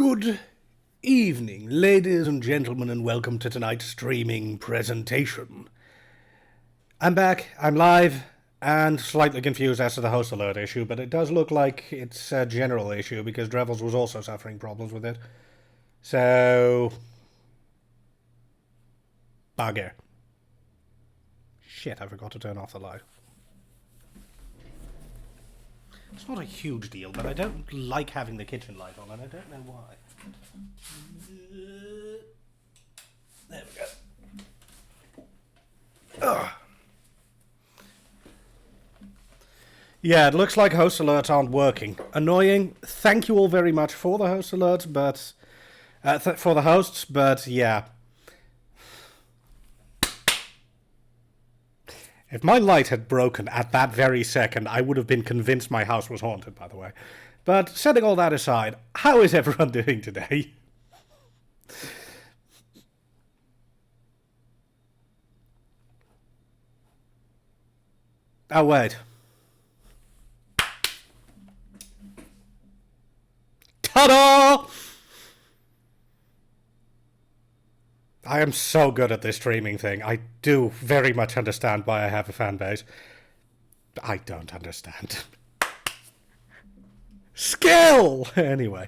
Good evening, ladies and gentlemen, and welcome to tonight's streaming presentation. I'm back, I'm live, and slightly confused as to the host alert issue, but it does look like it's a general issue because Drevels was also suffering problems with it. So... bugger. Shit, I forgot to turn off the light. It's not a huge deal, but I don't like having the kitchen light on, and I don't know why. There we go. Ugh. Yeah, it looks like host alerts aren't working. Annoying. Thank you all very much for the host alerts, but... for the hosts, but yeah. If my light had broken at that very second, I would have been convinced my house was haunted, by the way. But setting all that aside, how is everyone doing today? Oh, wait. Ta-da! I am so good at this streaming thing. I do very much understand why I have a fan base. I don't understand. Skill! Anyway.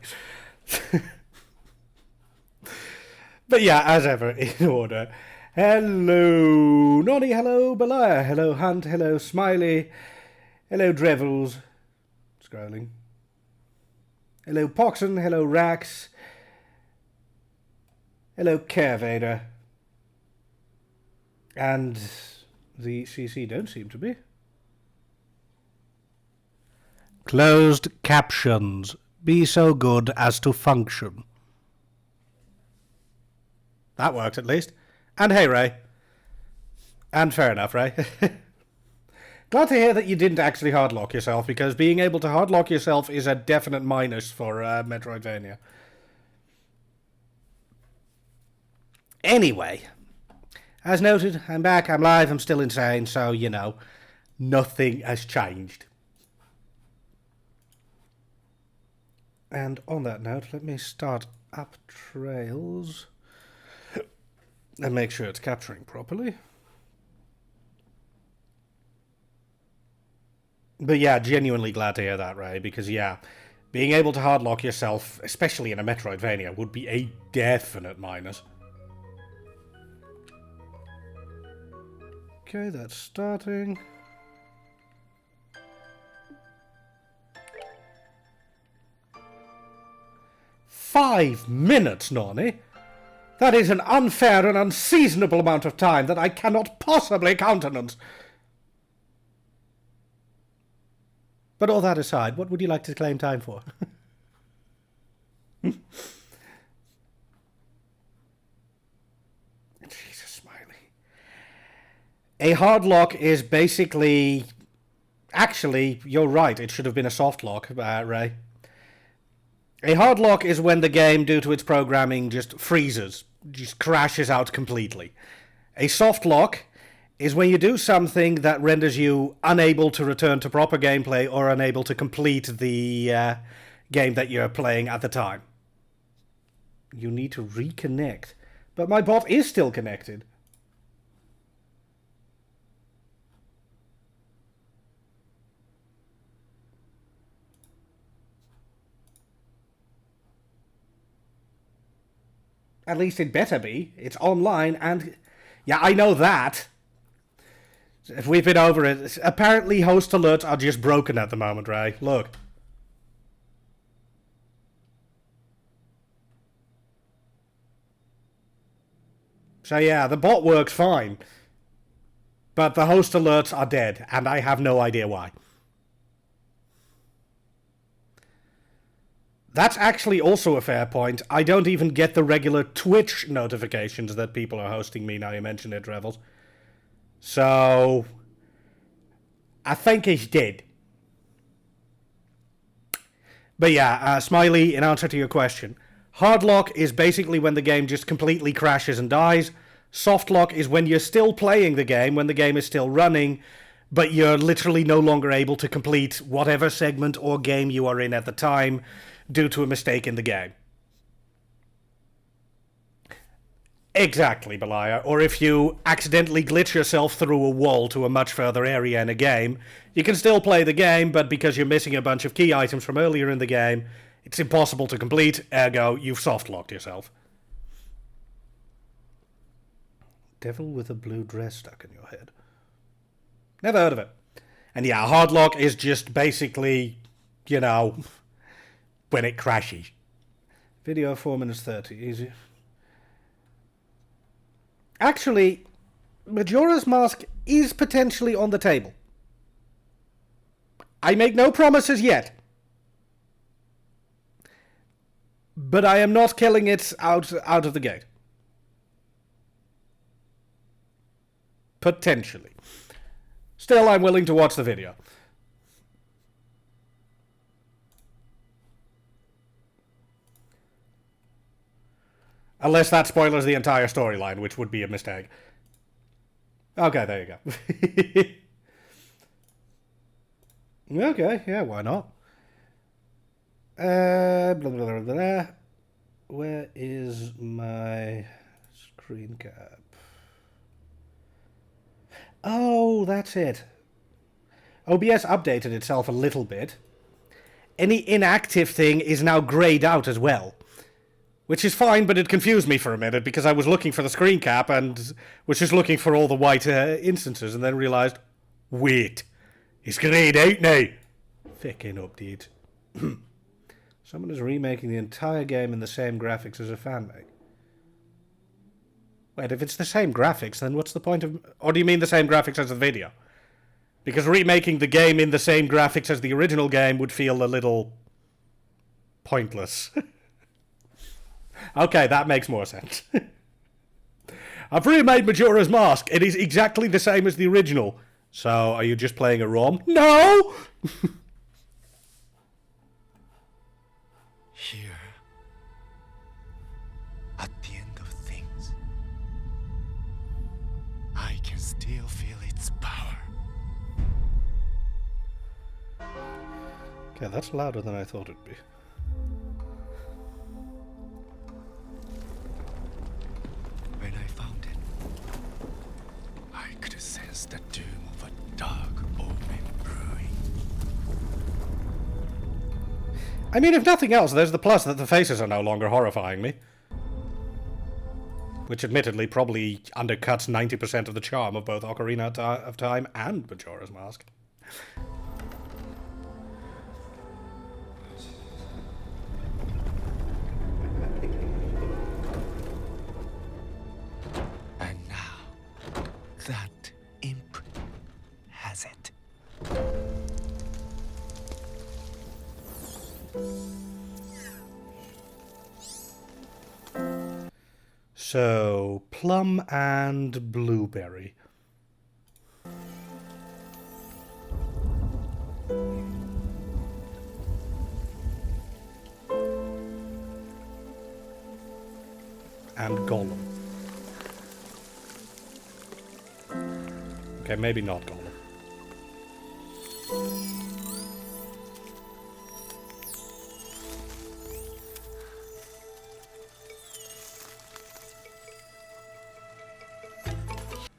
But yeah, as ever, in order. Hello, Nonny, hello, Belaya, hello, Hunt, hello, Smiley, hello, Drevels. Scrolling. Hello, Poxon, hello, Rax. Hello, Carevader. And the CC don't seem to be. Closed captions. Be so good as to function. That worked at least. And hey, Ray. And fair enough, Ray. Glad to hear that you didn't actually hardlock yourself, because being able to hardlock yourself is a definite minus for Metroidvania. Anyway, as noted, I'm back, I'm live, I'm still insane, so, you know, nothing has changed. And on that note, let me start up Trails and make sure it's capturing properly. But yeah, genuinely glad to hear that, Ray, because yeah, being able to hardlock yourself, especially in a Metroidvania, would be a definite minus. Okay, that's starting. "5 minutes, Nonny? That is an unfair and unseasonable amount of time that I cannot possibly countenance." But all that aside, what would you like to claim time for? Jesus, Smiley. A hard lock is basically... Actually, you're right, it should have been a soft lock, Ray. A hard lock is when the game, due to its programming, just freezes, just crashes out completely. A soft lock is when you do something that renders you unable to return to proper gameplay or unable to complete the game that you're playing at the time. You need to reconnect. But my bot is still connected. At least it better be. It's online and... Yeah, I know that. We've been over it. Apparently host alerts are just broken at the moment, Ray. Look. So yeah, the bot works fine. But the host alerts are dead, and I have no idea why. That's actually also a fair point. I don't even get the regular Twitch notifications that people are hosting me now you mention it, Revels. So, I think he's dead. But yeah, Smiley, in answer to your question, hard lock is basically when the game just completely crashes and dies. Soft lock is when you're still playing the game, when the game is still running, but you're literally no longer able to complete whatever segment or game you are in at the time due to a mistake in the game. Exactly, Belaya. Or if you accidentally glitch yourself through a wall to a much further area in a game, you can still play the game, but because you're missing a bunch of key items from earlier in the game, it's impossible to complete, ergo, you've soft-locked yourself. Devil with a blue dress stuck in your head. Never heard of it. And yeah, hard lock is just basically, you know, when it crashes. Video 4 minutes 30, easy. Actually, Majora's Mask is potentially on the table. I make no promises yet. But I am not killing it out of the gate. Potentially. Still, I'm willing to watch the video. Unless that spoilers the entire storyline, which would be a mistake. Okay, there you go. Okay, yeah, why not? Blah, blah, blah, blah. Where is my screen cap? Oh, that's it. OBS updated itself a little bit. Any inactive thing is now grayed out as well. Which is fine, but it confused me for a minute because I was looking for the screen cap and was just looking for all the white instances and then realised, wait, it's greyed out now. Fucking update. Someone is remaking the entire game in the same graphics as a fanmake. Wait, if it's the same graphics, then what's the point of... Or do you mean the same graphics as the video? Because remaking the game in the same graphics as the original game would feel a little... pointless. Okay, that makes more sense. I've remade Majora's Mask. It is exactly the same as the original. So, are you just playing a ROM? No! Here, at the end of things, I can still feel its power. Okay, that's louder than I thought it'd be. When I found it, I could sense the doom of a dark omen brewing. I mean, if nothing else, there's the plus that the faces are no longer horrifying me. Which admittedly probably undercuts 90% of the charm of both Ocarina of Time and Majora's Mask. And now, that imp has it. So, plum and blueberry. And Gollum. Okay, maybe not Gollum.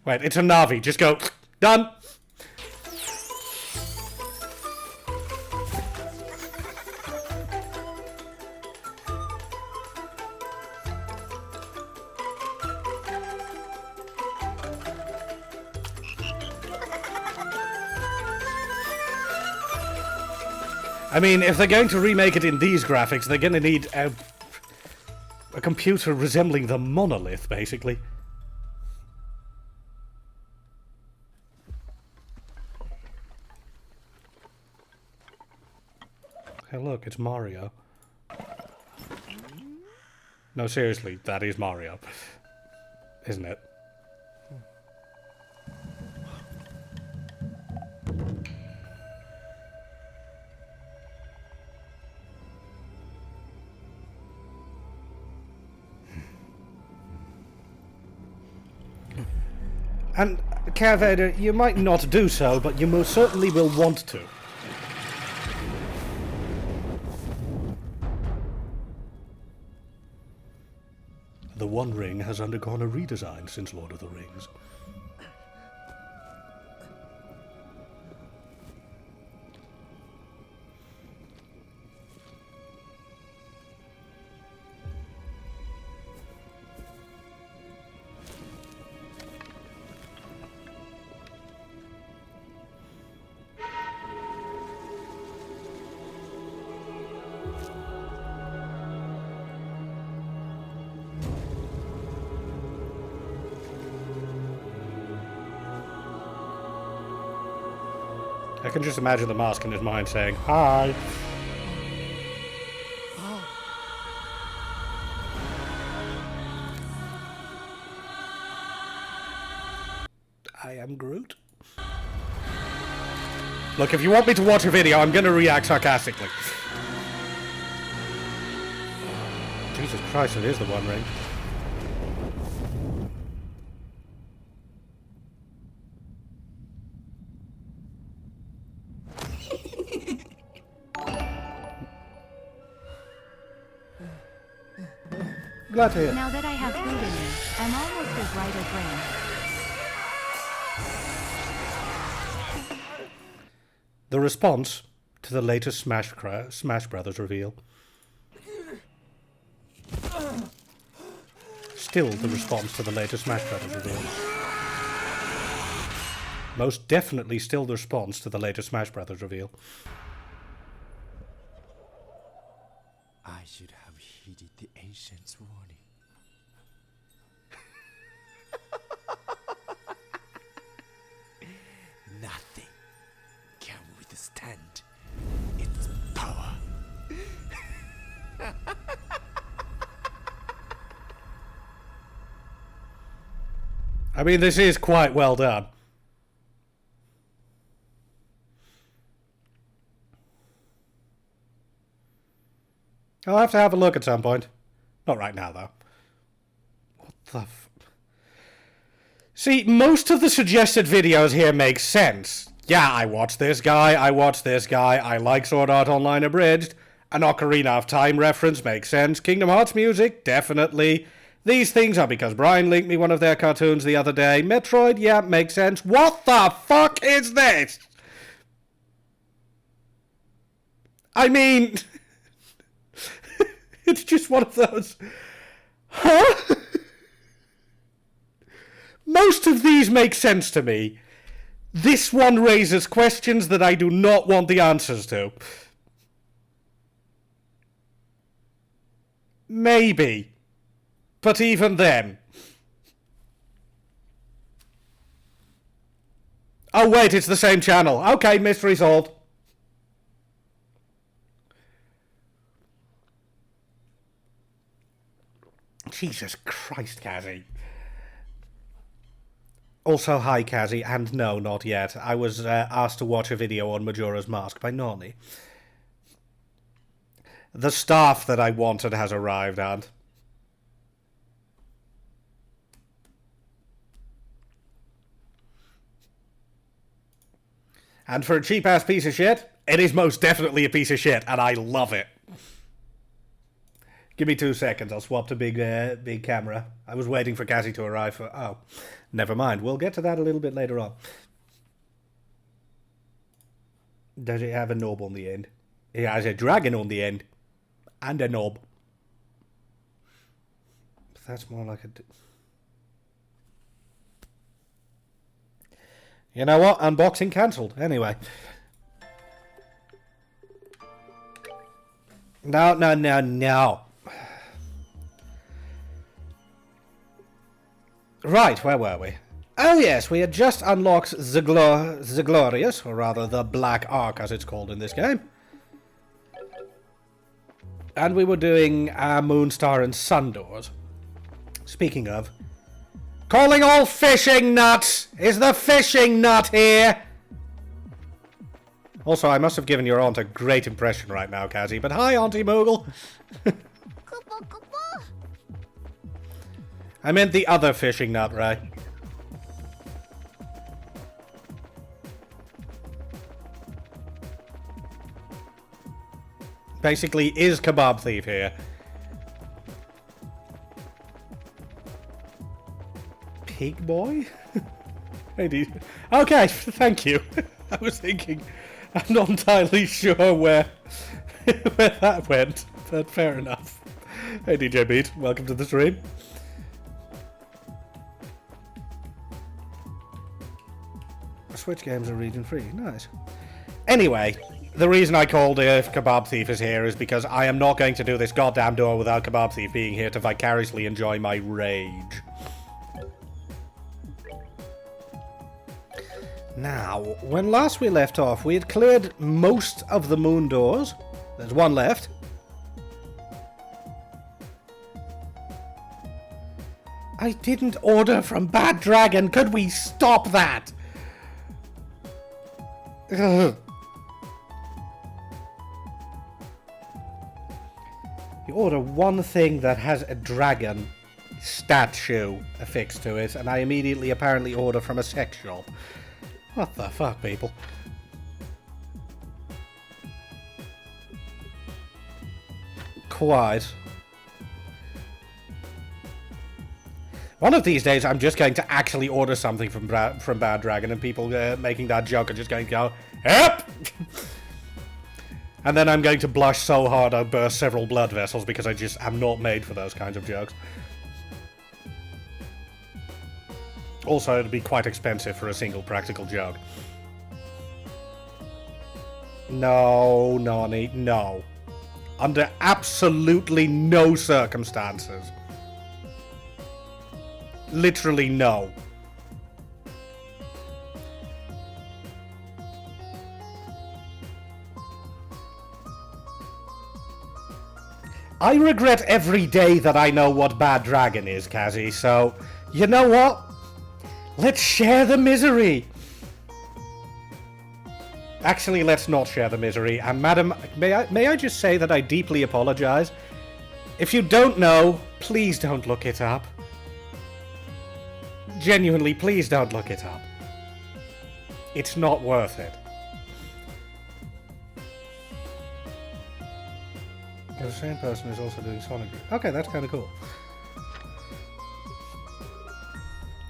Wait, it's a Navi. Just go. Done. I mean, if they're going to remake it in these graphics, they're going to need a computer resembling the monolith, basically. Hey, look, it's Mario. No, seriously, that is Mario. Isn't it? And, Cavader, you might not do so, but you most certainly will want to. The One Ring has undergone a redesign since Lord of the Rings. I can just imagine the mask in his mind saying, "Hi." I am Groot. Look, if you want me to watch a video, I'm going to react sarcastically. Jesus Christ, it is the One Ring. Glad to hear. Now that I have food in me, I'm almost as light as rain. The response to the latest Smash Brothers reveal. Still the response to the latest Smash Brothers reveal. Most definitely still the response to the latest Smash Brothers reveal. I should have heeded the ancient's warning. Nothing can withstand its power. I mean, this is quite well done. I'll have to have a look at some point. Not right now, though. What the See, most of the suggested videos here make sense. Yeah, I watched this guy, I like Sword Art Online Abridged. An Ocarina of Time reference makes sense. Kingdom Hearts music, definitely. These things are because Brian linked me one of their cartoons the other day. Metroid, yeah, makes sense. What the fuck is this? I mean... It's just one of those... Huh? Most of these make sense to me. This one raises questions that I do not want the answers to. Maybe. But even then... Oh wait, it's the same channel. Okay, mystery solved. Jesus Christ, Kazzy. Also, hi, Kazzy, and no, not yet. I was asked to watch a video on Majora's Mask by Nani. The staff that I wanted has arrived, and... And for a cheap-ass piece of shit, it is most definitely a piece of shit, and I love it. Give me 2 seconds, I'll swap to big camera. I was waiting for Cassie to arrive for... Oh, never mind. We'll get to that a little bit later on. Does it have a knob on the end? It has a dragon on the end. And a knob. That's more like a... You know what? Unboxing cancelled. Anyway. No. Right, where were we? Oh yes, we had just unlocked the Glorious, or rather the Black Ark as it's called in this game. And we were doing our Moonstar and Sun doors. Speaking of... Calling all fishing nuts! Is the fishing nut here? Also, I must have given your aunt a great impression right now, Kazzy, but hi, Auntie Moogle! I meant the other fishing nut, right? Basically, is Kebab Thief here? pig boy? Okay, thank you. I was thinking, I'm not entirely sure where that went, but fair enough. Hey DJ Beat, welcome to the stream. Switch games are region free, nice. Anyway, the reason I called Kebab Thief is here is because I am not going to do this goddamn door without Kebab Thief being here to vicariously enjoy my rage. Now, when last we left off, we had cleared most of the moon doors. There's one left. I didn't order from Bad Dragon. Could we stop that? Ugh. You order one thing that has a dragon statue affixed to it, and I immediately apparently order from a sex shop. What the fuck, people? Quite. One of these days, I'm just going to actually order something from Bad Dragon, and people making that joke are just going to go, yep! And then I'm going to blush so hard I'll burst several blood vessels because I just am not made for those kinds of jokes. Also, it'd be quite expensive for a single practical joke. No, Nani, no. Under absolutely no circumstances. Literally no. I regret every day that I know what Bad Dragon is, Kazzy, so you know what? Let's share the misery! Actually, let's not share the misery, and madam, may I just say that I deeply apologize? If you don't know, please don't look it up. Genuinely, please don't look it up. It's not worth it. The same person is also doing Sonic. Okay, that's kind of cool.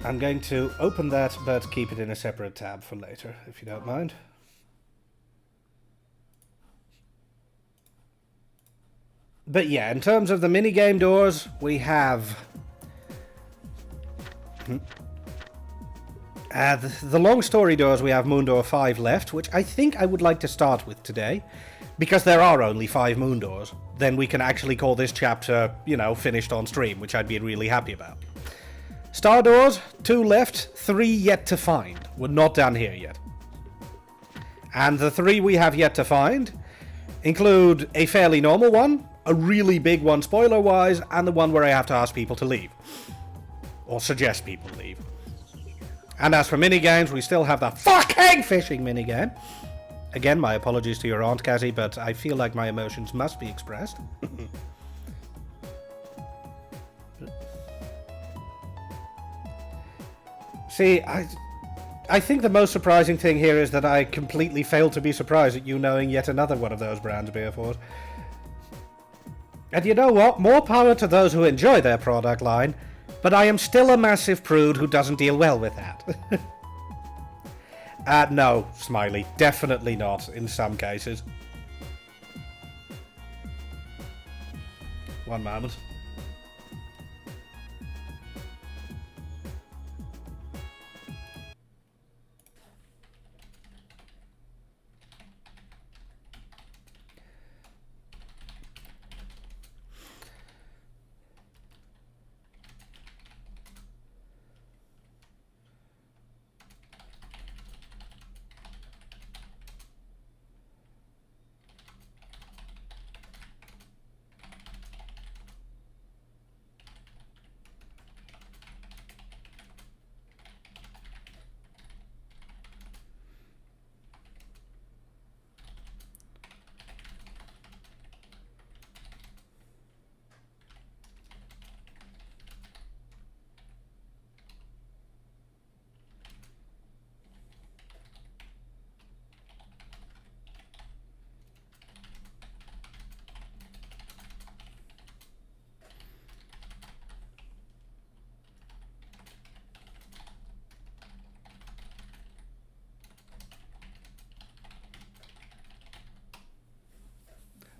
I'm going to open that, but keep it in a separate tab for later, if you don't mind. But yeah, in terms of the minigame doors, we have... the long story doors, we have Moon Door 5 left, which I think I would like to start with today, because there are only 5 Moon Doors. Then we can actually call this chapter, you know, finished on stream, which I'd be really happy about. Star Doors, 2 left, 3 yet to find. We're not down here yet. And the 3 we have yet to find include a fairly normal one, a really big one spoiler-wise, and the one where I have to ask people to leave. Or suggest people leave. And as for minigames, we still have the fucking fishing minigame. Again, my apologies to your aunt, Kazzy, but I feel like my emotions must be expressed. See, I think the most surprising thing here is that I completely failed to be surprised at you knowing yet another one of those brands, Beerford. And you know what? More power to those who enjoy their product line, but I am still a massive prude who doesn't deal well with that. No, Smiley. Definitely not, in some cases. One moment.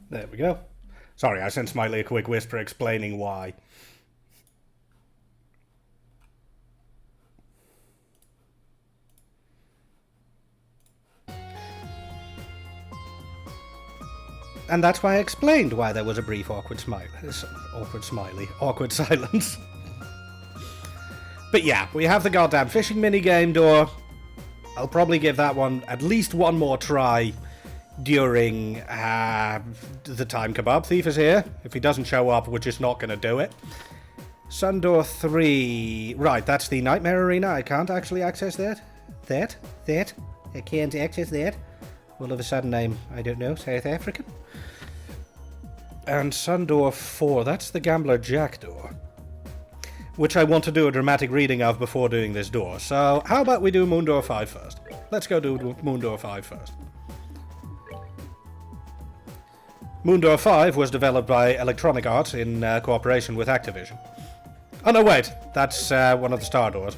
There we go. Sorry, I sent Smiley a quick whisper explaining why. And that's why I explained why there was a brief awkward silence. But yeah, we have the goddamn fishing minigame door. I'll probably give that one at least one more try during the time Kebab Thief is here. If he doesn't show up, we're just not going to do it. Sundoor 3. Right, that's the Nightmare Arena. I can't actually access that. That? I can't access that. All of a sudden I don't know, South African. And Sundoor 4, that's the Gambler Jack door. Which I want to do a dramatic reading of before doing this door. So, how about we do Moondoor 5 first? Let's go do Moondoor 5 first. Moondoor 5 was developed by Electronic Arts in cooperation with Activision. Oh no, wait, that's one of the Star Doors.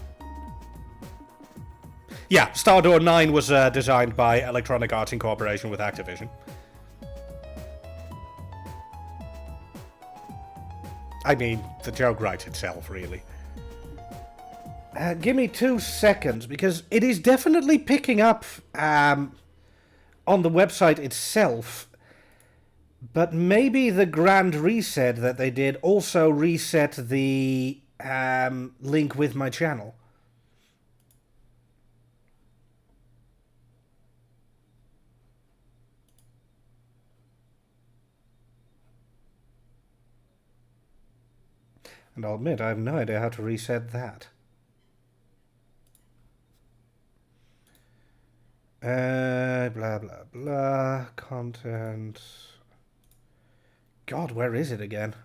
Yeah, Star Door 9 was designed by Electronic Arts in cooperation with Activision. I mean, the joke writes itself, really. Give me 2 seconds, because it is definitely picking up on the website itself. But maybe the grand reset that they did also reset the link with my channel. And I'll admit, I have no idea how to reset that. Blah, blah, blah. Content. God, where is it again?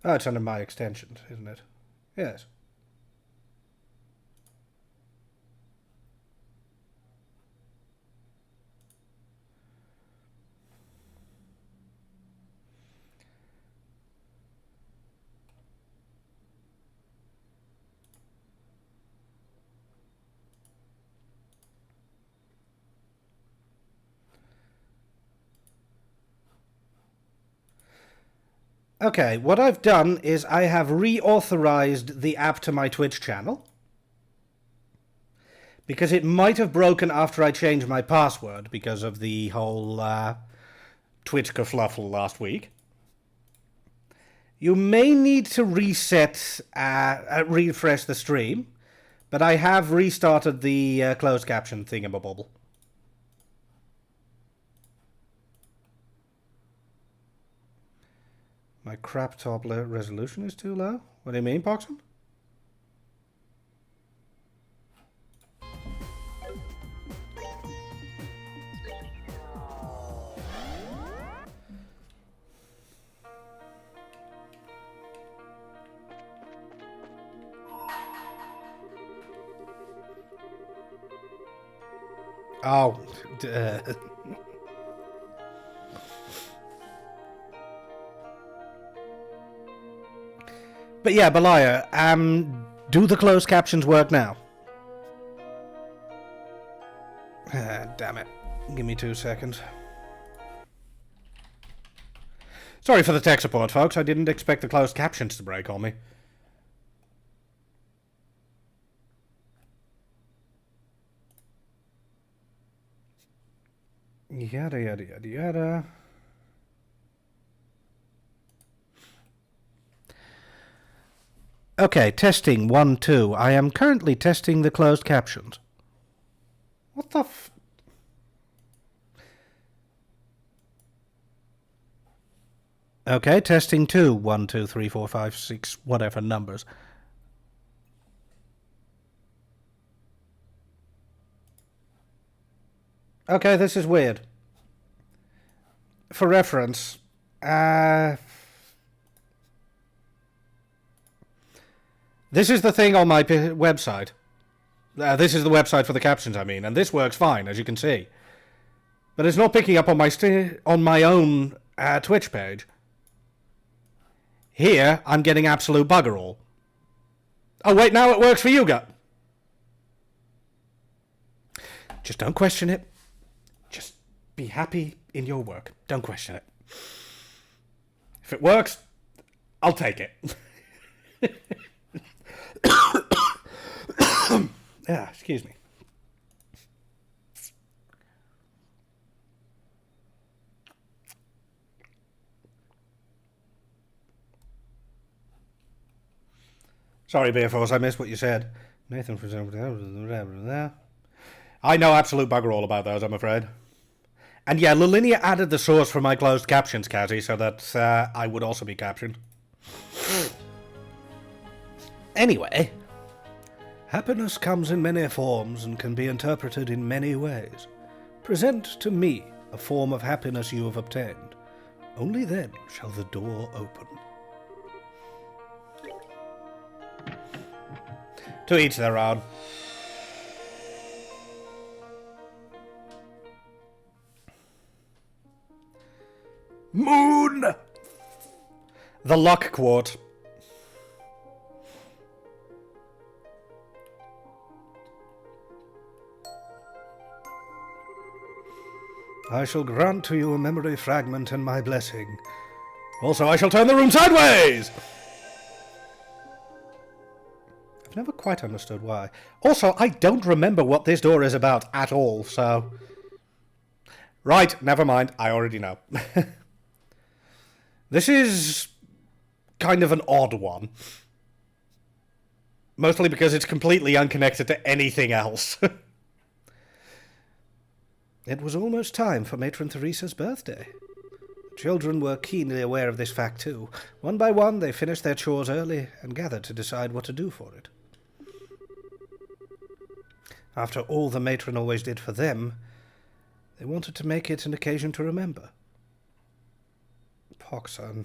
Oh, it's under my extensions, isn't it? Yes. Okay, what I've done is I have reauthorized the app to my Twitch channel. Because it might have broken after I changed my password because of the whole Twitch kerfluffle last week. You may need to refresh the stream, but I have restarted the closed caption thingamabobble. My crap top resolution is too low? What do you mean, Poxon? Oh, But yeah, Belaya, do the closed captions work now? Damn it. Give me 2 seconds. Sorry for the tech support, folks. I didn't expect the closed captions to break on me. Yada, yada, yada, yada. Okay, testing 1, 2. I am currently testing the closed captions. What the f... Okay, testing 2. 1, 2, 3, 4, 5, 6, whatever numbers. Okay, this is weird. For reference, this is the thing on my website. This is the website for the captions, I mean, and this works fine, as you can see. But it's not picking up on my own Twitch page. Here, I'm getting absolute bugger all. Oh, wait, now it works for you, Gut. Just don't question it. Just be happy in your work. Don't question it. If it works, I'll take it. Yeah, excuse me. Sorry, Beer Force, I missed what you said. Nathan, for example, I know absolute bugger all about those, I'm afraid. And yeah, Lilinia added the source for my closed captions, Cassie, so that I would also be captioned. Anyway, happiness comes in many forms and can be interpreted in many ways. Present to me a form of happiness you have obtained. Only then shall the door open. To each their own. Moon! The luck quart. I shall grant to you a memory fragment and my blessing. Also, I shall turn the room sideways! I've never quite understood why. Also, I don't remember what this door is about at all, so... Right, never mind. I already know. This is kind of an odd one. Mostly because it's completely unconnected to anything else. It was almost time for Matron Theresa's birthday. The children were keenly aware of this fact too. One by one, they finished their chores early and gathered to decide what to do for it. After all the matron always did for them, they wanted to make it an occasion to remember. Poxon.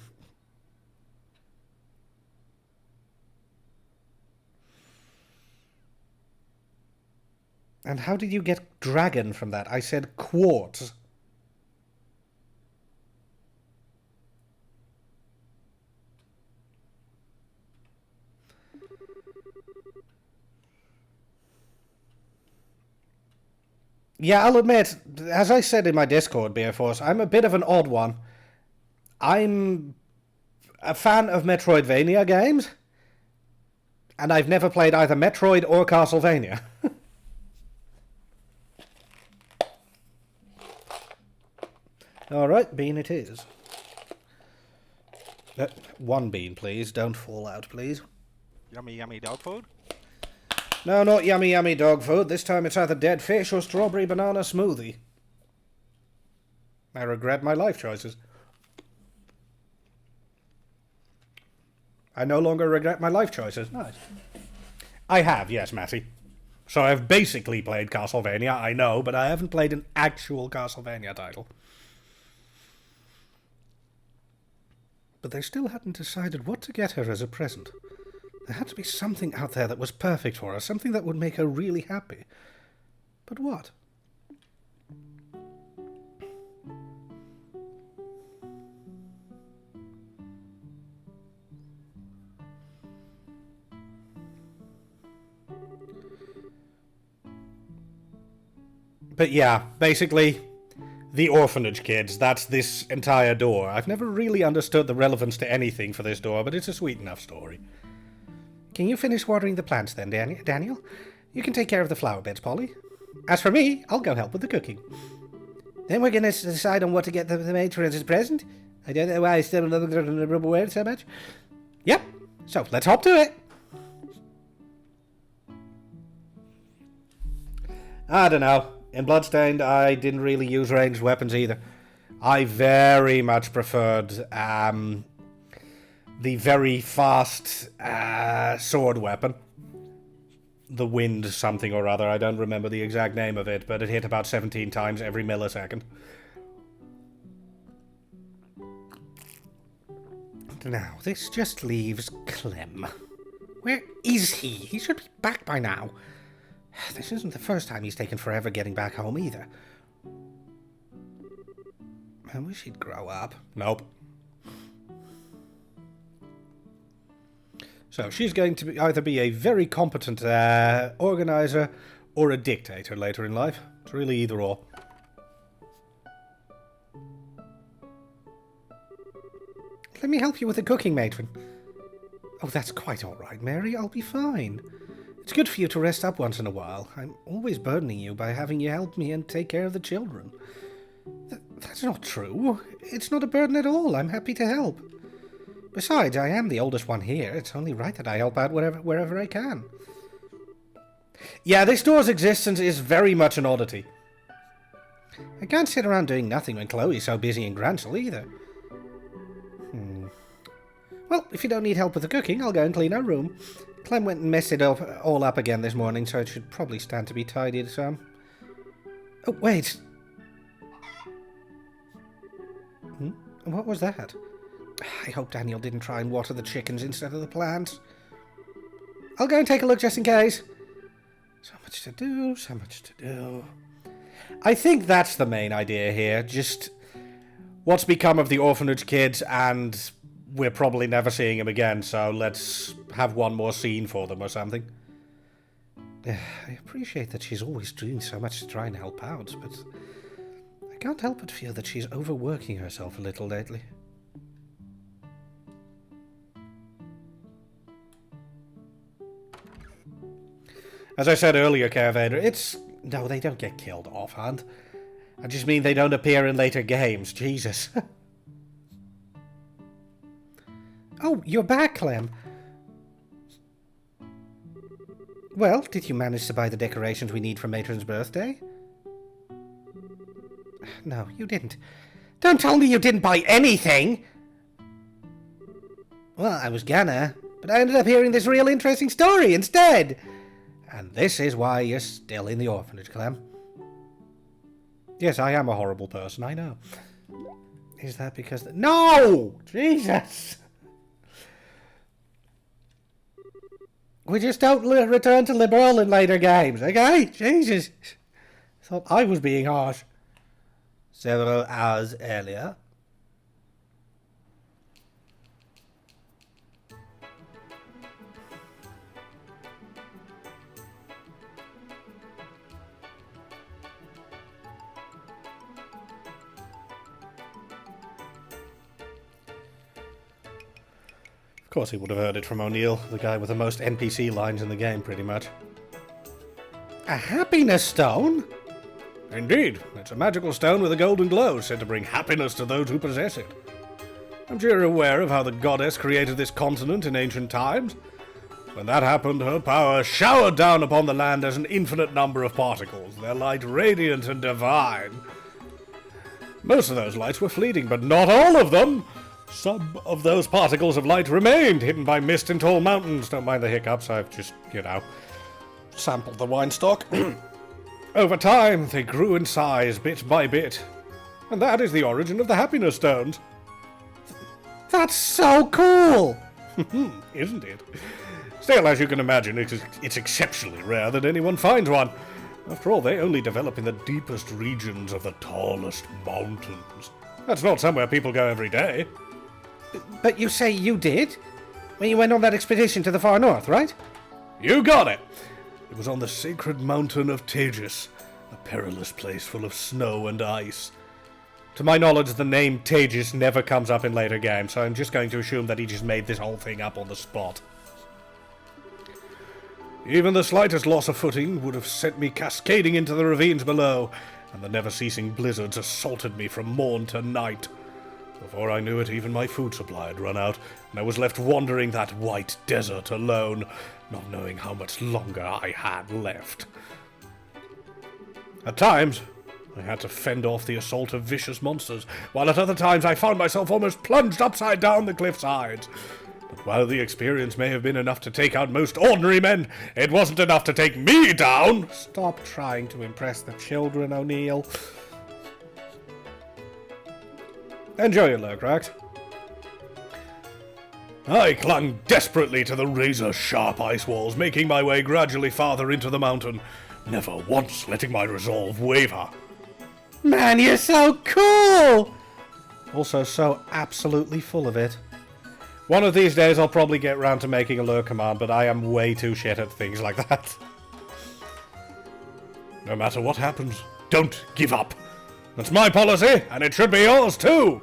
And how did you get dragon from that? I said quartz. Yeah, I'll admit, as I said in my Discord, Beer Force, I'm a bit of an odd one. I'm a fan of Metroidvania games, and I've never played either Metroid or Castlevania. Alright, bean it is. One bean, please. Don't fall out, please. Yummy, yummy dog food? No, not yummy, yummy dog food. This time it's either dead fish or strawberry banana smoothie. I regret my life choices. I no longer regret my life choices. Nice. I have, yes, Matty. So I've basically played Castlevania, I know, but I haven't played an actual Castlevania title. But they still hadn't decided what to get her as a present. There had to be something out there that was perfect for her, something that would make her really happy. But what? But yeah, basically, the orphanage kids, that's this entire door. I've never really understood the relevance to anything for this door, but it's a sweet enough story. Can you finish watering the plants then, Daniel? You can take care of the flower beds, Polly. As for me, I'll go help with the cooking. Then we're going to decide on what to get the matron as a present. I don't know why I still remember word so much. Yep, so let's hop to it. I don't know. In Bloodstained, I didn't really use ranged weapons either. I very much preferred the very fast sword weapon. The wind something or other. I don't remember the exact name of it, but it hit about 17 times every millisecond. Now, this just leaves Clem. Where is he? He should be back by now. This isn't the first time he's taken forever getting back home either. I wish he'd grow up. Nope. So she's going to either be a very competent organizer or a dictator later in life. It's really either or. Let me help you with the cooking, matron. Oh, that's quite all right, Mary. I'll be fine. It's good for you to rest up once in a while. I'm always burdening you by having you help me and take care of the children. That's not true. It's not a burden at all. I'm happy to help. Besides, I am the oldest one here. It's only right that I help out wherever I can. Yeah, this store's existence is very much an oddity. I can't sit around doing nothing when Chloe's so busy in Gransel either. Well, if you don't need help with the cooking, I'll go and clean our room. Clem went and messed it all up again this morning, so it should probably stand to be tidied some. Oh, wait. What was that? I hope Daniel didn't try and water the chickens instead of the plants. I'll go and take a look just in case. So much to do, so much to do. I think that's the main idea here. Just what's become of the orphanage kids, and we're probably never seeing him again, so let's have one more scene for them or something. I appreciate that she's always doing so much to try and help out, but I can't help but feel that she's overworking herself a little lately. As I said earlier, Caravader, no, they don't get killed offhand. I just mean they don't appear in later games. Jesus. Oh, you're back, Clem. Well, did you manage to buy the decorations we need for Matron's birthday? No, you didn't. Don't tell me you didn't buy anything! Well, I was gonna, but I ended up hearing this real interesting story instead. And this is why you're still in the orphanage, Clem. Yes, I am a horrible person, I know. Is that because... No! Jesus! We just don't return to liberal in later games, okay? Jesus! I thought I was being harsh. Several hours earlier. Of course he would have heard it from O'Neill, the guy with the most NPC lines in the game, pretty much. A happiness stone? Indeed. It's a magical stone with a golden glow, said to bring happiness to those who possess it. I'm sure you're aware of how the goddess created this continent in ancient times. When that happened, her power showered down upon the land as an infinite number of particles, their light radiant and divine. Most of those lights were fleeting, but not all of them! Some of those particles of light remained, hidden by mist and tall mountains. Don't mind the hiccups, I've just, sampled the wine stock. Over time, they grew in size, bit by bit. And that is the origin of the happiness stones. That's so cool! Isn't it? Still, as you can imagine, it's exceptionally rare that anyone finds one. After all, they only develop in the deepest regions of the tallest mountains. That's not somewhere people go every day. But you say you did? When you went on that expedition to the far north, right? You got it! It was on the sacred mountain of Tagus, a perilous place full of snow and ice. To my knowledge, the name Tagus never comes up in later games, so I'm just going to assume that he just made this whole thing up on the spot. Even the slightest loss of footing would have sent me cascading into the ravines below, and the never-ceasing blizzards assaulted me from morn to night. Before I knew it, even my food supply had run out, and I was left wandering that white desert alone, not knowing how much longer I had left. At times, I had to fend off the assault of vicious monsters, while at other times I found myself almost plunged upside down the cliff sides. But while the experience may have been enough to take out most ordinary men, it wasn't enough to take me down! Stop trying to impress the children, O'Neill. Enjoy your lurk, Rax. I clung desperately to the razor-sharp ice walls, making my way gradually farther into the mountain, never once letting my resolve waver. Man, you're so cool! Also so absolutely full of it. One of these days I'll probably get round to making a lure command, but I am way too shit at things like that. No matter what happens, don't give up. That's my policy, and it should be yours too.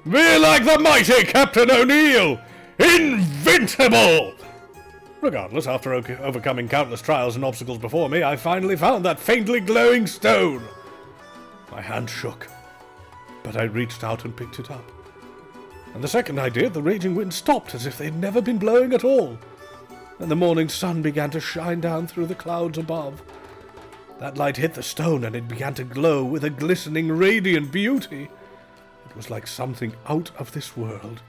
Be like the mighty Captain O'Neill! Invincible! Regardless, after overcoming countless trials and obstacles before me, I finally found that faintly glowing stone. My hand shook, but I reached out and picked it up. And the second I did, the raging wind stopped as if they'd never been blowing at all. And the morning sun began to shine down through the clouds above. That light hit the stone and it began to glow with a glistening, radiant beauty. It was like something out of this world.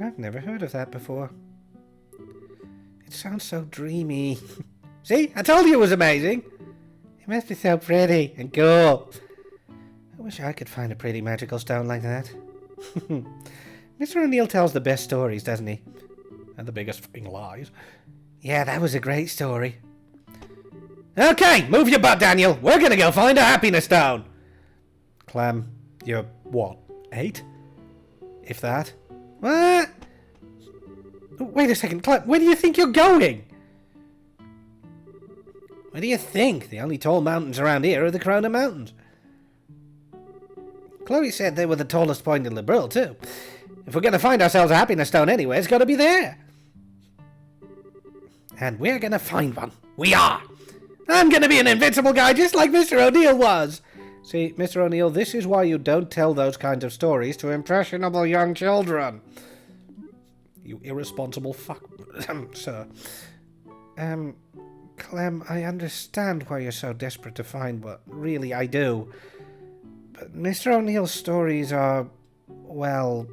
I've never heard of that before. It sounds so dreamy. See? I told you it was amazing! It must be so pretty and cool. I wish I could find a pretty magical stone like that. Mr. O'Neill tells the best stories, doesn't he? And the biggest fucking lies. Yeah, that was a great story. Okay, move your butt, Daniel. We're gonna go find a happiness stone. Clem, you're what, 8? If that? What? Wait a second, Clem, where do you think you're going? Where do you think? The only tall mountains around here are the Corona Mountains. Chloe said they were the tallest point in Liberil, too. If we're going to find ourselves a happiness stone anyway, it's got to be there. And we're going to find one. We are. I'm going to be an invincible guy just like Mr. O'Neill was. See, Mr. O'Neill, this is why you don't tell those kinds of stories to impressionable young children. You irresponsible fuck, sir. Clem, I understand why you're so desperate to find what really I do. But Mr. O'Neill's stories are, well...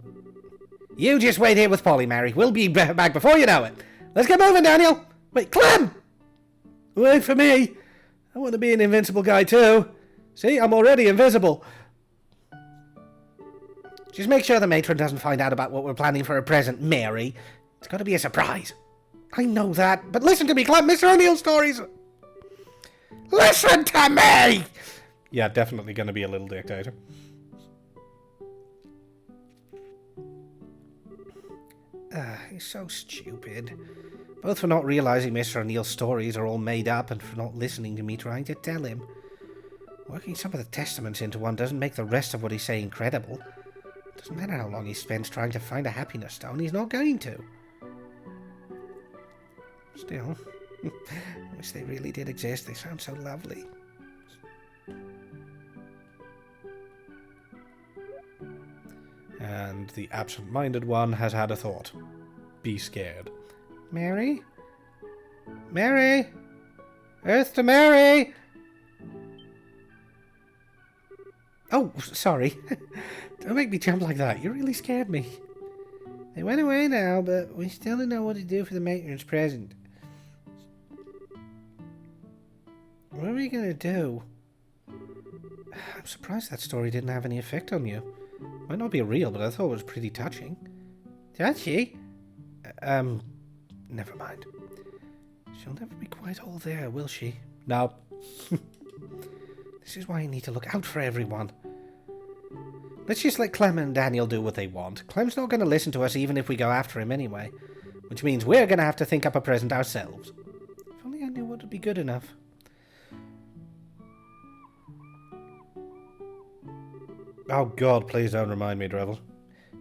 You just wait here with Polly, Mary. We'll be back before you know it. Let's get moving, Daniel. Wait, Clem! Wait for me. I want to be an invincible guy too. See, I'm already invisible. Just make sure the matron doesn't find out about what we're planning for a present, Mary. It's got to be a surprise. I know that, but listen to me, Clem. Mr. O'Neill's stories... Listen to me! Yeah, definitely going to be a little dictator. He's so stupid. Both for not realizing Mr. O'Neill's stories are all made up and for not listening to me trying to tell him. Working some of the testaments into one doesn't make the rest of what he's saying credible. Doesn't matter how long he spends trying to find a happiness stone, he's not going to. Still, I wish they really did exist. They sound so lovely. And the absent-minded one has had a thought. Be scared. Mary? Mary? Earth to Mary! Oh, sorry. Don't make me jump like that. You really scared me. They went away now, but we still don't know what to do for the matron's present. What are we going to do? I'm surprised that story didn't have any effect on you. Might not be real, but I thought it was pretty touching. Touchy? Never mind. She'll never be quite all there, will she? No. This is why you need to look out for everyone. Let's just let Clem and Daniel do what they want. Clem's not going to listen to us even if we go after him anyway. Which means we're going to have to think up a present ourselves. If only I knew what would be good enough. Oh god, please don't remind me, Drevel.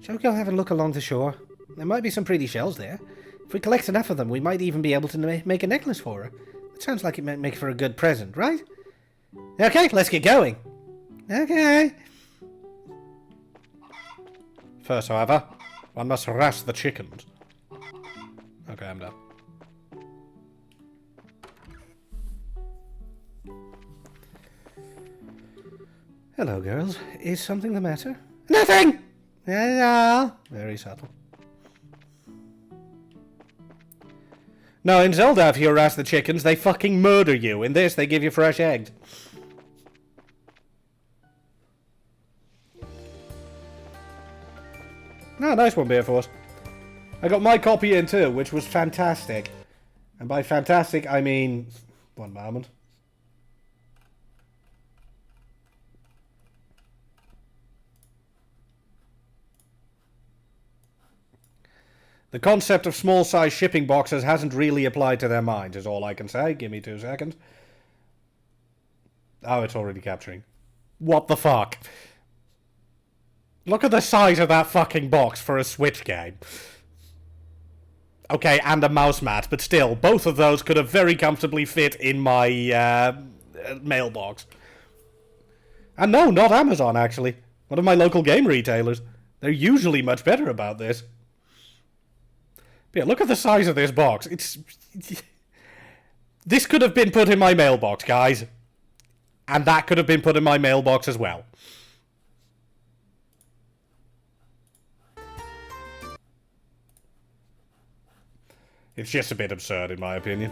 Shall we go have a look along the shore? There might be some pretty shells there. If we collect enough of them, we might even be able to make a necklace for her. It sounds like it might make for a good present, right? Okay, let's get going. Okay. First, however, one must harass the chickens. Okay, I'm done. Hello, girls. Is something the matter? Nothing! No. Very subtle. No, in Zelda, if you harass the chickens, they fucking murder you. In this, they give you fresh eggs. No, nice one, Beer Force. I got my copy in too, which was fantastic. And by fantastic, I mean... One moment. The concept of small-size shipping boxes hasn't really applied to their minds, is all I can say. Give me 2 seconds. Oh, it's already capturing. What the fuck? Look at the size of that fucking box for a Switch game. Okay, and a mouse mat, but still, both of those could have very comfortably fit in my mailbox. And no, not Amazon, actually. One of my local game retailers. They're usually much better about this. But yeah, look at the size of this box. This could have been put in my mailbox, guys. And that could have been put in my mailbox as well. It's just a bit absurd, in my opinion.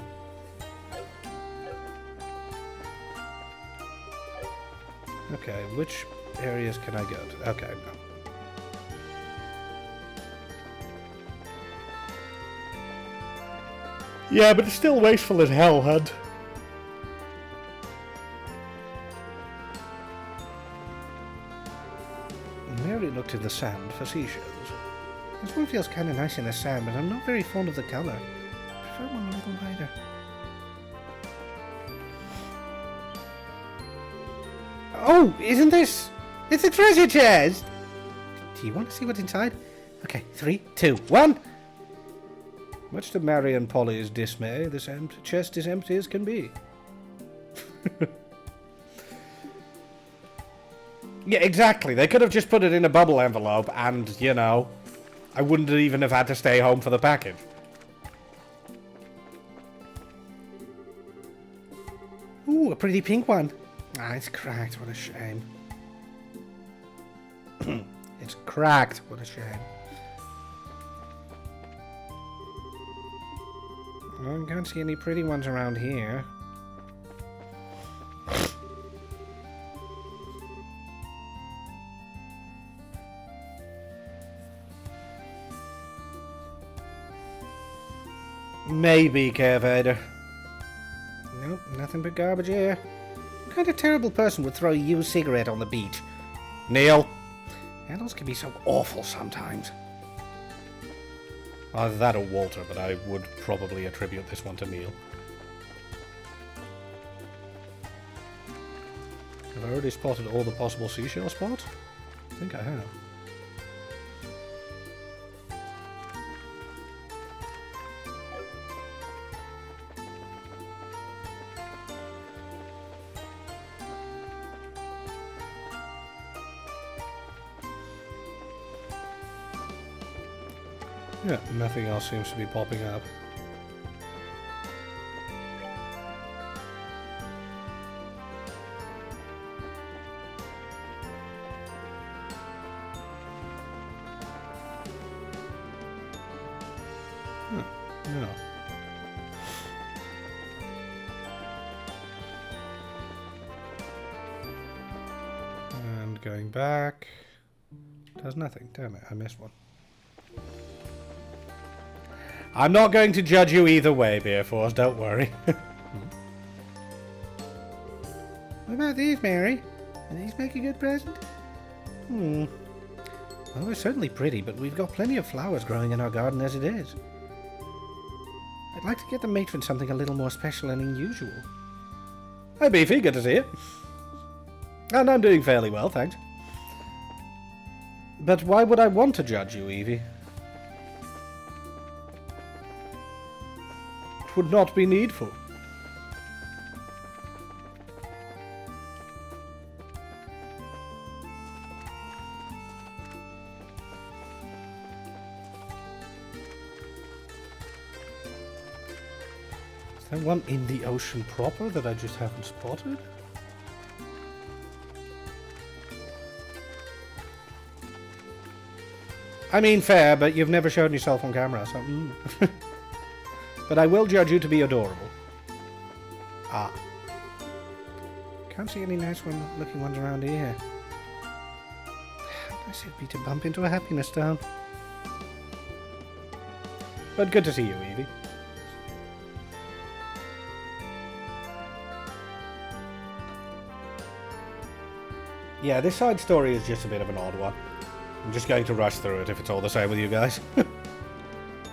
Okay, which areas can I go to? Okay, no. Yeah, but it's still wasteful as hell, Hunt. Mary looked in the sand for seashells. This one feels kind of nice in the sand, but I'm not very fond of the colour. I prefer one a little lighter. Oh, isn't this? It's a treasure chest! Do you want to see what's inside? Okay, 3, 2, 1. Much to Mary and Polly's dismay, this chest is empty as can be. Yeah, exactly. They could have just put it in a bubble envelope and, you know, I wouldn't even have had to stay home for the package. Ooh, a pretty pink one. Ah, it's cracked. What a shame. It's cracked. What a shame. I can't see any pretty ones around here. Maybe, Carevader. Nope, nothing but garbage here. What kind of terrible person would throw a used cigarette on the beach? Neil. Adults can be so awful sometimes. Either that or Walter, but I would probably attribute this one to Neil. Have I already spotted all the possible seashell spots? I think I have. Yeah, nothing else seems to be popping up. No. And going back. Does nothing. Damn it, I missed one. I'm not going to judge you either way, Beer Force, don't worry. What about these, Mary? Do these make a good present? Well, they're certainly pretty, but we've got plenty of flowers growing in our garden as it is. I'd like to get the matron something a little more special and unusual. Hi, Beefy, good to see you. And I'm doing fairly well, thanks. But why would I want to judge you, Evie? Would not be needful. Is there one in the ocean proper that I just haven't spotted? I mean, fair, but you've never shown yourself on camera, so... But I will judge you to be adorable. Ah. Can't see any nice looking ones around here. How nice it'd be to bump into a happiness stone. But good to see you, Evie. Yeah, this side story is just a bit of an odd one. I'm just going to rush through it if it's all the same with you guys.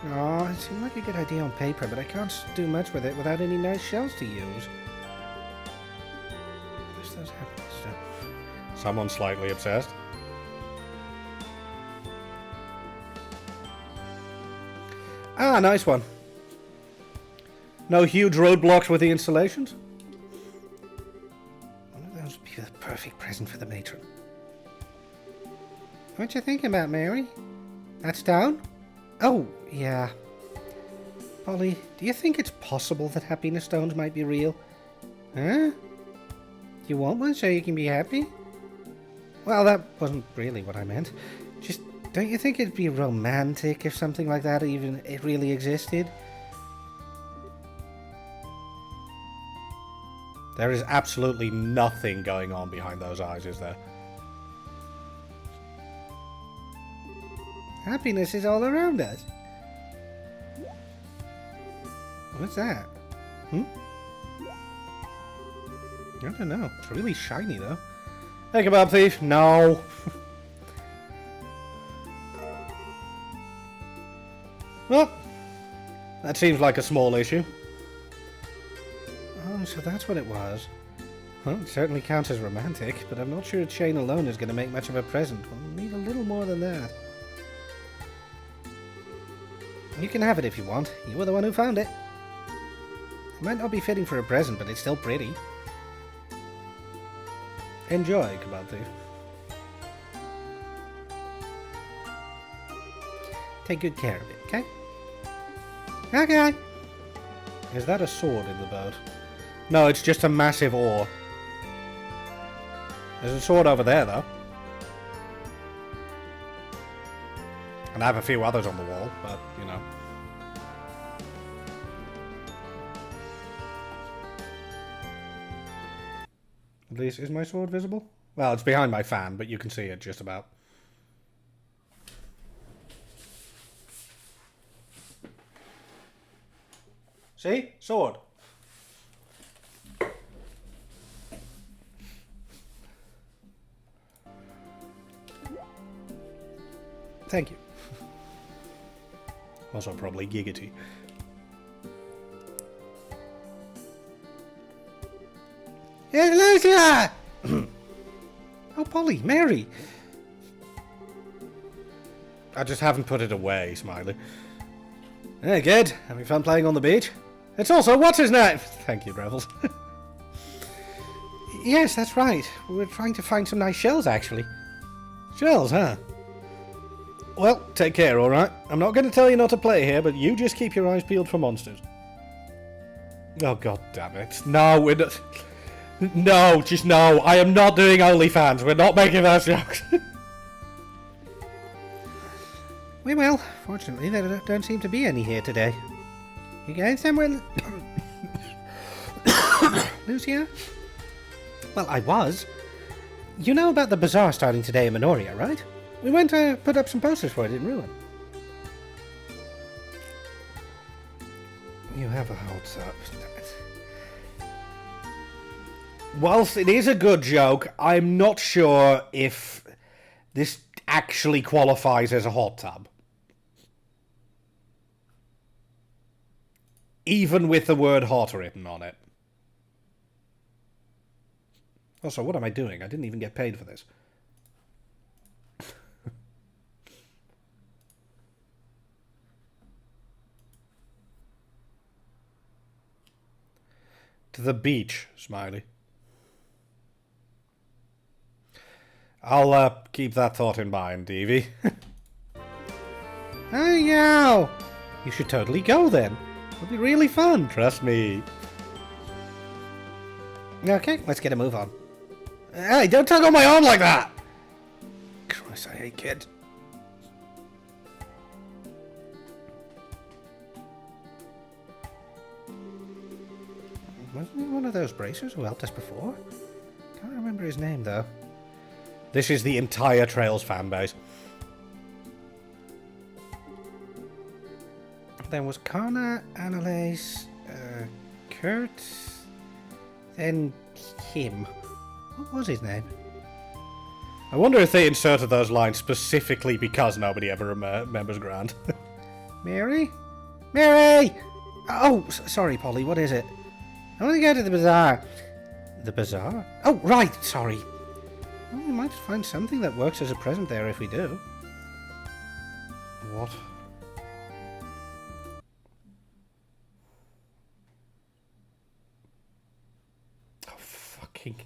Oh, it seemed like a good idea on paper, but I can't do much with it without any nice shells to use. What's those happiness stuff? Someone slightly obsessed. Ah, nice one. No huge roadblocks with the installations? One of those would be the perfect present for the matron. What you thinking about, Mary? That stone? Oh, yeah. Polly, do you think it's possible that happiness stones might be real? Huh? You want one so you can be happy? Well, that wasn't really what I meant. Just, don't you think it'd be romantic if something like that it really existed? There is absolutely nothing going on behind those eyes, is there? Happiness is all around us. What's that? I don't know. It's really shiny, though. Hey, kebab thief. No. Well, that seems like a small issue. Oh, so that's what it was. Well, it certainly counts as romantic, but I'm not sure a chain alone is going to make much of a present. We'll need a little more than that. You can have it if you want. You were the one who found it. It might not be fitting for a present, but it's still pretty. Enjoy, kebab thief. Take good care of it, okay? Okay. Is that a sword in the boat? No, it's just a massive oar. There's a sword over there, though. And I have a few others on the wall, but, you know. At least, is my sword visible? Well, it's behind my fan, but you can see it just about. See? Sword. Thank you. Also probably giggity. Hello, oh, Polly, Mary. I just haven't put it away, Smiley. Hey, good. Having fun playing on the beach? It's also what's his name? Thank you, Revels. Yes, that's right. We're trying to find some nice shells, actually. Shells, huh? Well, take care, alright? I'm not going to tell you not to play here, but you just keep your eyes peeled for monsters. Oh, god damn it. No, we're not... No, just no. I am not doing OnlyFans. We're not making those jokes. We will. Fortunately, there don't seem to be any here today. You going somewhere, Lucia? Well, I was. You know about the bazaar starting today in Minoria, right? We went to put up some posters for it in Ruin. You have a holds up. Whilst it is a good joke, I'm not sure if this actually qualifies as a hot tub. Even with the word hot written on it. Also, what am I doing? I didn't even get paid for this. To the beach, Smiley. I'll keep that thought in mind, Evie. Hey, yow! You should totally go then. It'll be really fun, trust me. Okay, let's get a move on. Hey, don't tug on my arm like that! Christ, I hate kids. Wasn't he one of those bracers who helped us before? Can't remember his name, though. This is the entire Trails fanbase. There was Kana, Annalise, Kurt, then him. What was his name? I wonder if they inserted those lines specifically because nobody ever remembers Grant. Mary? Mary! Oh, sorry, Polly, what is it? I want to go to the bazaar. The bazaar? Oh, right, sorry. Well, we might find something that works as a present there if we do. What? Oh, fucking...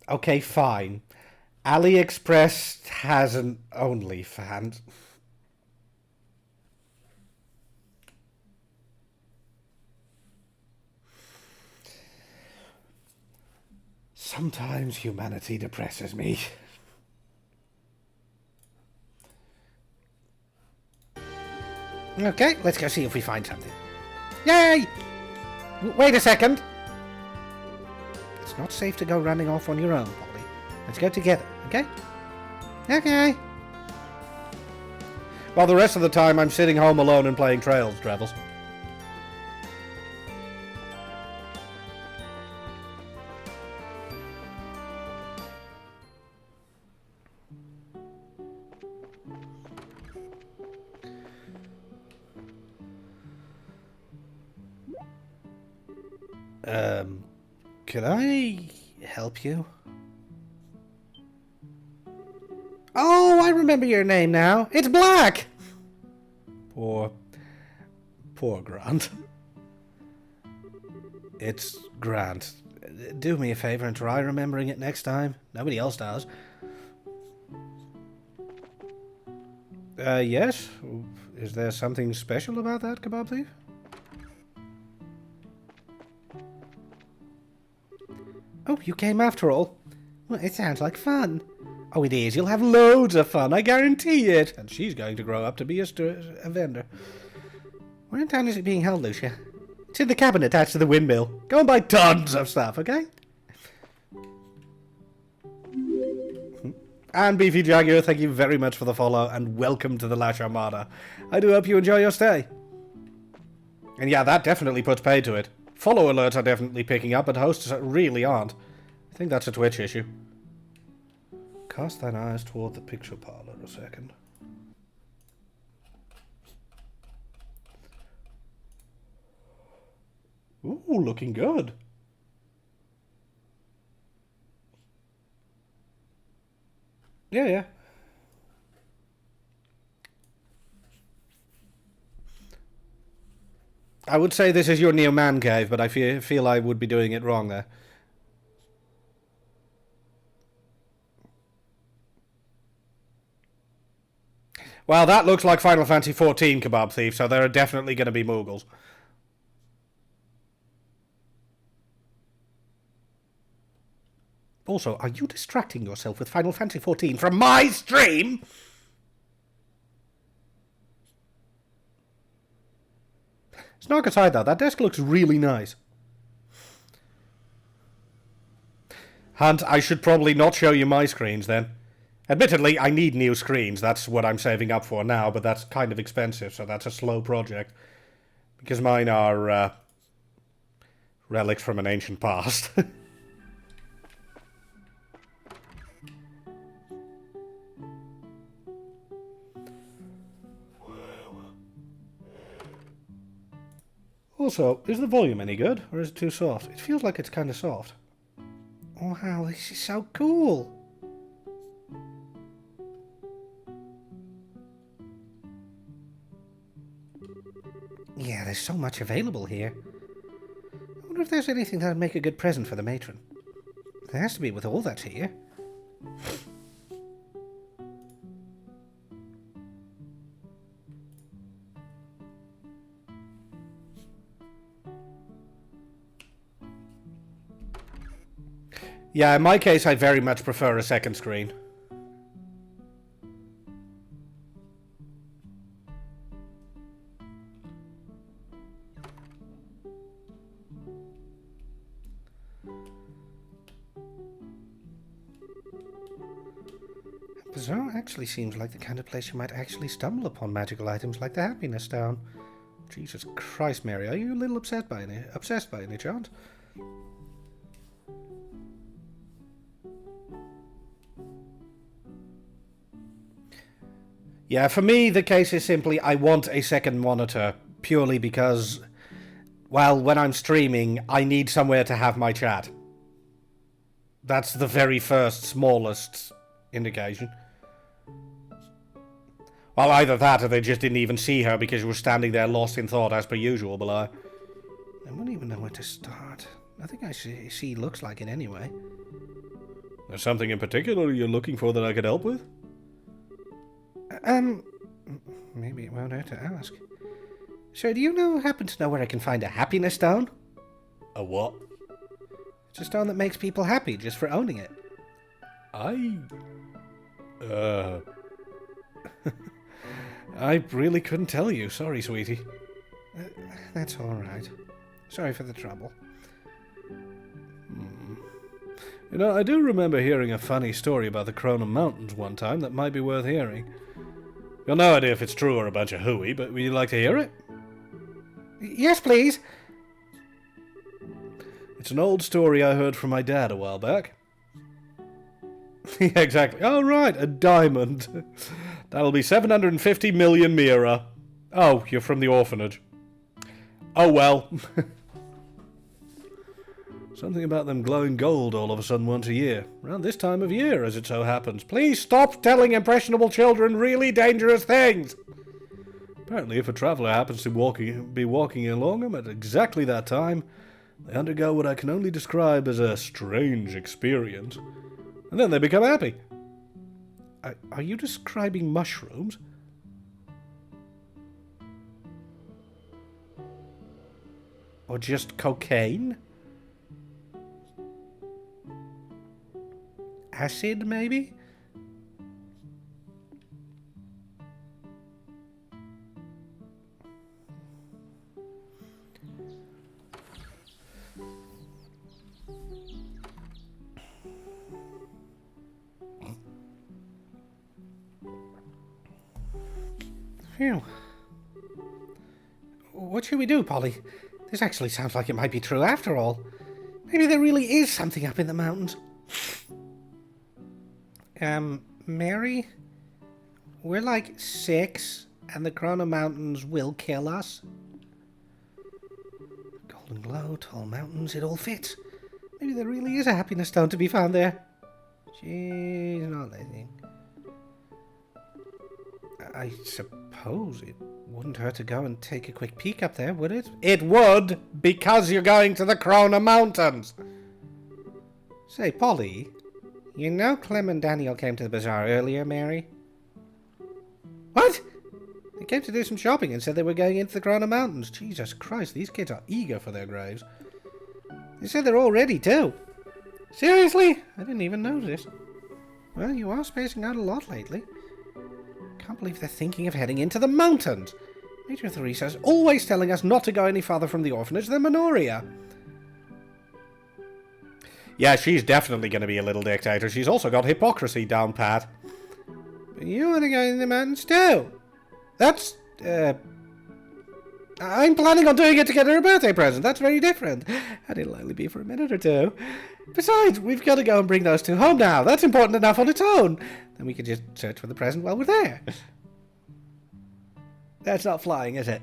Okay, fine. AliExpress has an OnlyFans. Sometimes humanity depresses me. Okay, let's go see if we find something. Yay! Wait a second. It's not safe to go running off on your own, Polly. Let's go together, okay? Okay. While the rest of the time I'm sitting home alone and playing Trails, Travels. Can I help you? Oh, I remember your name now. It's Black! Poor Grant. It's Grant. Do me a favor and try remembering it next time. Nobody else does. Yes? Is there something special about that, Kebab Thief? Oh, you came after all. Well, it sounds like fun. Oh, it is. You'll have loads of fun, I guarantee it. And she's going to grow up to be a vendor. Where in town is it being held, Lucia? It's in the cabin attached to the windmill. Go and buy tons of stuff, okay? And Beefy Jaguar, thank you very much for the follow, and welcome to the Lash Armada. I do hope you enjoy your stay. And yeah, that definitely puts pay to it. Follow alerts are definitely picking up, but hosts really aren't. I think that's a Twitch issue. Cast thine eyes toward the picture parlor a second. Ooh, looking good. Yeah. I would say this is your Neo Man Cave, but I feel I would be doing it wrong there. Well, that looks like Final Fantasy XIV, Kebab Thief, so there are definitely going to be Moogles. Also, are you distracting yourself with Final Fantasy XIV from my stream? Snark aside, though, that desk looks really nice. Hunt, I should probably not show you my screens, then. Admittedly, I need new screens. That's what I'm saving up for now, but that's kind of expensive, so that's a slow project. Because mine are, relics from an ancient past. Also, is the volume any good, or is it too soft? It feels like it's kind of soft. Oh, wow, this is so cool. Yeah, there's so much available here. I wonder if there's anything that would make a good present for the matron. There has to be with all that's here. Yeah, in my case, I very much prefer a second screen. Bazaar actually seems like the kind of place you might actually stumble upon magical items like the Happiness Stone. Jesus Christ, Mary, are you a little obsessed by any chance? Yeah, for me, the case is simply I want a second monitor, purely because, well, when I'm streaming, I need somewhere to have my chat. That's the very first, smallest indication. Well, either that or they just didn't even see her because she was standing there lost in thought as per usual below. I wouldn't even know where to start. Nothing I see looks like it anyway. There's something in particular you're looking for that I could help with? Maybe it won't hurt to ask. So, do you happen to know where I can find a happiness stone? A what? It's a stone that makes people happy just for owning it. I really couldn't tell you. Sorry, sweetie. That's all right. Sorry for the trouble. You know, I do remember hearing a funny story about the Cronum Mountains one time that might be worth hearing. Got no idea if it's true or a bunch of hooey, but would you like to hear it? Yes, please. It's an old story I heard from my dad a while back. Yeah, exactly. Oh, right, a diamond. That'll be 750 million Mira. Oh, you're from the orphanage. Oh, well. Something about them glowing gold all of a sudden once a year. Around this time of year, as it so happens. Please stop telling impressionable children really dangerous things! Apparently, if a traveller happens to be walking along them at exactly that time, they undergo what I can only describe as a strange experience. And then they become happy. Are you describing mushrooms? Or just cocaine? Acid, maybe? Phew. What should we do, Polly? This actually sounds like it might be true after all. Maybe there really is something up in the mountains. Mary? We're like 6, and the Corona Mountains will kill us. Golden glow, tall mountains, it all fits. Maybe there really is a happiness stone to be found there. She's not listening. I suppose it wouldn't hurt to go and take a quick peek up there, would it? It would, because you're going to the Corona Mountains. Say, Polly, you know Clem and Daniel came to the bazaar earlier, Mary? What? They came to do some shopping and said they were going into the Corona Mountains. Jesus Christ, these kids are eager for their graves. They said they're all ready, too. Seriously? I didn't even notice. Well, you are spacing out a lot lately. Can't believe they're thinking of heading into the mountains. Major Theresa is always telling us not to go any farther from the orphanage than Minoria. Yeah, she's definitely going to be a little dictator. She's also got hypocrisy down pat. But you want to go in the mountains too? That's, I'm planning on doing it to get her a birthday present. That's very different. And it'll only be for a minute or two. Besides, we've got to go and bring those two home now. That's important enough on its own. Then we can just search for the present while we're there. That's not flying, is it?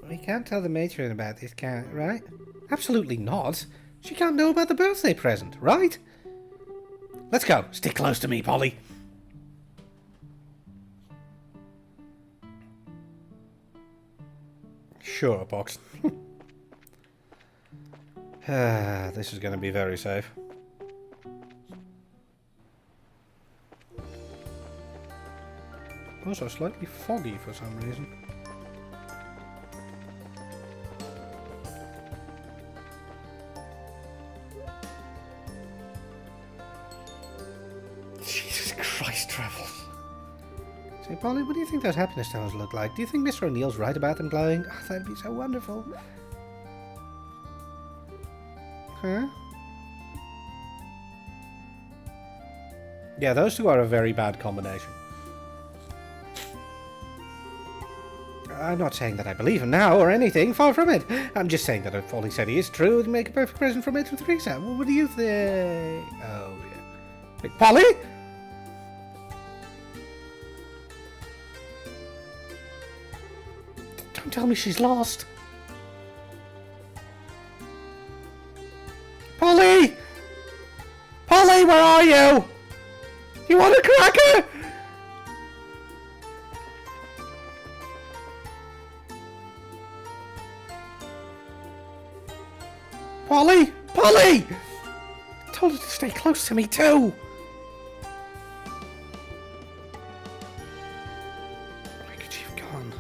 We can't tell the matron about this, right? Absolutely not. She can't know about the birthday present, right? Let's go. Stick close to me, Polly. Sure, Box. This is going to be very safe. Also slightly foggy for some reason. Jesus Christ, Travels. Say, Polly, what do you think those happiness stones look like? Do you think Mr. O'Neill's right about them glowing? Oh, that'd be so wonderful. Huh? Yeah, those two are a very bad combination. I'm not saying that I believe him now or anything, far from it. I'm just saying that if all he said he is true, it'd make a perfect present for Matron Theresa. What do you think? Oh, dear. Wait, Polly? Don't tell me she's lost. Polly! Polly, where are you? You want a cracker? Polly! Polly! I told her to stay close to me too. Where could she have gone?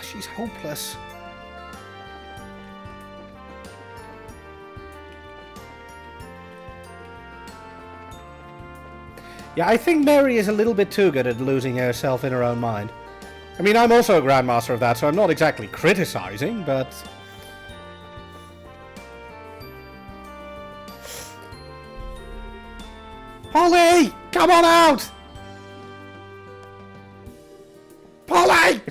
She's hopeless. Yeah, I think Mary is a little bit too good at losing herself in her own mind. I mean, I'm also a grandmaster of that, so I'm not exactly criticizing, but... Polly! Come on out! Polly!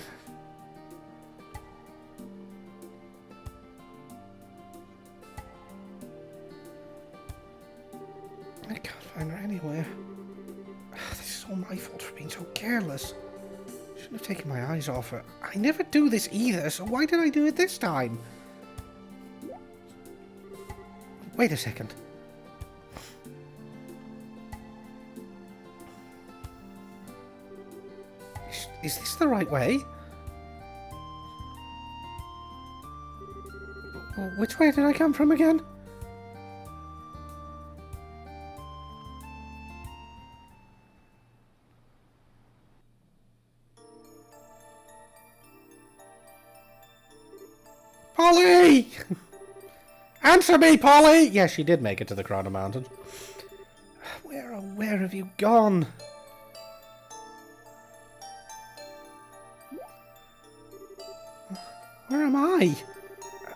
I can't find her anywhere. This is all my fault for being so careless. Shouldn't have taken my eyes off her. I never do this either, so why did I do it this time? Wait a second. Is this the right way? Which way did I come from again? Polly! Answer me, Polly! Yes, she did make it to the crown of mountain. Where have you gone? Where am I?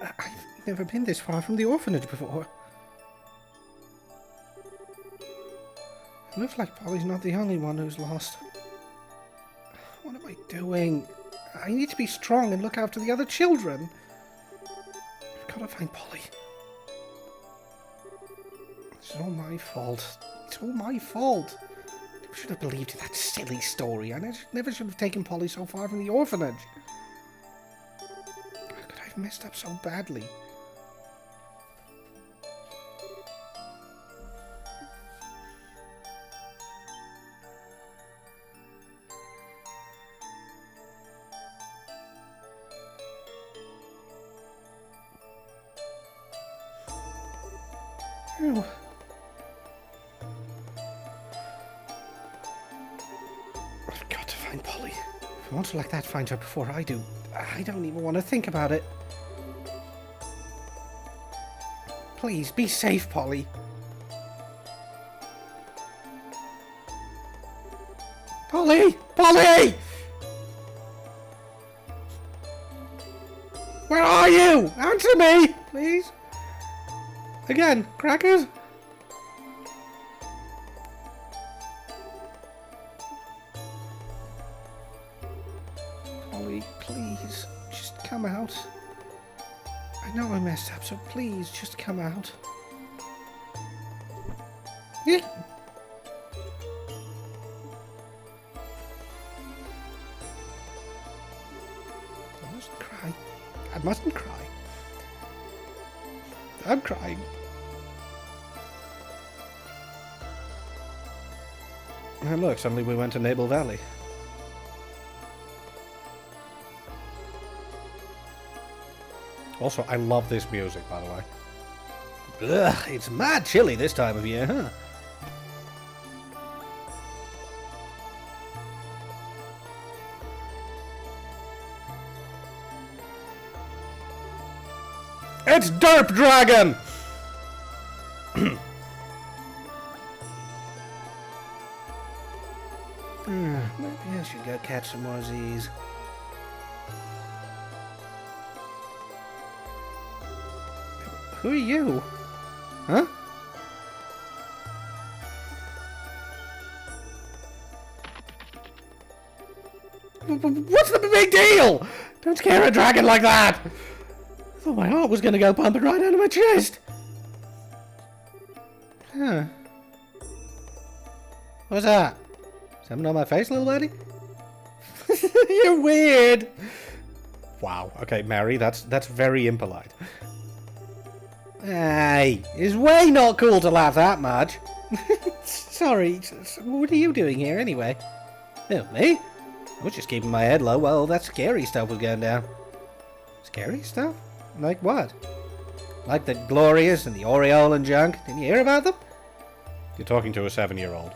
I've never been this far from the orphanage before. It looks like Polly's not the only one who's lost. What am I doing? I need to be strong and look after the other children. I've got to find Polly. It's all my fault. It's all my fault. I never should have believed that silly story. I never should have taken Polly so far from the orphanage. How could I have messed up so badly? Oh. I've got to find Polly. If a monster like that finds her before I do, I don't even want to think about it. Please, be safe, Polly. Polly! Polly! Where are you? Answer me, please. Again, crackers? Polly, please, just come out. I know I messed up, so please, just come out. Yeah. I mustn't cry. I mustn't cry. I'm crying. And look, suddenly we went to Nable Valley. Also, I love this music, by the way. Ugh, it's mad chilly this time of year, huh? It's Derp Dragon! Maybe I should go catch some more Z's. Who are you? Huh? What's the big deal? Don't scare a dragon like that! I thought my heart was gonna go pumping right out of my chest. Huh. What's that? Something on my face, little buddy? You're weird. Wow. Okay, Mary, that's very impolite. Hey, it's way not cool to laugh that much. Sorry, what are you doing here anyway? Oh, me? I was just keeping my head low while that scary stuff was going down. Scary stuff? Like what? Like the Glorious and the Aureole and junk? Didn't you hear about them? You're talking to a 7-year-old.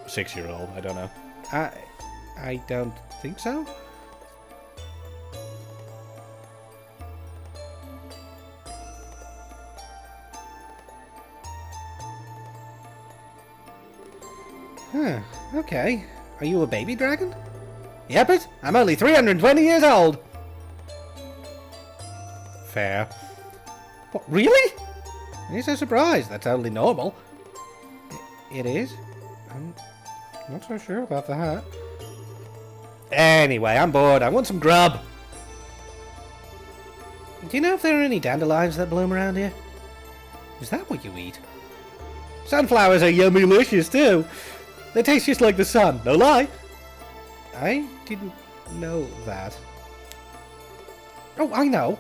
6-year-old, I don't know. I don't think so. Huh, okay. Are you a baby dragon? Yep, I'm only 320 years old. Fair. What, really? I'm so surprised. That's totally normal. It is? I'm not so sure about that. Anyway, I'm bored. I want some grub. Do you know if there are any dandelions that bloom around here? Is that what you eat? Sunflowers are yummy-licious too. They taste just like the sun, no lie. I didn't know that. Oh, I know.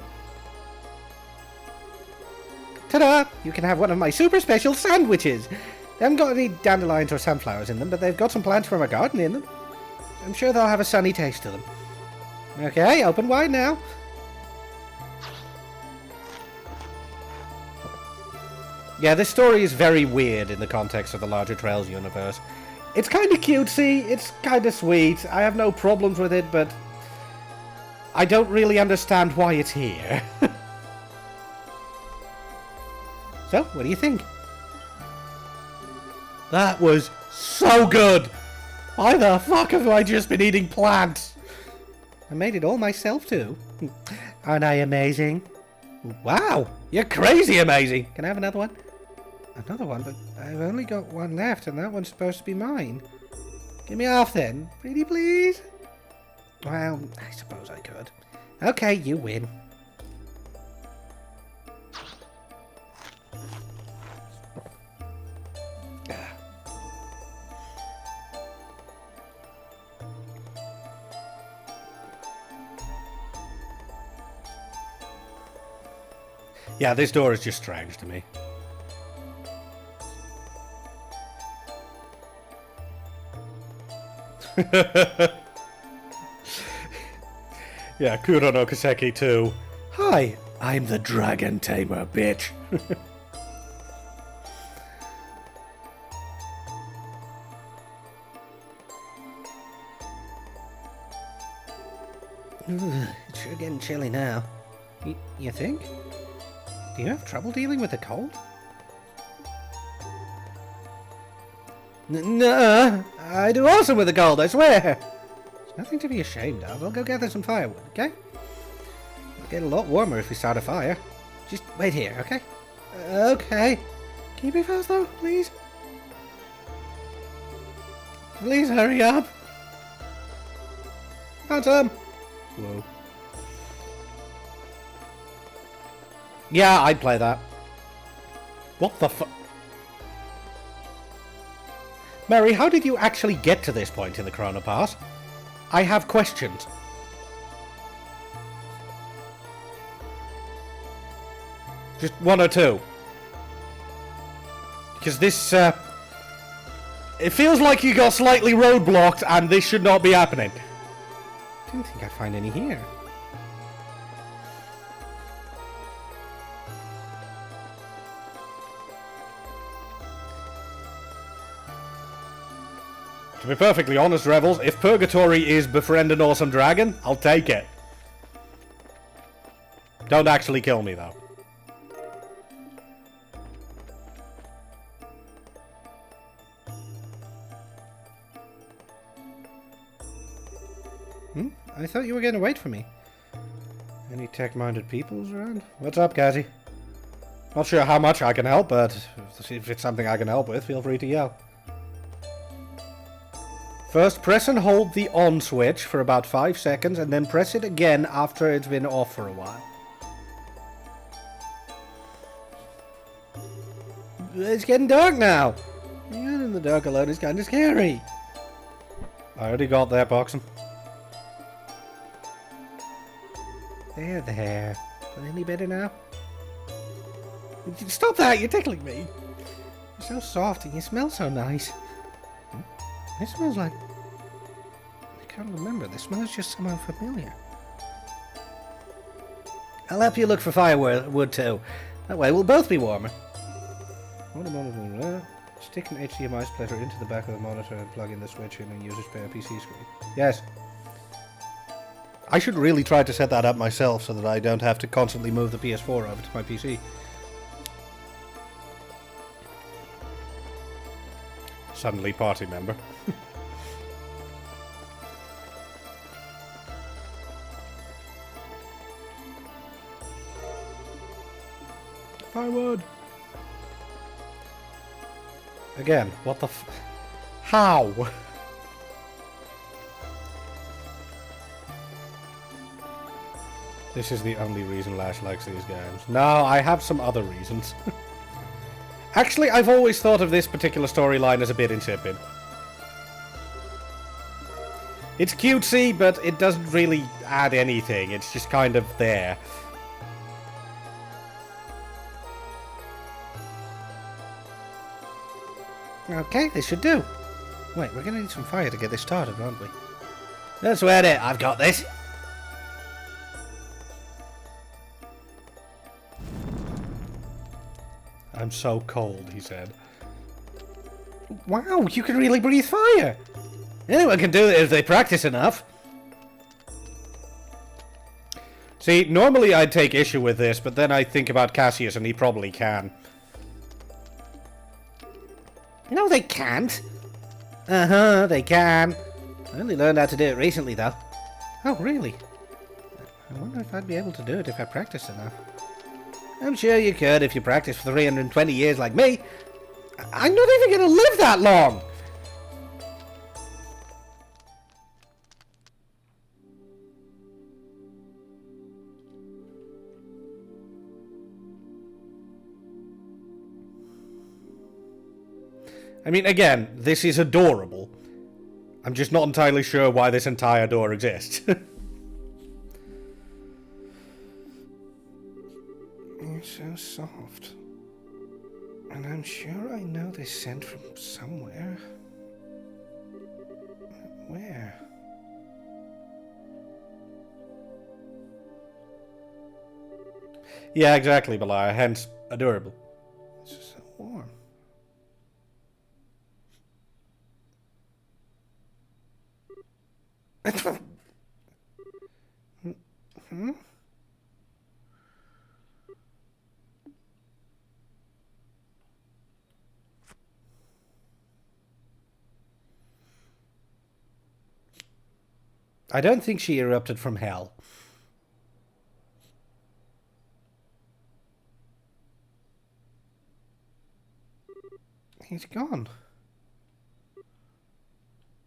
Ta-da! You can have one of my super special sandwiches. They haven't got any dandelions or sunflowers in them, but they've got some plants from our garden in them. I'm sure they'll have a sunny taste to them. Okay, open wide now. Yeah, this story is very weird in the context of the larger Trails universe. It's kind of cutesy, it's kind of sweet, I have no problems with it, but I don't really understand why it's here. So, what do you think? That was so good! Why the fuck have I just been eating plants? I made it all myself too. Aren't I amazing? Wow, you're crazy amazing! Can I have another one? Another one, but I've only got one left, and that one's supposed to be mine. Give me half then, pretty please? Well, I suppose I could. Okay, you win. Yeah, this door is just strange to me. Yeah, Kuro no Kaseki too. Hi, I'm the Dragon Tamer, bitch. It's sure getting chilly now. You think? Do you have trouble dealing with the cold? No, I do awesome with the cold, I swear. There's nothing to be ashamed of. I'll go gather some firewood, okay? It'll get a lot warmer if we start a fire. Just wait here, okay? Okay. Can you be fast though, please? Please hurry up. Found some. Whoa. Yeah, I'd play that. What the fu- Mary, how did you actually get to this point in the Chrono Pass? I have questions. Just one or two. Because this, it feels like you got slightly roadblocked and this should not be happening. I didn't think I'd find any here. To be perfectly honest, Rebels, if Purgatory is befriend an awesome dragon, I'll take it. Don't actually kill me, though. I thought you were going to wait for me. Any tech-minded peoples around? What's up, Cassie? Not sure how much I can help, but if it's something I can help with, feel free to yell. First, press and hold the on switch for about 5 seconds, and then press it again after it's been off for a while. It's getting dark now. Being in the dark alone is kind of scary. I already got there, Boxen. There. Any better now? Stop that! You're tickling me! You're so soft and you smell so nice. This smells like... I can't remember. This smells just somehow familiar. I'll help you look for firewood too. That way we'll both be warmer. Stick an HDMI splitter into the back of the monitor and plug in the switch in and use a spare PC screen. Yes. I should really try to set that up myself so that I don't have to constantly move the PS4 over to my PC. Suddenly party member. Firewood! Again, what the How? This is the only reason Lash likes these games. No, I have some other reasons. Actually, I've always thought of this particular storyline as a bit insipid. It's cutesy, but it doesn't really add anything. It's just kind of there. Okay, this should do. Wait, we're gonna need some fire to get this started, aren't we? That's where it. I've got this. I'm so cold, he said. Wow, you can really breathe fire! Anyone can do it if they practice enough. See, normally I'd take issue with this, but then I think about Cassius and he probably can. No, they can't. Uh-huh, they can. I only learned how to do it recently, though. Oh, really? I wonder if I'd be able to do it if I practiced enough. I'm sure you could if you practiced for 320 years like me. I'm not even going to live that long! I mean, again, this is adorable. I'm just not entirely sure why this entire door exists. You're so soft. And I'm sure I know this scent from somewhere. Where? Yeah, exactly, Belaya, hence adorable. It's just so warm. Hmm? I don't think she erupted from hell. He's gone.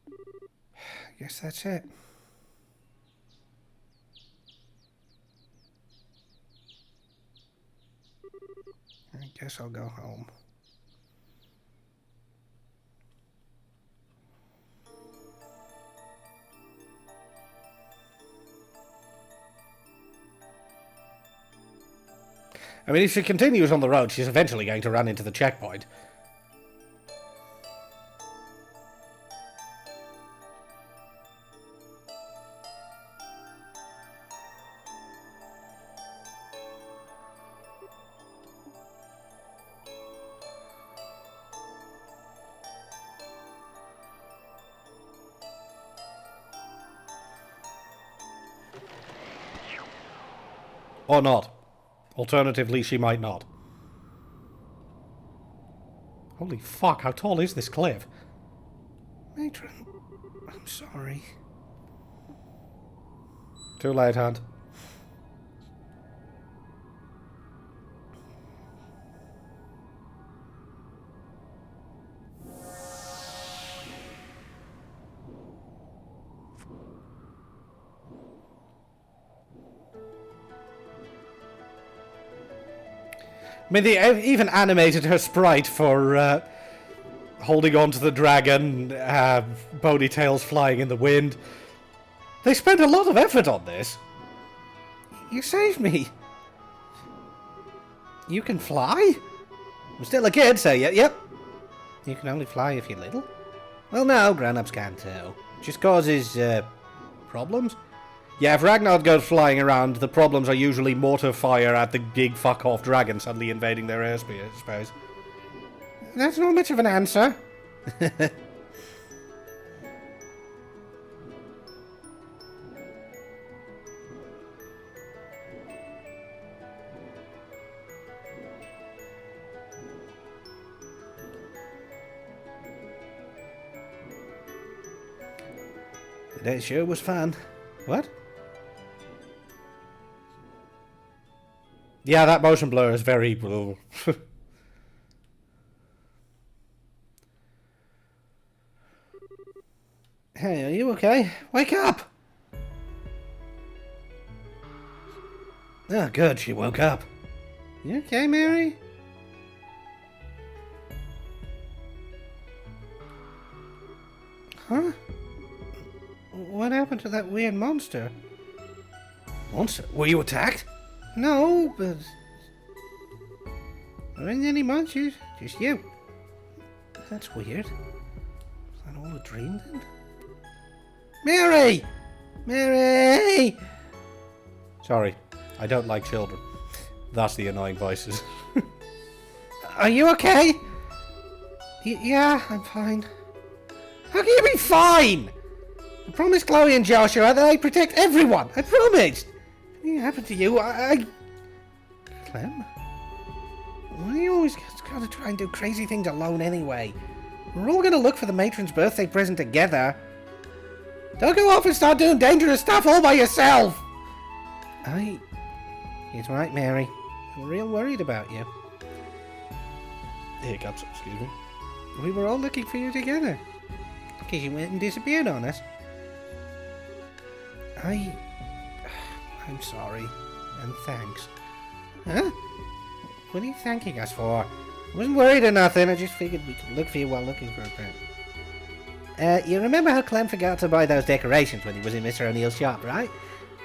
I guess that's it. I guess I'll go home. I mean, if she continues on the road, she's eventually going to run into the checkpoint. Or not. Alternatively, she might not. Holy fuck, how tall is this cliff? Matron, I'm sorry. Too late, Hunt. I mean, they even animated her sprite for holding on to the dragon, ponytails flying in the wind. They spent a lot of effort on this. You saved me. You can fly? I'm still a kid, so yep. You can only fly if you're little? Well, no, grown-ups can too. Just causes, problems? Yeah, if Ragnar goes flying around, the problems are usually mortar fire at the big fuck-off dragon suddenly invading their airspace, I suppose. That's not much of an answer. That sure was fun. What? Yeah, that motion blur is very... Hey, are you okay? Wake up! Oh, good, she woke up. You okay, Mary? Huh? What happened to that weird monster? Monster? Were you attacked? No, but... There ain't any monsters, just you. That's weird. Was that all a dream then? Mary! Mary! Sorry, I don't like children. That's the annoying voices. Are you okay? Yeah, I'm fine. How can you be fine? I promised Chloe and Joshua that I'd protect everyone. I promised. If anything happened to you, Clem? Why do you always gotta try and do crazy things alone anyway? We're all gonna look for the matron's birthday present together. Don't go off and start doing dangerous stuff all by yourself! He's right, Mary. I'm real worried about you. Hiccups, excuse me. We were all looking for you together. Because you went and disappeared on us. I'm sorry. And thanks. Huh? What are you thanking us for? I wasn't worried or nothing. I just figured we could look for you while looking for a friend. You remember how Clem forgot to buy those decorations when he was in Mr. O'Neill's shop, right?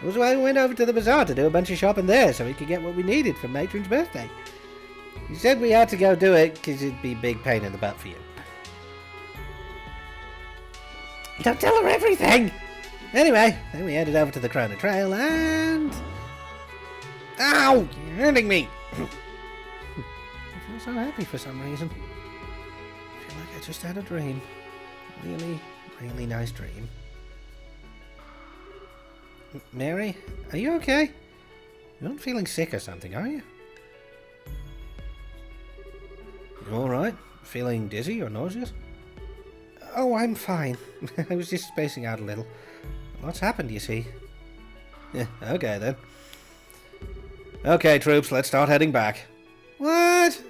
It was why we went over to the bazaar to do a bunch of shopping there so we could get what we needed for Matron's birthday. He said we had to go do it because it'd be a big pain in the butt for you. Don't tell her everything! Anyway, then we headed over to the Krona Trail and... Ow! You're hurting me! I feel so happy for some reason. I feel like I just had a dream. Really, really nice dream. Mary, are you okay? You're not feeling sick or something, are you? You alright? Feeling dizzy or nauseous? Oh, I'm fine. I was just spacing out a little. What's happened, you see? Yeah, okay then. Okay, troops, let's start heading back. What?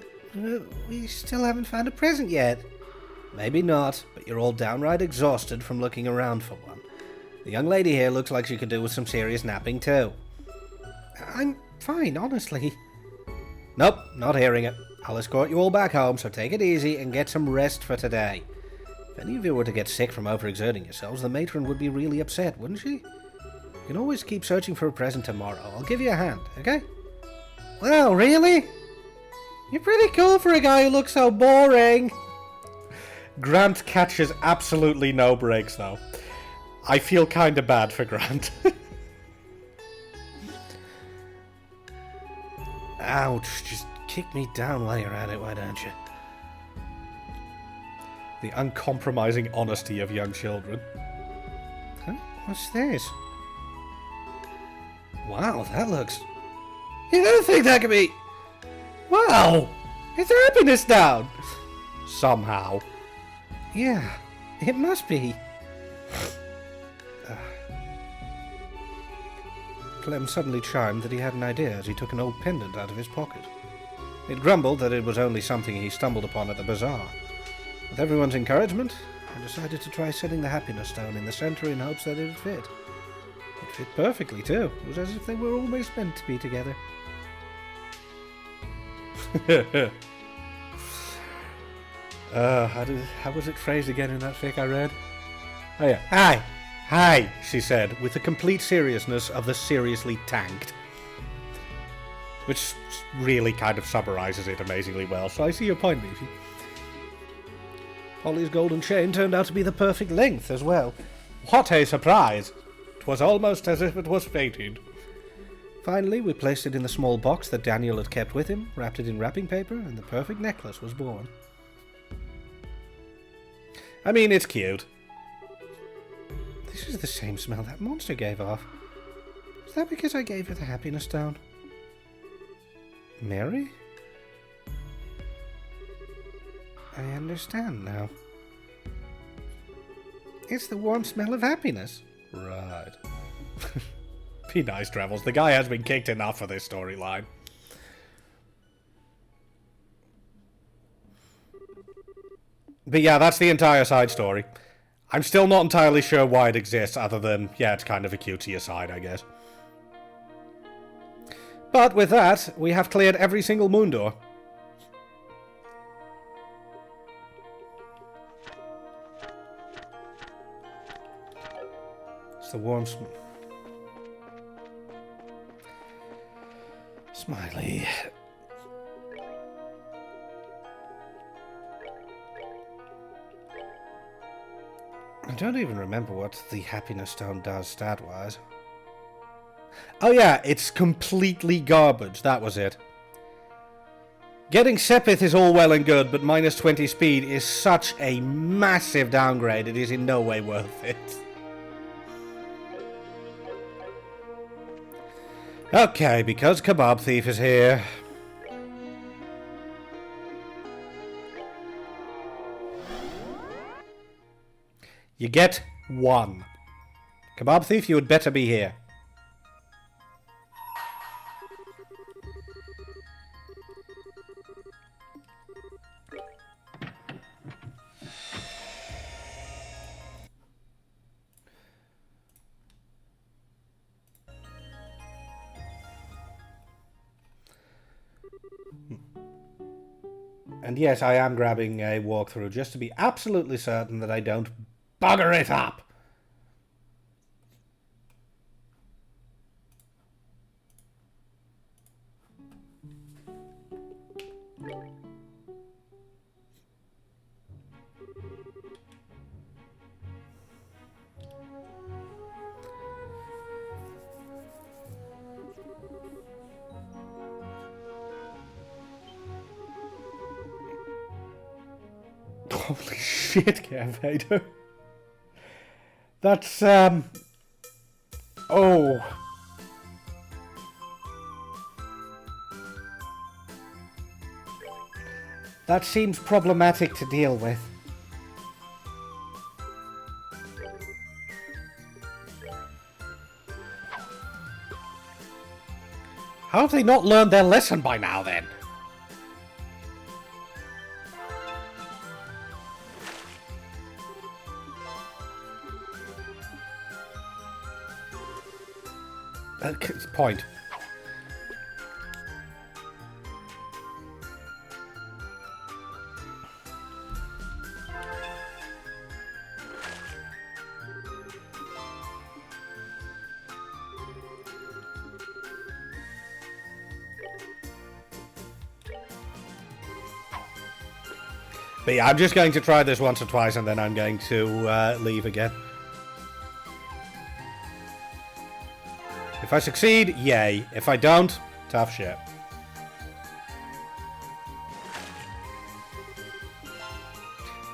We still haven't found a present yet. Maybe not, but you're all downright exhausted from looking around for one. The young lady here looks like she could do with some serious napping too. I'm fine, honestly. Nope, not hearing it. I'll escort you all back home, so take it easy and get some rest for today. If any of you were to get sick from overexerting yourselves, the matron would be really upset, wouldn't she? You can always keep searching for a present tomorrow. I'll give you a hand, okay? Wow, really? You're pretty cool for a guy who looks so boring. Grant catches absolutely no breaks, though. I feel kind of bad for Grant. Ouch, just kick me down while you're at it, why don't you? The uncompromising honesty of young children. Huh? What's this? Wow, that looks... You don't think that could be... Wow! It's happiness down! Somehow. Yeah, it must be. Clem suddenly chimed that he had an idea as he took an old pendant out of his pocket. It grumbled that it was only something he stumbled upon at the bazaar. With everyone's encouragement, I decided to try setting the happiness stone in the centre in hopes that it would fit. It fit perfectly too. It was as if they were always meant to be together. How was it phrased again in that fic I read? Oh yeah. Hi! Hi, she said, with the complete seriousness of the seriously tanked. Which really kind of summarizes it amazingly well, so I see your point, Beefy. Polly's golden chain turned out to be the perfect length as well. What a surprise! 'Twas almost as if it was fated. Finally, we placed it in the small box that Daniel had kept with him, wrapped it in wrapping paper, and the perfect necklace was born. I mean, it's cute. This is the same smell that monster gave off. Is that because I gave her the happiness stone? Mary? I understand now. It's the warm smell of happiness. Right. Be nice, Travels. The guy has been kicked enough for this storyline. But yeah, that's the entire side story. I'm still not entirely sure why it exists, other than, yeah, it's kind of a cutie aside, I guess. But with that, we have cleared every single moon door. It's the warm Smiley. I don't even remember what the happiness stone does stat-wise. Oh yeah, it's completely garbage, that was it. Getting Sepith is all well and good, but minus 20 speed is such a massive downgrade, it is in no way worth it. Okay, because Kebab Thief is here. You get 1. Kebab Thief, you had better be here. And yes, I am grabbing a walkthrough just to be absolutely certain that I don't bugger it up. Holy shit, Vader. That's, oh. That seems problematic to deal with. How have they not learned their lesson by now, then? Point. But yeah, I'm just going to try this once or twice and then I'm going to leave again. If I succeed, yay. If I don't, tough shit.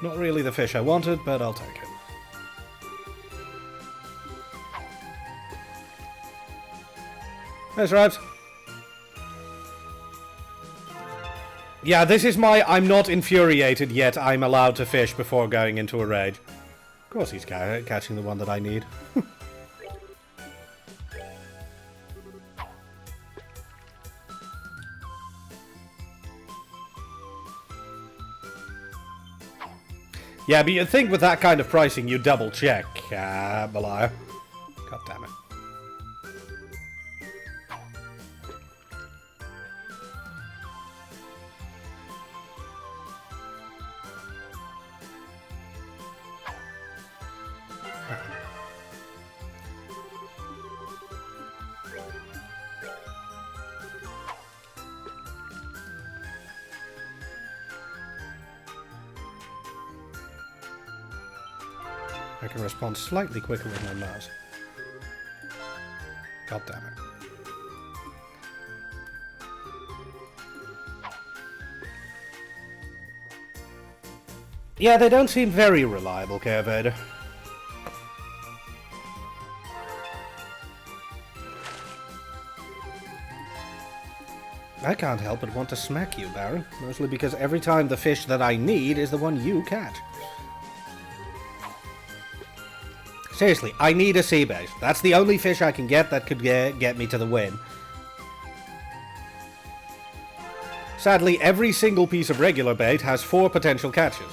Not really the fish I wanted, but I'll take it. That's right. Yeah, this is my I'm not infuriated yet I'm allowed to fish before going into a rage. Of course he's catching the one that I need. Yeah, but you'd think with that kind of pricing you double check, Malaya. God damn it. I can respond slightly quicker with my mouse. God damn it. Yeah, they don't seem very reliable, Carevader. I can't help but want to smack you, Baron. Mostly because every time the fish that I need is the one you catch. Seriously, I need a sea bass. That's the only fish I can get that could get me to the win. Sadly, every single piece of regular bait has 4 potential catches.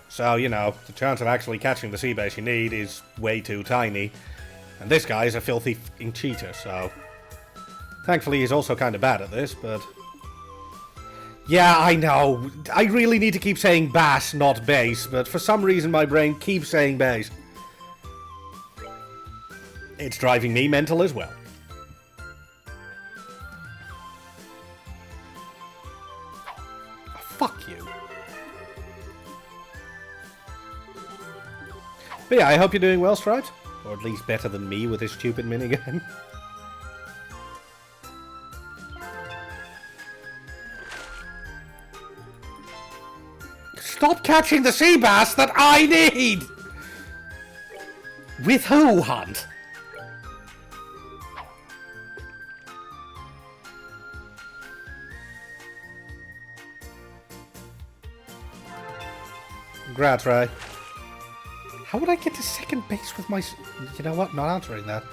So, you know, the chance of actually catching the sea bass you need is way too tiny. And this guy is a filthy f***ing cheater, so... Thankfully, he's also kind of bad at this, but... Yeah, I know. I really need to keep saying bass, not bass, but for some reason my brain keeps saying bass. It's driving me mental as well. Oh, fuck you. But yeah, I hope you're doing well, Stripes. Or at least better than me with this stupid minigame. Stop catching the sea bass that I need! With who, Hunt? Congrats, Ray. How would I get to second base with my... You know what? Not answering that.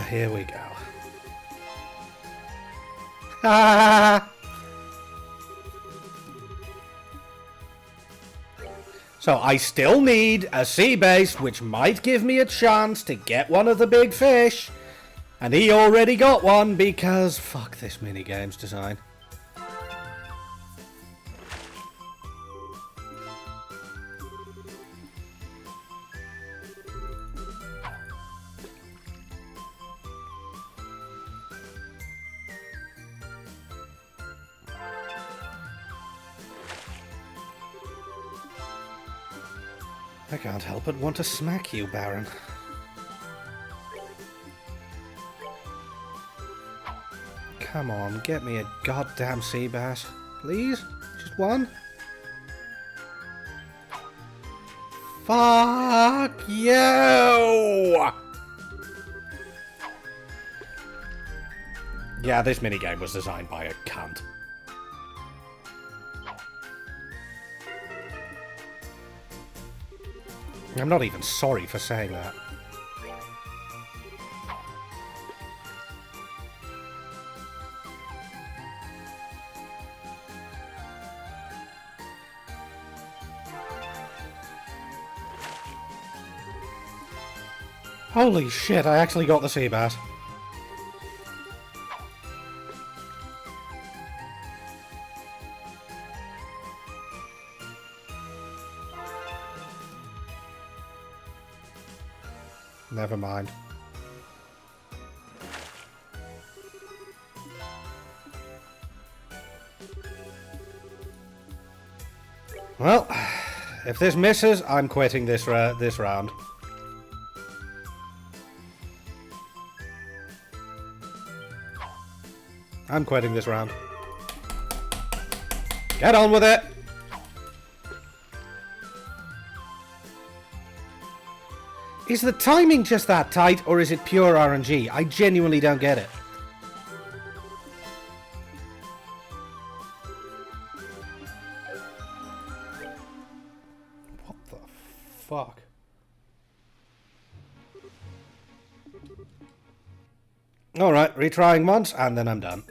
Here we go. Ah! So I still need a sea bass, which might give me a chance to get one of the big fish. And he already got one because fuck this minigame's design. I can't help but want to smack you, Baron. Come on, get me a goddamn sea bass. Please? Just one? Fuck you! Yeah, this minigame was designed by a cunt. I'm not even sorry for saying that. Holy shit, I actually got the sea bass. Never mind. Well, if this misses, I'm quitting this round. I'm quitting this round. Get on with it! Is the timing just that tight, or is it pure RNG? I genuinely don't get it. What the fuck? Alright, retrying once, and then I'm done.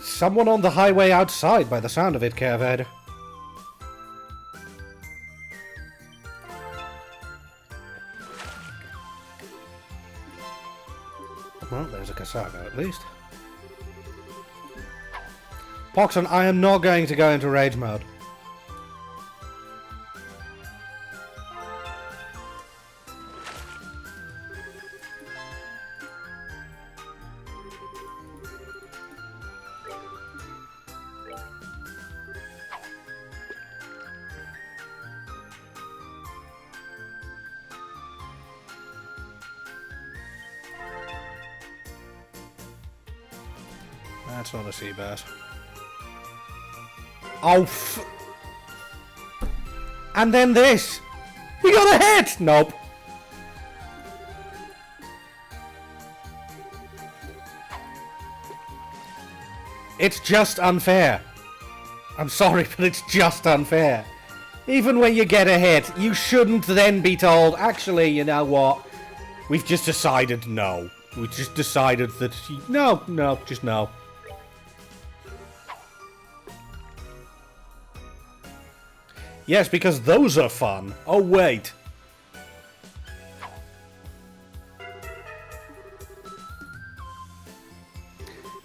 Someone on the highway outside by the sound of it, Carevader. Well, there's a Kasago at least. Poxon, I am not going to go into rage mode. That's not a sea bass. Oh, and then this! We got a hit! Nope. It's just unfair. I'm sorry, but it's just unfair. Even when you get a hit, you shouldn't then be told, actually, you know what? We've just decided no. We've just decided that... No, just no. Yes, because those are fun. Oh, wait.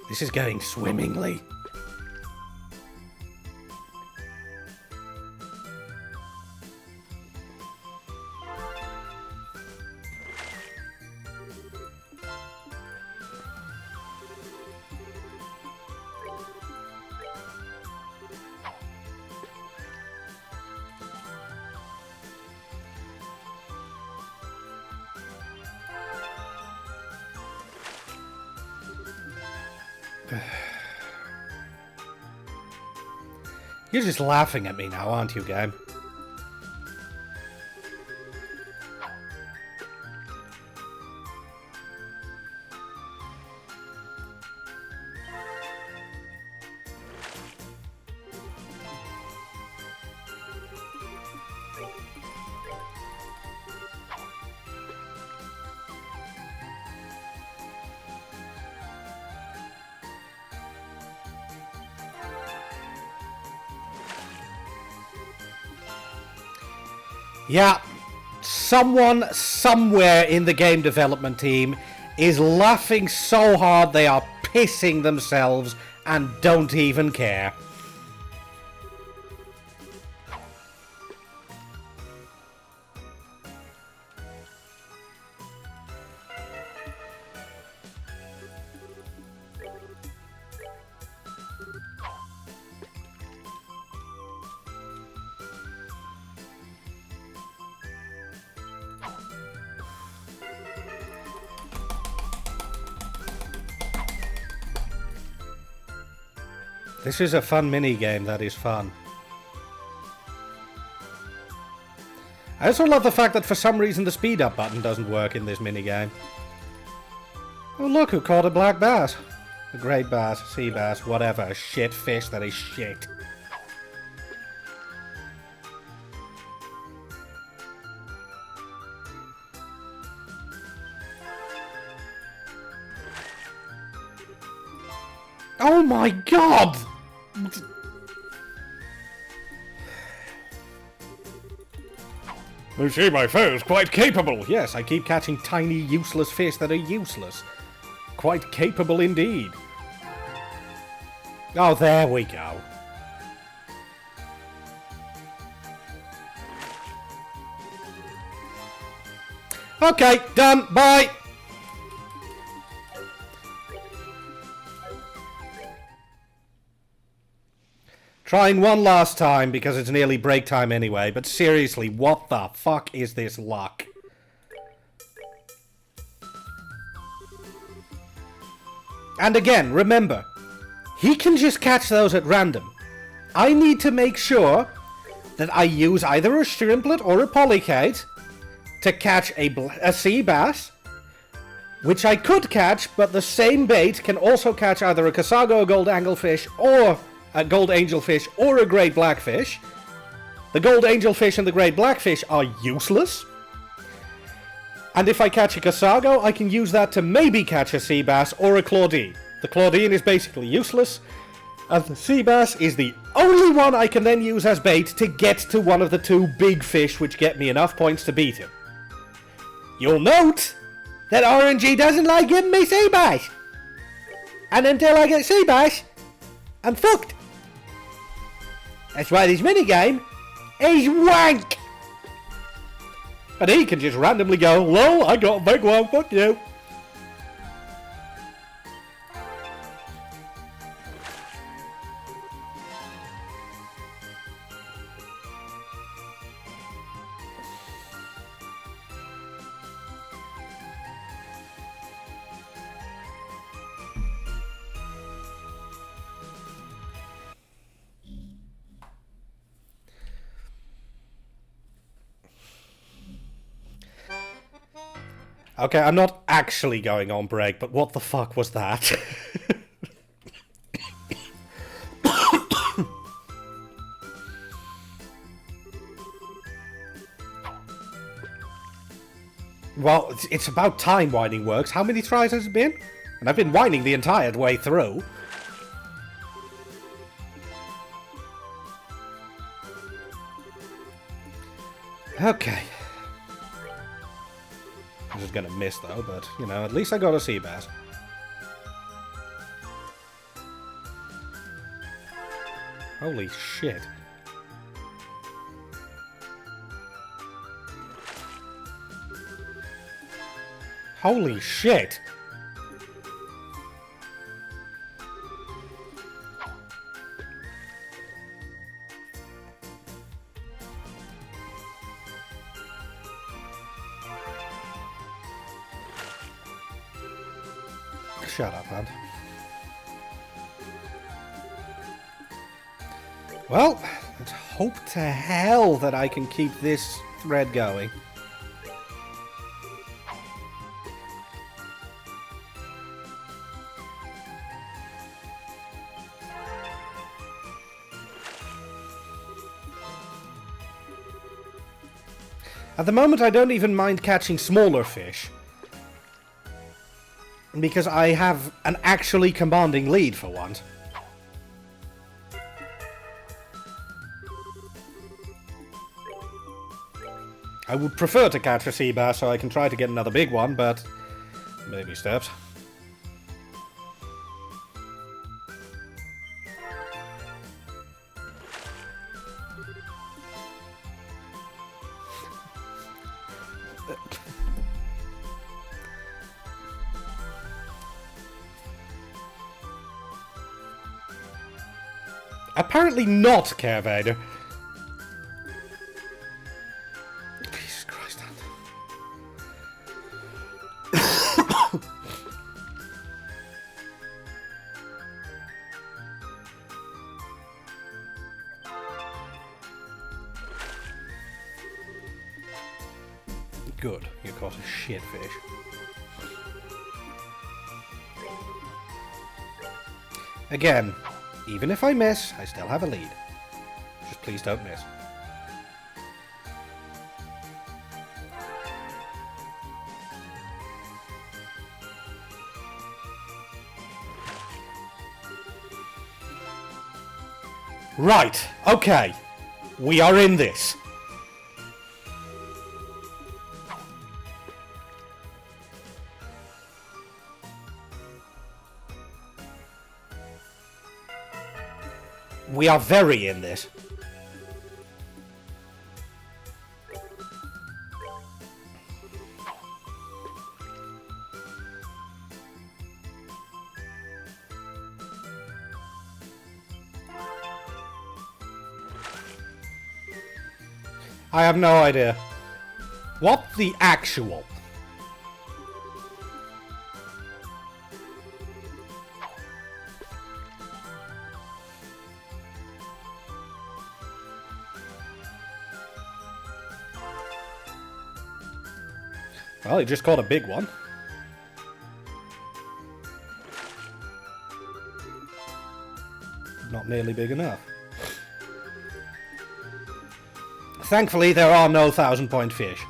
This is going swimmingly. You're just laughing at me now, aren't you, game? Yeah, someone somewhere in the game development team is laughing so hard they are pissing themselves and don't even care. This is a fun mini-game that is fun. I also love the fact that for some reason the speed up button doesn't work in this mini-game. Oh look, who caught a black bass. A great bass, sea bass, whatever, a shit fish that is shit. Oh my god! You see, my foe's quite capable. Yes, I keep catching tiny, useless fish that are useless. Quite capable indeed. Oh, there we go. Okay, done. Bye. Trying one last time because it's nearly break time anyway, but seriously, what the fuck is this luck? And again, remember, he can just catch those at random. I need to make sure that I use either a shrimplet or a polycate to catch a sea bass, which I could catch, but the same bait can also catch either a Kasago, a gold anglefish, or a gold angelfish, or a great blackfish. The gold angelfish and the great blackfish are useless. And if I catch a Kasago, I can use that to maybe catch a sea bass or a Claudine. The Claudine is basically useless, and the sea bass is the only one I can then use as bait to get to one of the two big fish which get me enough points to beat him. You'll note that RNG doesn't like giving me sea bass. And until I get sea bass, I'm fucked. That's why this minigame is wank. And he can just randomly go, lol, I got a big one, fuck you. Okay, I'm not actually going on break, but what the fuck was that? Well, it's about time whining works. How many tries has it been? And I've been whining the entire way through. Okay. I'm just gonna miss though, but, you know, at least I got a sea bass. Holy shit. Holy shit! Shut up, man. Well, let's hope to hell that I can keep this thread going. At the moment, I don't even mind catching smaller fish. Because I have an actually commanding lead for once. I would prefer to catch a sea bass so I can try to get another big one, but baby steps. Apparently not, Carevader. Jesus Christ, Good, you caught a shitfish. Again, even if I miss, I still have a lead. Just please don't miss. Right, okay. We are in this. We are very in this. I have no idea. What the actual? Well, he just caught a big one. Not nearly big enough. Thankfully, there are no 1,000-point fish.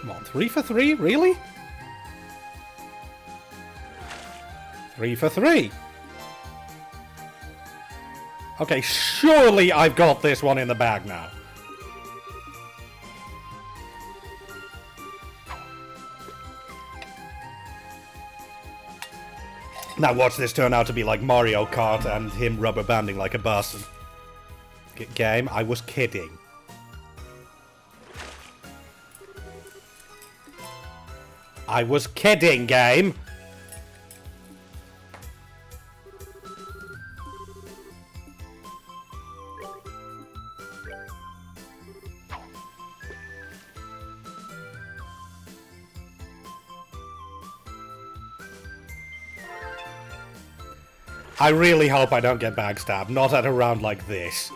Come on, 3 for 3? Really? 3 for 3. Okay, surely I've got this one in the bag now. Now watch this turn out to be like Mario Kart and him rubber banding like a bastard. Game, I was kidding. I was kidding, game! I really hope I don't get backstabbed, not at a round like this.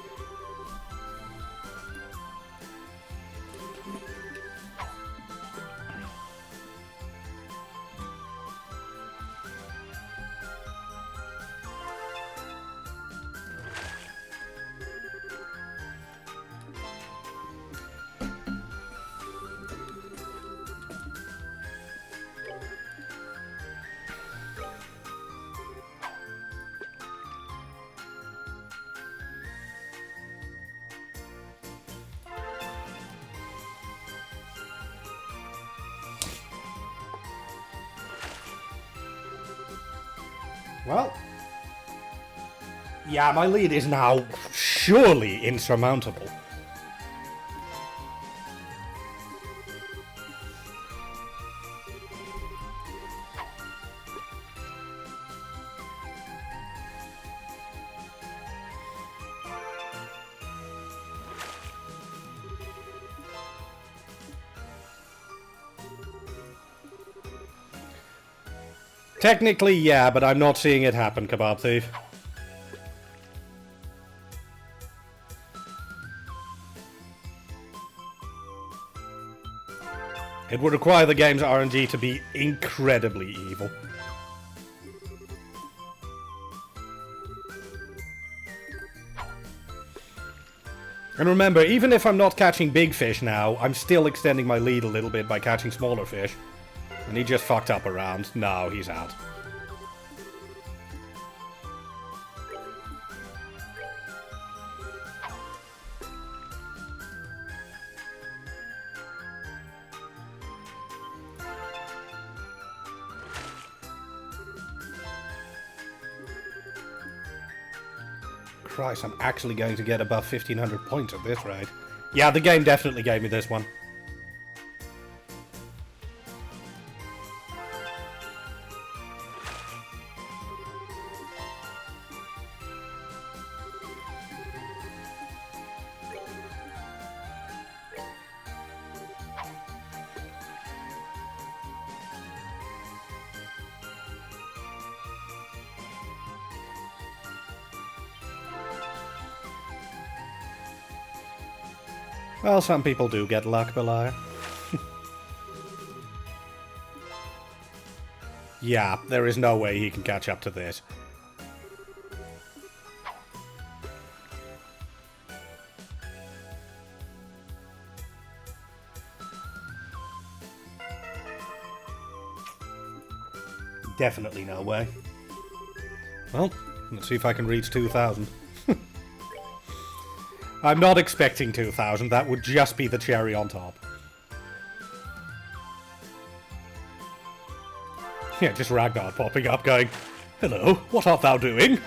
Well, yeah, my lead is now surely insurmountable. Technically, yeah, but I'm not seeing it happen, Kebab Thief. It would require the game's RNG to be incredibly evil. And remember, even if I'm not catching big fish now, I'm still extending my lead a little bit by catching smaller fish. And he just fucked up around. No, he's out. Christ, I'm actually going to get above 1500 points at this rate. Yeah, the game definitely gave me this one. Well, some people do get luck, Beliar. Yeah, there is no way he can catch up to this. Definitely no way. Well, let's see if I can reach 2,000. I'm not expecting 2,000, that would just be the cherry on top. Yeah, just Ragnar popping up going, "Hello, what art thou doing?"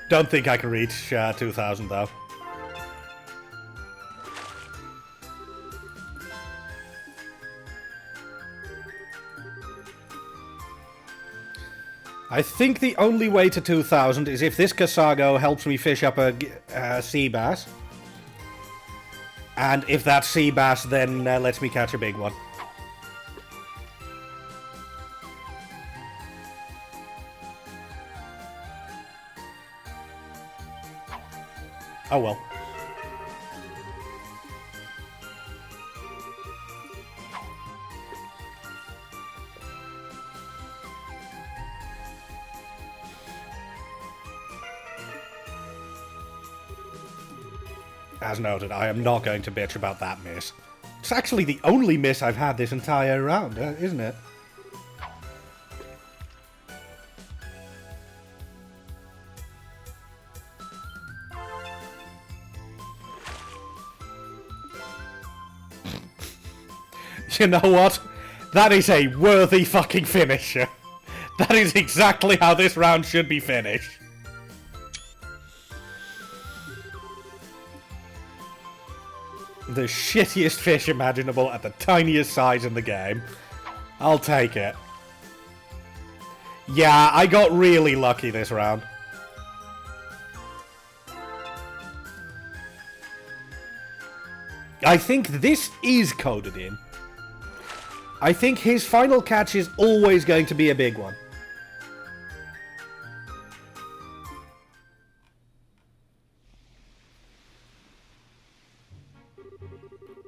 Don't think I can reach 2,000 though. I think the only way to 2,000 is if this Kasago helps me fish up a sea bass. And if that sea bass then lets me catch a big one. Oh well. As noted, I am not going to bitch about that miss. It's actually the only miss I've had this entire round, isn't it? You know what? That is a worthy fucking finisher. That is exactly how this round should be finished. The shittiest fish imaginable at the tiniest size in the game. I'll take it. Yeah, I got really lucky this round. I think this is coded in. I think his final catch is always going to be a big one.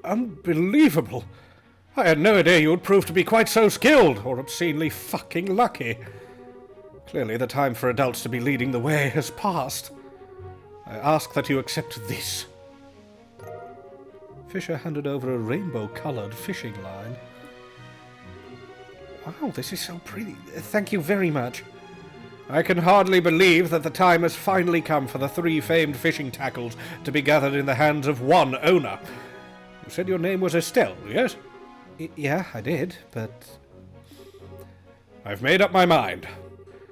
Unbelievable. I had no idea you would prove to be quite so skilled, or obscenely fucking lucky. Clearly the time for adults to be leading the way has passed. I ask that you accept this. Fisher handed over a rainbow-coloured fishing line. Wow, this is so pretty. Thank you very much. I can hardly believe that the time has finally come for the 3 famed fishing tackles to be gathered in the hands of one owner. You said your name was Estelle, yes? Yeah, I did, but... I've made up my mind.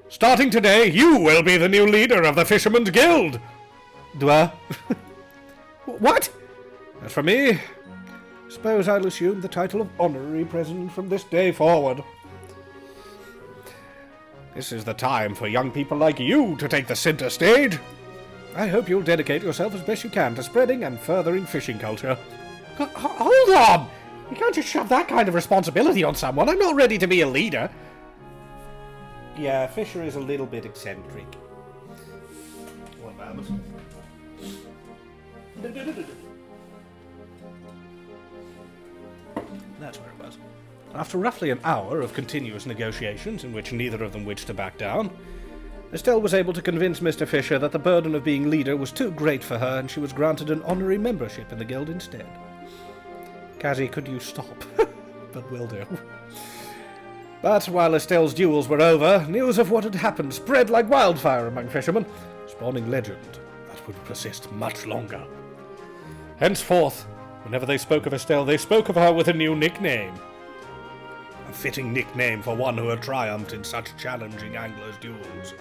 Starting today, you will be the new leader of the Fisherman's Guild! Do I? What? As for me, suppose I'll assume the title of honorary president from this day forward. This is the time for young people like you to take the center stage. I hope you'll dedicate yourself as best you can to spreading and furthering fishing culture. Hold on! You can't just shove that kind of responsibility on someone. I'm not ready to be a leader. Yeah, Fisher is a little bit eccentric. One moment. That's where it was. After roughly an hour of continuous negotiations in which neither of them wished to back down, Estelle was able to convince Mr. Fisher that the burden of being leader was too great for her and she was granted an honorary membership in the guild instead. Cassie, could you stop? But will do. But while Estelle's duels were over, news of what had happened spread like wildfire among fishermen, spawning legend that would persist much longer. Henceforth, whenever they spoke of Estelle, they spoke of her with a new nickname. A fitting nickname for one who had triumphed in such challenging anglers' duels.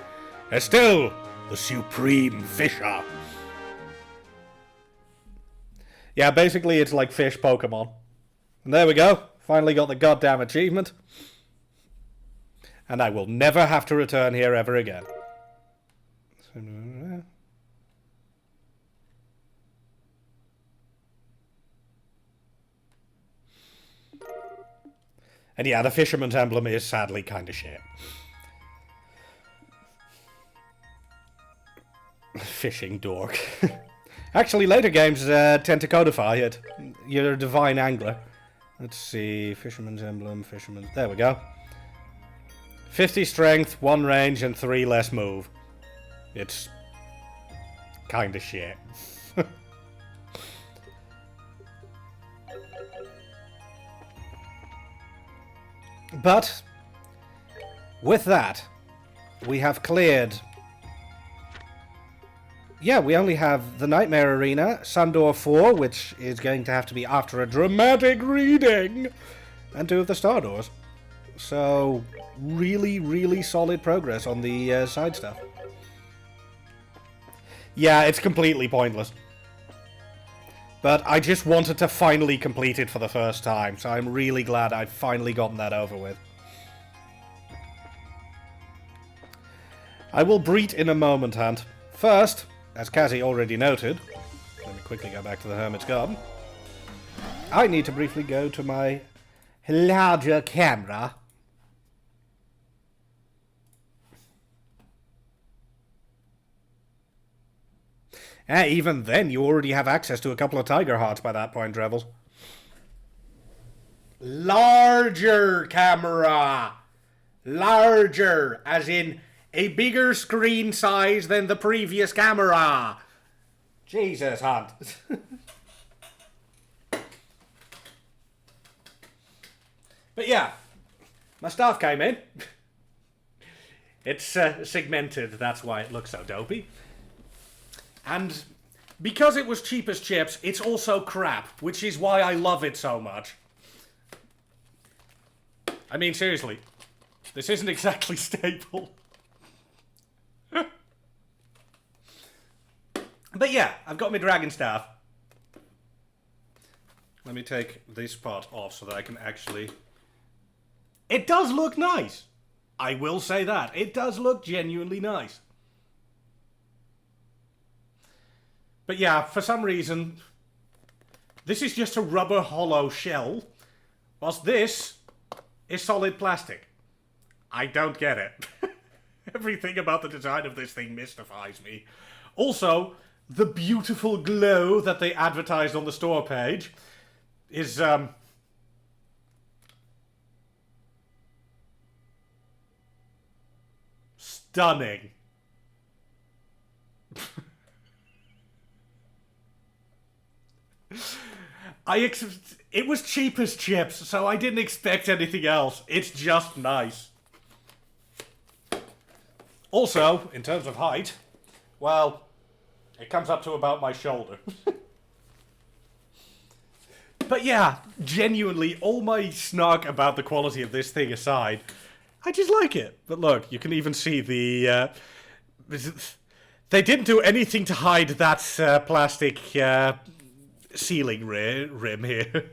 Estelle, the Supreme Fisher. Yeah, basically it's like fish Pokemon. And there we go. Finally got the goddamn achievement. And I will never have to return here ever again. And yeah, the fisherman's emblem is sadly kind of shit. Fishing dork. Actually, later games tend to codify it. You're a divine angler. Let's see. Fisherman's emblem, fisherman's... There we go. 50 strength, 1 range, and 3 less move. It's kind of shit. But, with that, we have cleared... Yeah, we only have the Nightmare Arena, Sandor 4, which is going to have to be after a dramatic reading, and 2 of the Star Doors. So, really, really solid progress on the side stuff. Yeah, it's completely pointless. But I just wanted to finally complete it for the first time, so I'm really glad I've finally gotten that over with. I will breed in a moment, Hunt. First, as Cassie already noted, let me quickly go back to the Hermit's Garden. I need to briefly go to my larger camera. Even then, you already have access to a couple of tiger hearts by that point, Drevels. Larger camera! Larger, as in a bigger screen size than the previous camera. Jesus, Hunt. But yeah, my staff came in. It's segmented, that's why it looks so dopey. And because it was cheap as chips, it's also crap, which is why I love it so much. I mean, seriously, this isn't exactly stable. But yeah, I've got my dragon staff. Let me take this part off so that I can actually... It does look nice! I will say that. It does look genuinely nice. But yeah, for some reason, this is just a rubber hollow shell, whilst this is solid plastic. I don't get it. Everything about the design of this thing mystifies me. Also, the beautiful glow that they advertised on the store page is, stunning. It was cheap as chips, so I didn't expect anything else. It's just nice. Also, in terms of height, well, it comes up to about my shoulder. But yeah, genuinely, all my snark about the quality of this thing aside, I just like it. But look, you can even see the... they didn't do anything to hide that plastic ceiling rim here.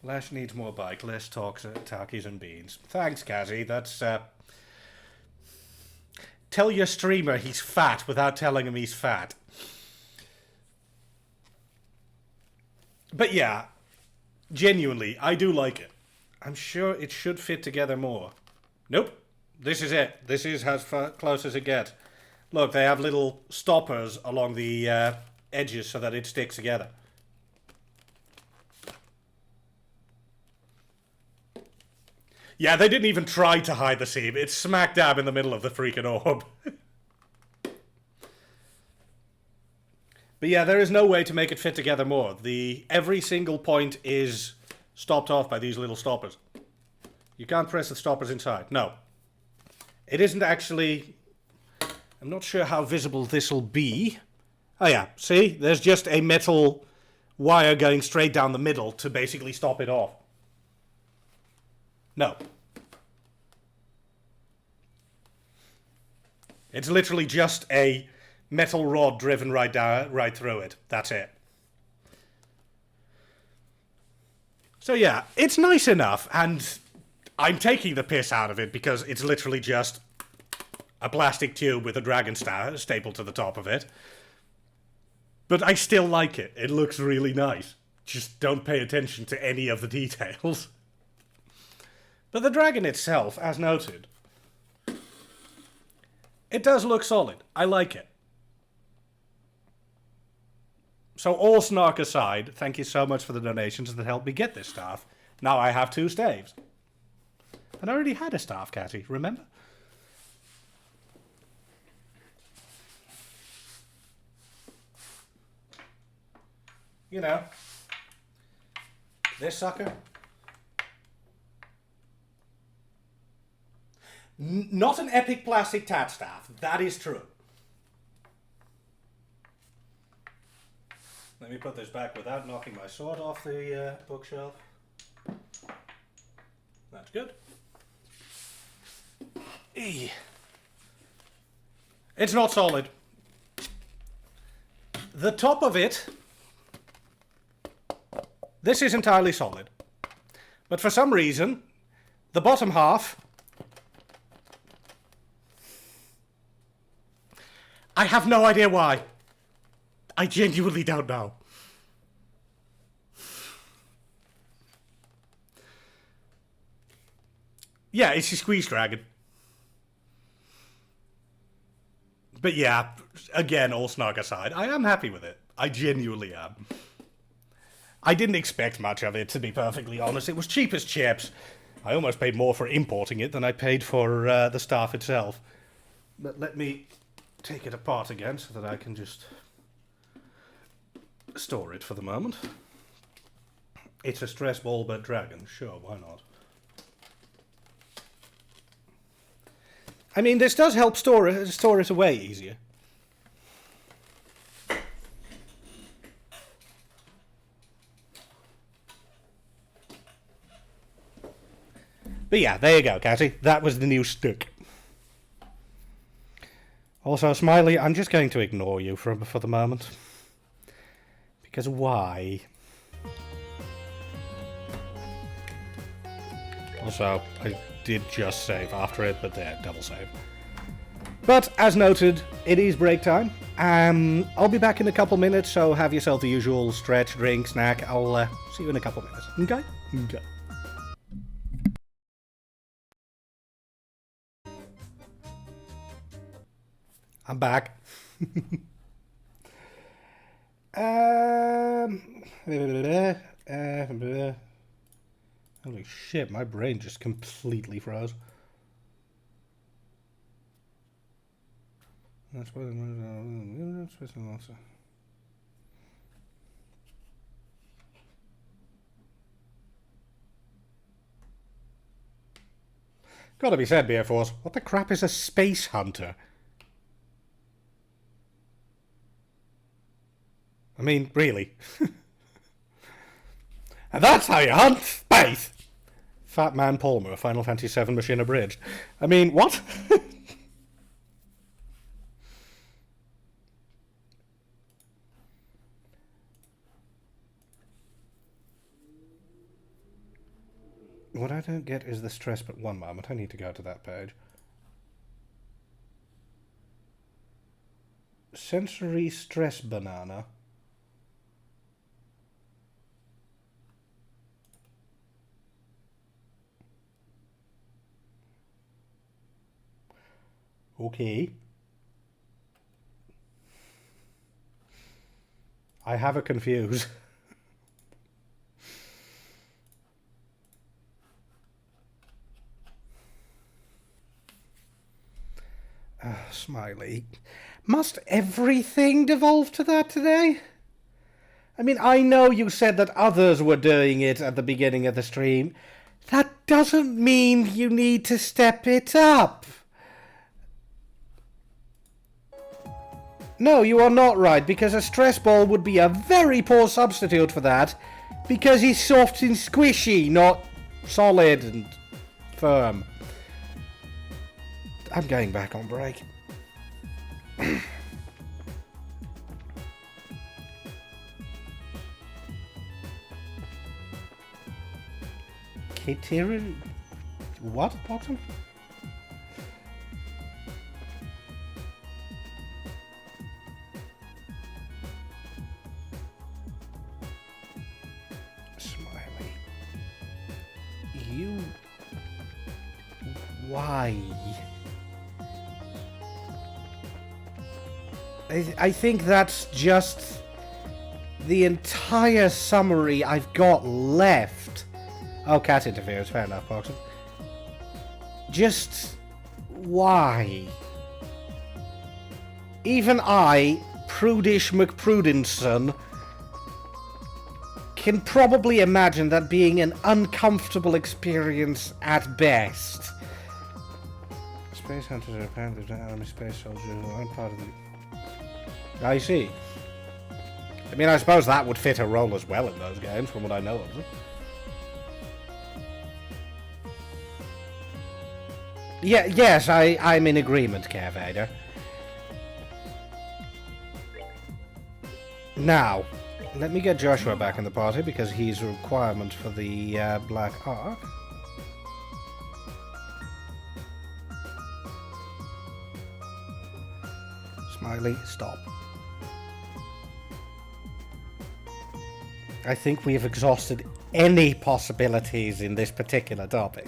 Lash needs more bike, less talkies and beans. Thanks, Kazzy. That's... Tell your streamer he's fat without telling him he's fat. But yeah, genuinely, I do like it. I'm sure it should fit together more. Nope. This is it. This is as close as it gets. Look, they have little stoppers along the edges so that it sticks together. Yeah, they didn't even try to hide the seam. It's smack dab in the middle of the freaking orb. But yeah, there is no way to make it fit together more. Every single point is stopped off by these little stoppers. You can't press the stoppers inside. No. It isn't actually... I'm not sure how visible this will be. Oh yeah, see? There's just a metal wire going straight down the middle to basically stop it off. No. It's literally just a metal rod driven right through it. That's it. So yeah, it's nice enough, and I'm taking the piss out of it because it's literally just a plastic tube with a dragon stapled to the top of it. But I still like it. It looks really nice. Just don't pay attention to any of the details. But the dragon itself, as noted, it does look solid. I like it. So all snark aside, thank you so much for the donations that helped me get this staff. Now I have 2 staves. And I already had a staff, Catty, remember? You know, this sucker. Not an epic plastic tat staff, that is true. Let me put this back without knocking my sword off the bookshelf. That's good. It's not solid. The top of it, this is entirely solid. But for some reason, the bottom half, I have no idea why. I genuinely don't know. Yeah, it's a squeeze dragon. But yeah, again, all snark aside, I am happy with it. I genuinely am. I didn't expect much of it, to be perfectly honest. It was cheap as chips. I almost paid more for importing it than I paid for the staff itself. But let me take it apart again so that I can just store it for the moment. It's a stress ball but dragon. Sure, why not? I mean, this does help store it away easier. But yeah, there you go, Cassie. That was the new stick. Also, Smiley, I'm just going to ignore you for the moment. Because why? Also, I did just save after it, but yeah, double save. But, as noted, it is break time. I'll be back in a couple minutes, so have yourself the usual stretch, drink, snack. I'll see you in a couple minutes. Okay? Okay. I'm back. Holy shit, my brain just completely froze. That's what gotta be said, Beer Force. What the crap is a space hunter? I mean, really. And that's how you hunt space! Fat Man Palmer, Final Fantasy VII Machine Abridged. I mean, what? What I don't get is the stress, but one moment, I need to go to that page. Sensory stress banana. Okay. I have a confuse. Smiley. Must everything devolve to that today? I mean, I know you said that others were doing it at the beginning of the stream. That doesn't mean you need to step it up. No, you are not right, because a stress ball would be a very poor substitute for that, because he's soft and squishy, not solid and firm. I'm going back on break. Kitiru? What, Boxon? Smiley. You... Why? I think that's just the entire summary I've got left. Oh, cat interference. Fair enough, Boxon. Just... why? Even I, Prudish McPrudenson, can probably imagine that being an uncomfortable experience at best. Space hunters are apparently the enemy space soldiers who aren't part of the... I see. I mean, I suppose that would fit a role as well in those games, from what I know of them. Yeah, yes, I'm in agreement, Care Vader. Now, let me get Joshua back in the party, because he's a requirement for the Black Ark. Smiley, stop. I think we have exhausted any possibilities in this particular topic.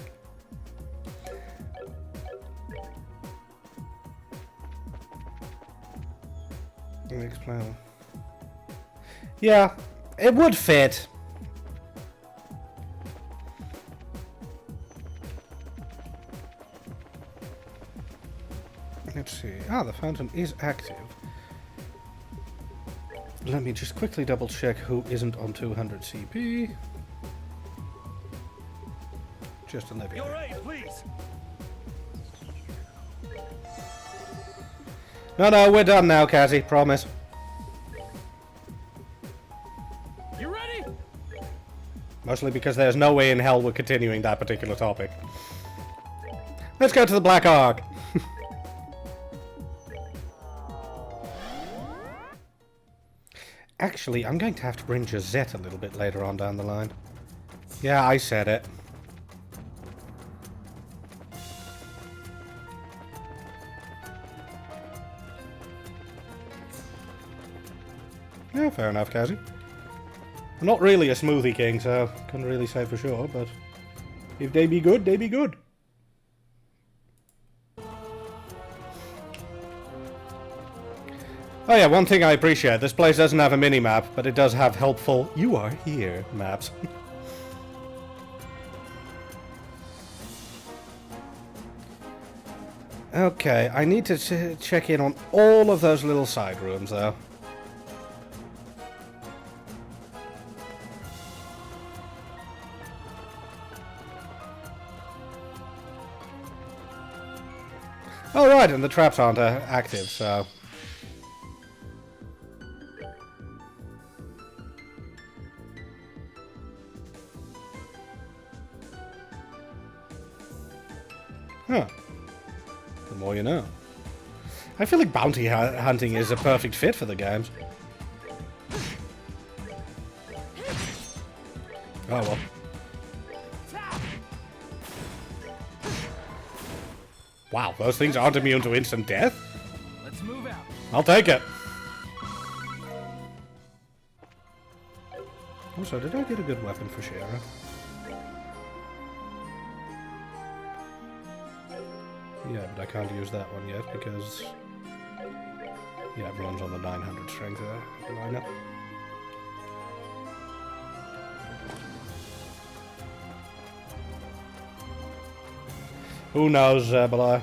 Let me explain. Yeah, it would fit. Let's see. Ah, the fountain is active. Let me just quickly double check who isn't on 200 CP. Just to live here. Your aid, please. No, we're done now, Cassie. Promise. You ready? Mostly because there's no way in hell we're continuing that particular topic. Let's go to the Black Ark. Actually, I'm going to have to bring Josette a little bit later on down the line. Yeah, I said it. Yeah, fair enough, Cassie. I'm not really a smoothie king, so couldn't really say for sure, but if they be good, they be good. Oh yeah, one thing I appreciate, this place doesn't have a mini-map, but it does have helpful "you are here" maps. Okay, I need to check in on all of those little side rooms, though. Oh right, and the traps aren't active, so... Huh. The more you know. I feel like bounty hunting is a perfect fit for the games. Oh well. Wow, those things aren't immune to instant death? Let's move out. I'll take it. Also, did I get a good weapon for Shara? Yeah, but I can't use that one yet because... yeah, it runs on the 900 strength lineup. Who knows, Zabala?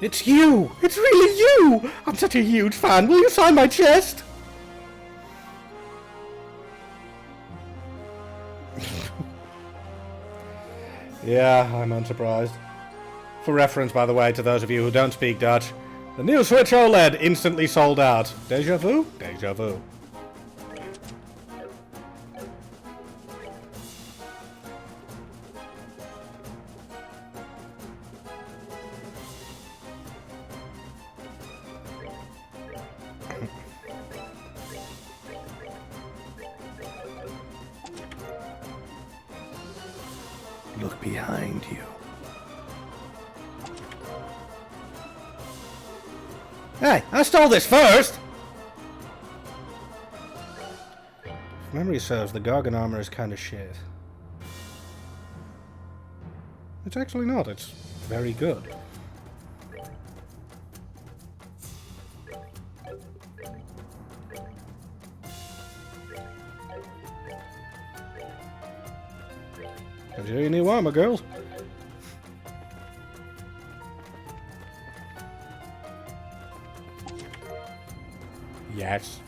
It's you! It's really you! I'm such a huge fan. Will you sign my chest? Yeah, I'm unsurprised. For reference, by the way, to those of you who don't speak Dutch, the new Switch OLED instantly sold out. Deja vu? Deja vu. Look behind you. Hey, I stole this first! If memory serves, the Gargan armor is kind of shit. It's actually not, it's very good. Enjoy your new armor, girls. Yes.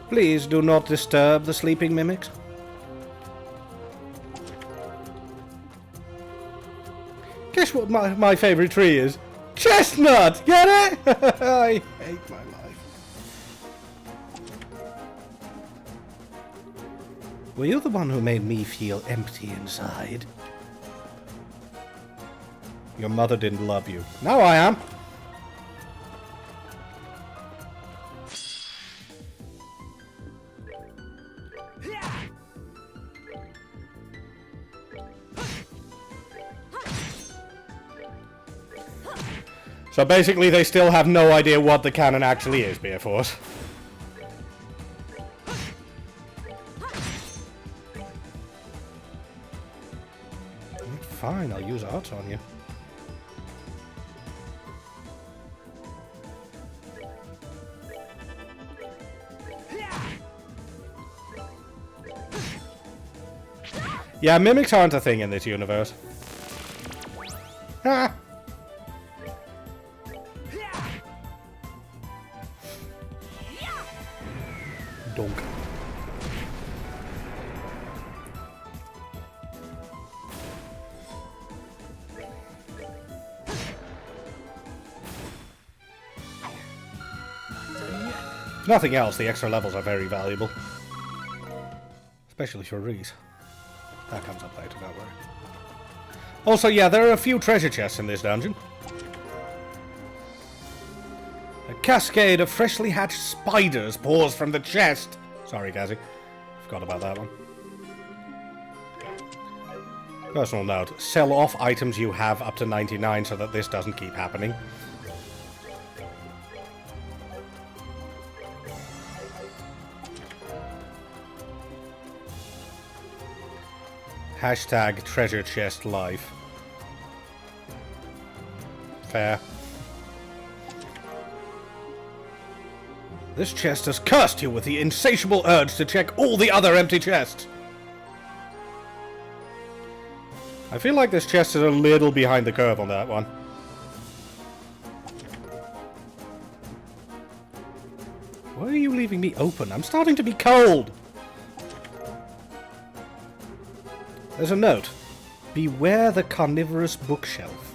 Please do not disturb the sleeping mimics. Guess what my favorite tree is? Chestnut! Get it? I hate my life. Were you the one who made me feel empty inside? Your mother didn't love you. Now I am. So basically they still have no idea what the cannon actually is, Beer Force. Fine, I'll use arts on you. Yeah, mimics aren't a thing in this universe. Ah! Donk. If nothing else, the extra levels are very valuable. Especially for Reese. That comes up later, don't worry. Also, yeah, there are a few treasure chests in this dungeon. A cascade of freshly hatched spiders pours from the chest. Sorry, Gazzy. Forgot about that one. Personal note, sell off items you have up to 99 so that this doesn't keep happening. Hashtag treasure chest life. Fair. This chest has cursed you with the insatiable urge to check all the other empty chests. I feel like this chest is a little behind the curve on that one. Why are you leaving me open? I'm starting to be cold. There's a note. Beware the carnivorous bookshelf.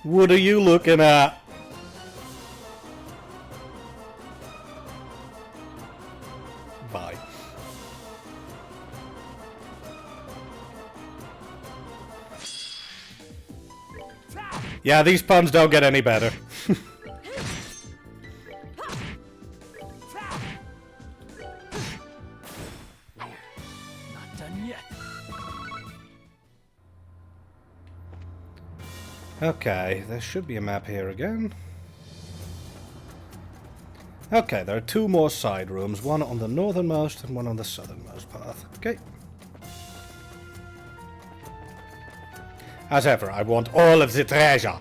What are you looking at? Bye. Yeah, these puns don't get any better. Okay, there should be a map here again. Okay, there are two more side rooms, one on the northernmost and one on the southernmost path. Okay. As ever, I want all of the treasure.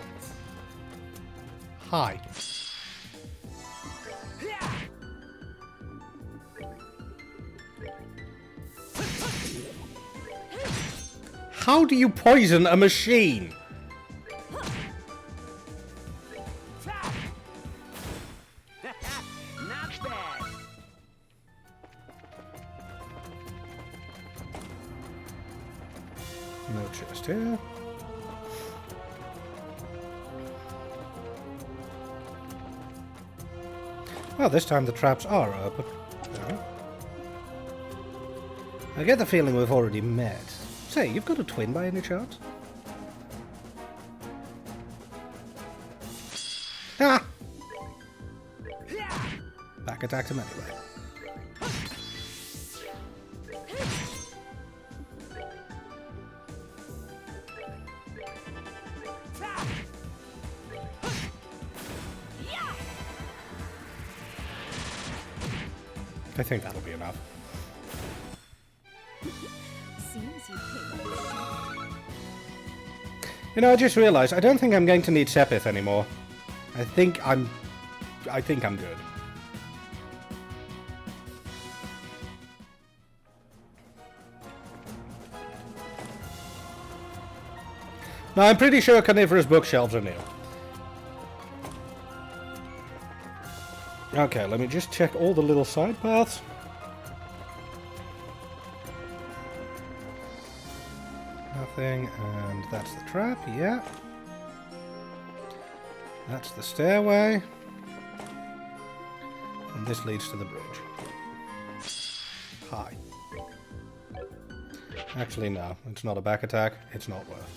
Hi. How do you poison a machine? No chest here. Well, this time the traps are open. No. I get the feeling we've already met. Say, you've got a twin by any chance? Ah! Back attacked him anyway. I think that'll be enough. You know, I just realized I don't think I'm going to need Sepith anymore. I think I'm good. Now, I'm pretty sure carnivorous bookshelves are new. Okay, let me just check all the little side paths. Nothing, and that's the trap, yeah. That's the stairway. And this leads to the bridge. Hi. Actually, no, it's not a back attack. It's not worth.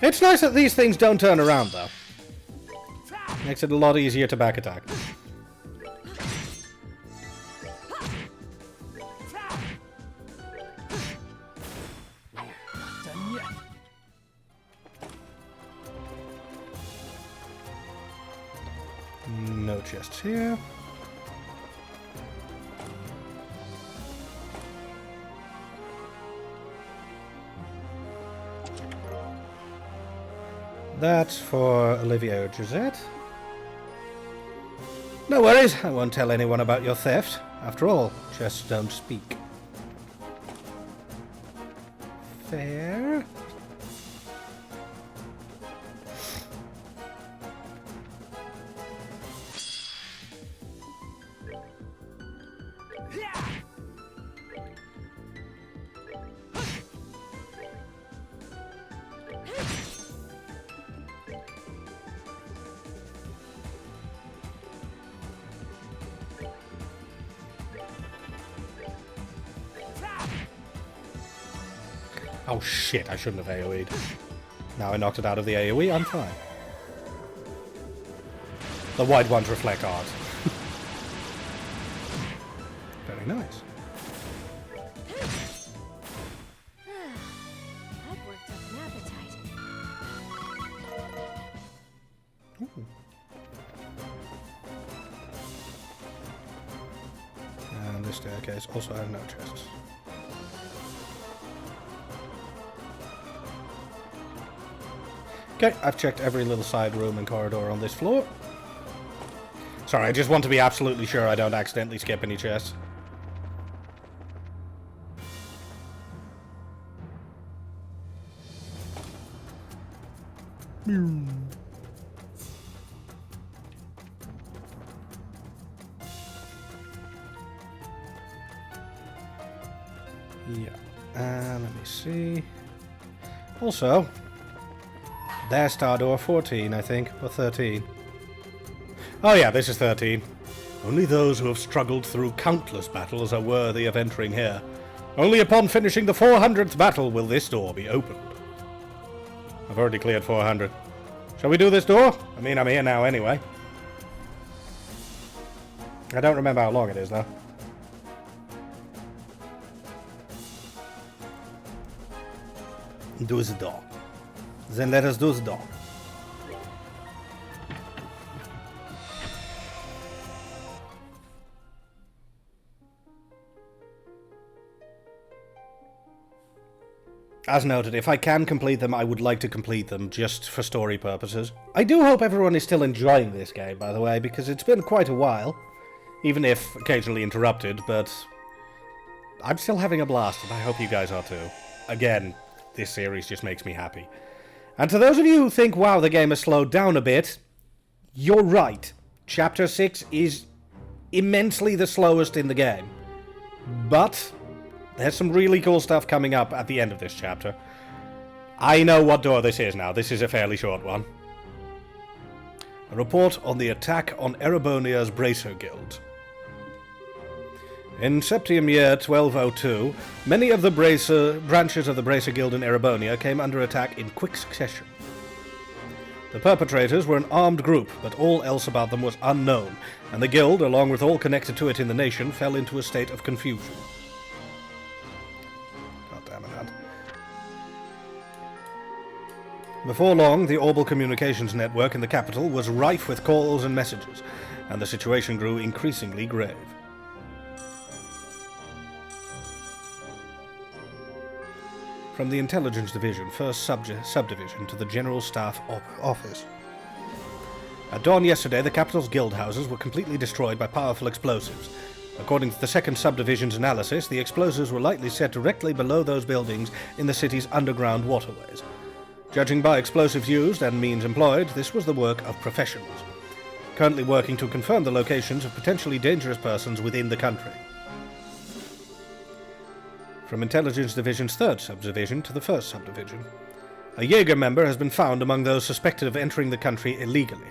It's nice that these things don't turn around, though. Makes it a lot easier to back attack. No chests here. That's for Olivia or Gisette. No worries, I won't tell anyone about your theft. After all, chests don't speak. Fair. Oh shit, I shouldn't have AoE'd. Now I knocked it out of the AoE, I'm fine. The white ones reflect art. Very nice. That worked up an appetite. Ooh. And this staircase also had no chests. Okay, I've checked every little side room and corridor on this floor. Sorry, I just want to be absolutely sure I don't accidentally skip any chests. Yeah, let me see. Also, there's Star Door 14, I think, or 13. Oh yeah, this is 13. Only those who have struggled through countless battles are worthy of entering here. Only upon finishing the 400th battle will this door be opened. I've already cleared 400. Shall we do this door? I mean, I'm here now anyway. I don't remember how long it is, though. Do the door. Then let us do the door. As noted, if I can complete them, I would like to complete them just for story purposes. I do hope everyone is still enjoying this game, by the way, because it's been quite a while. Even if occasionally interrupted, but I'm still having a blast, and I hope you guys are too. Again, this series just makes me happy. And to those of you who think, wow, the game has slowed down a bit, you're right. Chapter 6 is immensely the slowest in the game. But there's some really cool stuff coming up at the end of this chapter. I know what door this is now. This is a fairly short one. A report on the attack on Erebonia's Bracer Guild. In Septium year 1202, many of the branches of the Bracer Guild in Erebonia came under attack in quick succession. The perpetrators were an armed group, but all else about them was unknown, and the guild, along with all connected to it in the nation, fell into a state of confusion. God damn it, Hunt. Before long, the Orbal communications network in the capital was rife with calls and messages, and the situation grew increasingly grave. From the Intelligence Division, 1st Subdivision, to the General Staff Office. At dawn yesterday, the capital's guild houses were completely destroyed by powerful explosives. According to the 2nd Subdivision's analysis, the explosives were likely set directly below those buildings in the city's underground waterways. Judging by explosives used and means employed, this was the work of professionals, currently working to confirm the locations of potentially dangerous persons within the country. From Intelligence Division's 3rd Subdivision to the 1st Subdivision. A Jaeger member has been found among those suspected of entering the country illegally,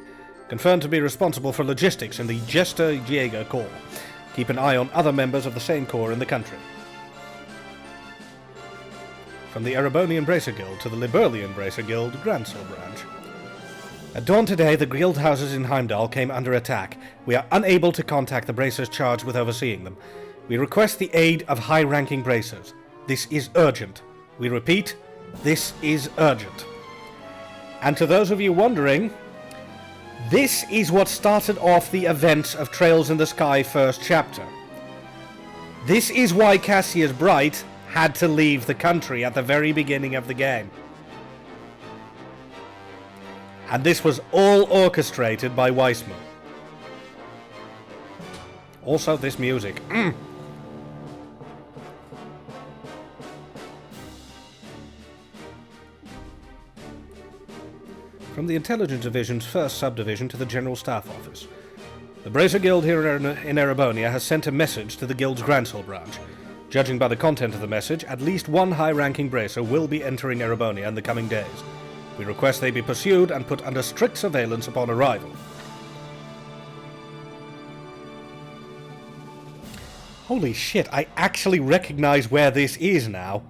confirmed to be responsible for logistics in the Jester Jaeger Corps. Keep an eye on other members of the same corps in the country. From the Erebonian Bracer Guild to the Liberlian Bracer Guild, Gransel Branch. At dawn today, the guild houses in Heimdall came under attack. We are unable to contact the bracers charged with overseeing them. We request the aid of high-ranking bracers. This is urgent. We repeat, this is urgent. And to those of you wondering, this is what started off the events of Trails in the Sky first chapter. This is why Cassius Bright had to leave the country at the very beginning of the game. And this was all orchestrated by Weissman. Also, this music. From the Intelligence Division's 1st Subdivision to the General Staff Office. The Bracer Guild here in Erebonia has sent a message to the Guild's Gransel branch. Judging by the content of the message, at least one high-ranking Bracer will be entering Erebonia in the coming days. We request they be pursued and put under strict surveillance upon arrival. Holy shit, I actually recognize where this is now.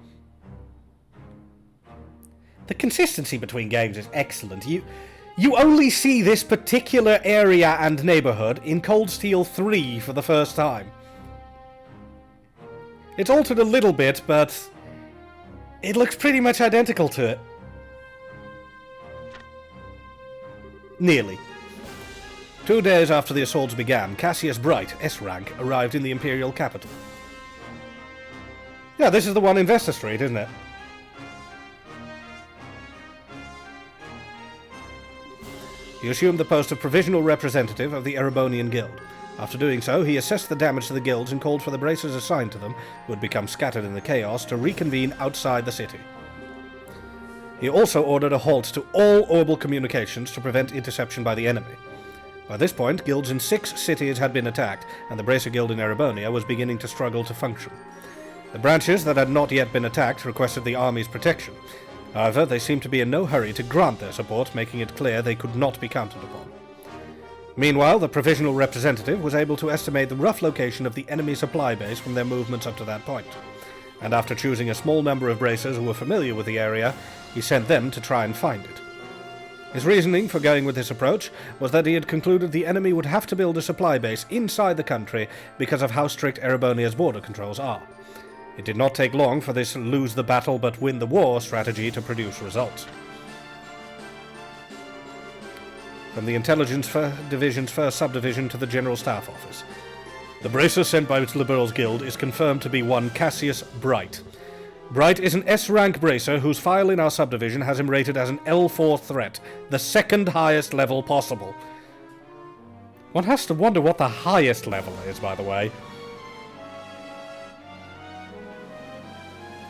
The consistency between games is excellent. You only see this particular area and neighborhood in Cold Steel 3 for the first time. It's altered a little bit, but it looks pretty much identical to it. Nearly. 2 days after the assaults began, Cassius Bright, S-rank, arrived in the Imperial capital. Yeah, this is the one in Vesta Street, isn't it? He assumed the post of provisional representative of the Erebonian Guild. After doing so, he assessed the damage to the guilds and called for the bracers assigned to them, who had become scattered in the chaos, to reconvene outside the city. He also ordered a halt to all orbital communications to prevent interception by the enemy. By this point, guilds in 6 cities had been attacked, and the Bracer Guild in Erebonia was beginning to struggle to function. The branches that had not yet been attacked requested the army's protection. However, they seemed to be in no hurry to grant their support, making it clear they could not be counted upon. Meanwhile, the provisional representative was able to estimate the rough location of the enemy supply base from their movements up to that point, and after choosing a small number of bracers who were familiar with the area, he sent them to try and find it. His reasoning for going with this approach was that he had concluded the enemy would have to build a supply base inside the country because of how strict Erebonia's border controls are. It did not take long for this lose the battle but win the war strategy to produce results. From the Intelligence Division's 1st Subdivision to the General Staff Office. The bracer sent by its Liberals Guild is confirmed to be one Cassius Bright. Bright is an S-rank bracer whose file in our subdivision has him rated as an L4 threat, the 2nd highest level possible. One has to wonder what the highest level is, by the way.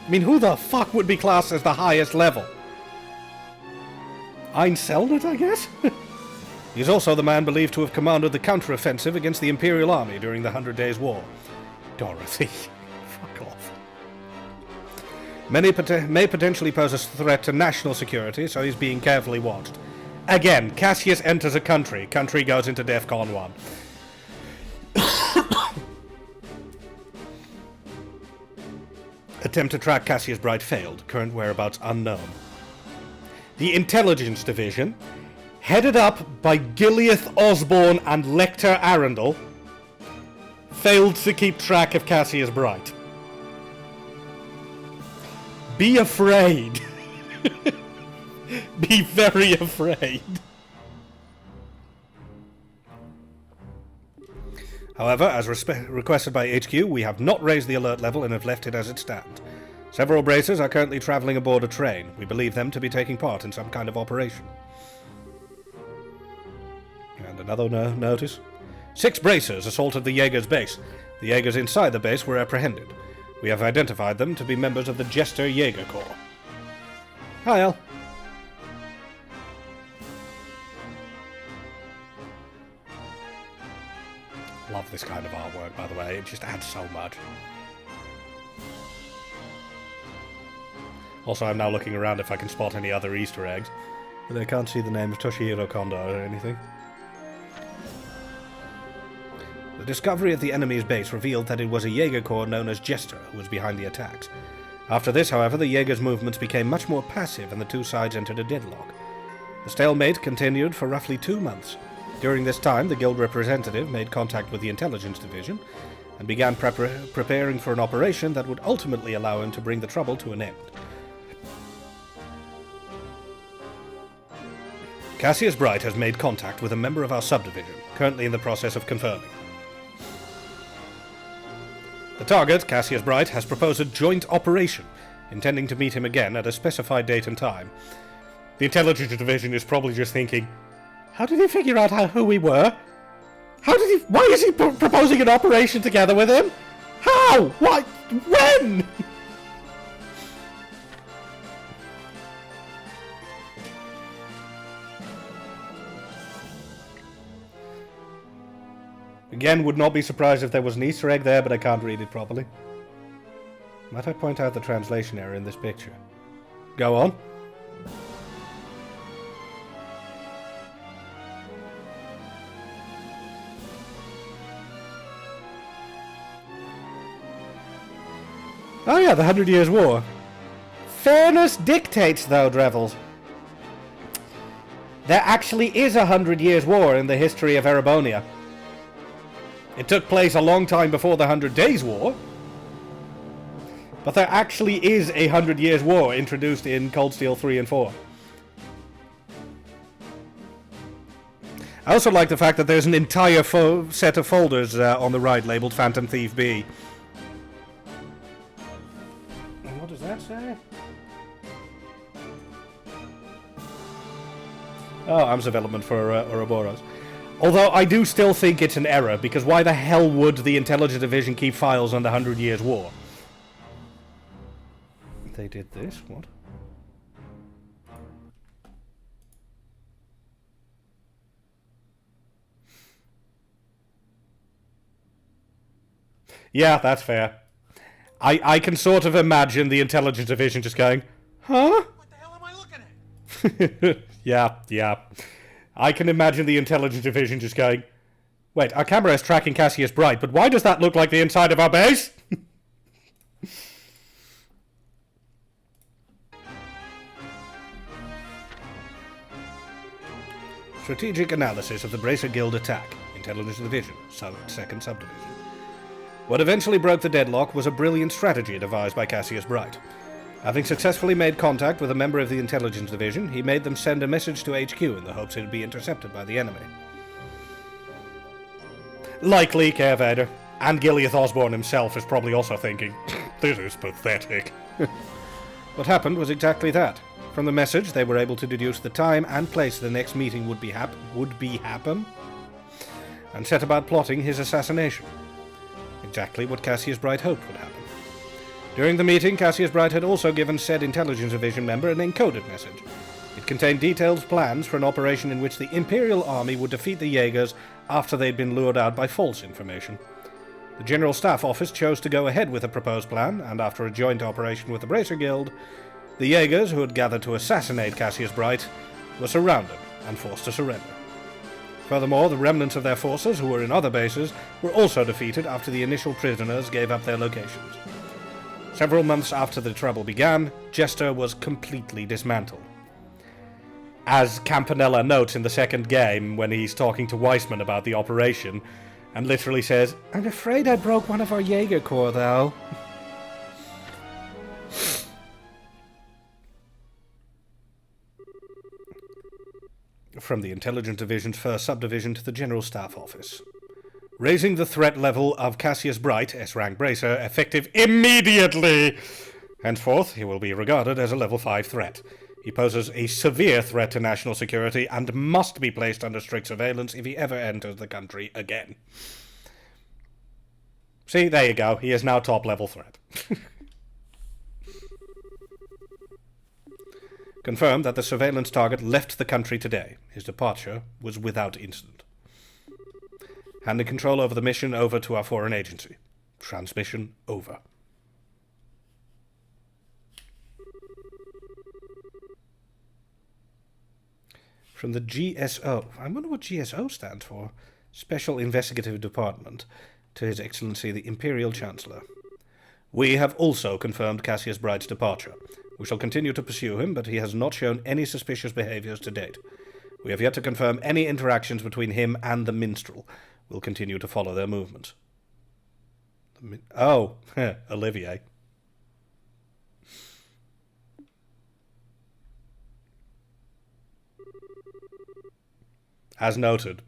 I mean, who the fuck would be classed as the highest level? Instalment, I guess? He's also the man believed to have commanded the counter-offensive against the Imperial Army during the 100 Days' War. Dorothy. Fuck off. Many may potentially pose a threat to national security, so he's being carefully watched. Again, Cassius enters a country. Country goes into DEFCON 1. Attempt to track Cassius Bright failed. Current whereabouts unknown. The Intelligence Division, headed up by Gileath Osborne and Lecter Arundel, failed to keep track of Cassius Bright. Be afraid. Be very afraid. However, as requested by HQ, we have not raised the alert level and have left it as it stands. Several bracers are currently travelling aboard a train. We believe them to be taking part in some kind of operation. And another notice. 6 bracers assaulted the Jaeger's base. The Jaegers inside the base were apprehended. We have identified them to be members of the Jester Jaeger Corps. Hi, Al. Love this kind of artwork, by the way. It just adds so much. Also, I'm now looking around if I can spot any other Easter eggs. But I can't see the name of Toshihiro Kondo or anything. The discovery of the enemy's base revealed that it was a Jaeger Corps known as Jester who was behind the attacks. After this, however, the Jaeger's movements became much more passive and the two sides entered a deadlock. The stalemate continued for roughly 2 months. During this time, the guild representative made contact with the Intelligence Division and began preparing for an operation that would ultimately allow him to bring the trouble to an end. Cassius Bright has made contact with a member of our subdivision, currently in the process of confirming. The target, Cassius Bright, has proposed a joint operation, intending to meet him again at a specified date and time. The Intelligence Division is probably just thinking, how did he figure out who we were? Why is he proposing an operation together with him? How? What? When? Again, would not be surprised if there was an Easter egg there, but I can't read it properly. Might I point out the translation error in this picture? Go on. Oh yeah, the 100 Years' War. Fairness dictates, though, Drevels. There actually is a 100 Years' War in the history of Erebonia. It took place a long time before the 100 Days' War. But there actually is a 100 Years' War introduced in Cold Steel 3 and 4. I also like the fact that there's an entire set of folders on the right labeled Phantom Thief B. And what does that say? Oh, arms development for Ouroboros. Although I do still think it's an error, because why the hell would the Intelligence Division keep files on the 100 Years' War? They did this? What? Yeah, that's fair. I can sort of imagine the Intelligence Division just going, huh? What the hell am I looking at? Yeah. I can imagine the Intelligence Division just going, wait, our camera is tracking Cassius Bright, but why does that look like the inside of our base? Strategic analysis of the Bracer Guild attack. Intelligence Division, second subdivision. What eventually broke the deadlock was a brilliant strategy devised by Cassius Bright. Having successfully made contact with a member of the Intelligence Division, he made them send a message to HQ in the hopes it would be intercepted by the enemy. Likely, Care Vader. And Gileath Osborne himself is probably also thinking, this is pathetic. What happened was exactly that. From the message, they were able to deduce the time and place the next meeting would be happen, and set about plotting his assassination. Exactly what Cassius Bright hoped would happen. During the meeting, Cassius Bright had also given said Intelligence Division member an encoded message. It contained detailed plans for an operation in which the Imperial Army would defeat the Jaegers after they'd been lured out by false information. The General Staff Office chose to go ahead with the proposed plan, and after a joint operation with the Bracer Guild, the Jaegers, who had gathered to assassinate Cassius Bright, were surrounded and forced to surrender. Furthermore, the remnants of their forces, who were in other bases, were also defeated after the initial prisoners gave up their locations. Several months after the trouble began, Jester was completely dismantled. As Campanella notes in the second game, when he's talking to Weissman about the operation, and literally says, "I'm afraid I broke one of our Jaeger Corps, though." From the Intelligence Division's first subdivision to the General Staff Office. Raising the threat level of Cassius Bright, S-rank Bracer, effective immediately! Henceforth, he will be regarded as a level 5 threat. He poses a severe threat to national security and must be placed under strict surveillance if he ever enters the country again. See, there you go. He is now top-level threat. Confirmed that the surveillance target left the country today. His departure was without incident. Handing control over the mission over to our foreign agency. Transmission over. From the GSO. I wonder what GSO stands for. Special Investigative Department. To His Excellency the Imperial Chancellor. We have also confirmed Cassius Bright's departure. We shall continue to pursue him, but he has not shown any suspicious behaviors to date. We have yet to confirm any interactions between him and the Minstrel. We'll continue to follow their movements. Olivier. As noted,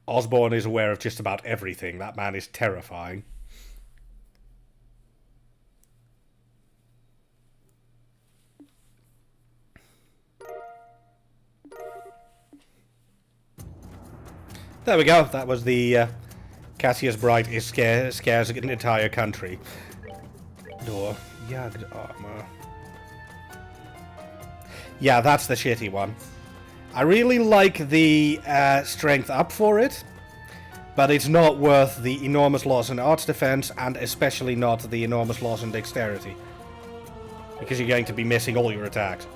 Osborne is aware of just about everything. That man is terrifying. There we go. That was the Cassius Bright scares an entire country. Door. Yagged armor. Yeah, that's the shitty one. I really like the strength up for it, but it's not worth the enormous loss in arts defense, and especially not the enormous loss in dexterity. Because you're going to be missing all your attacks.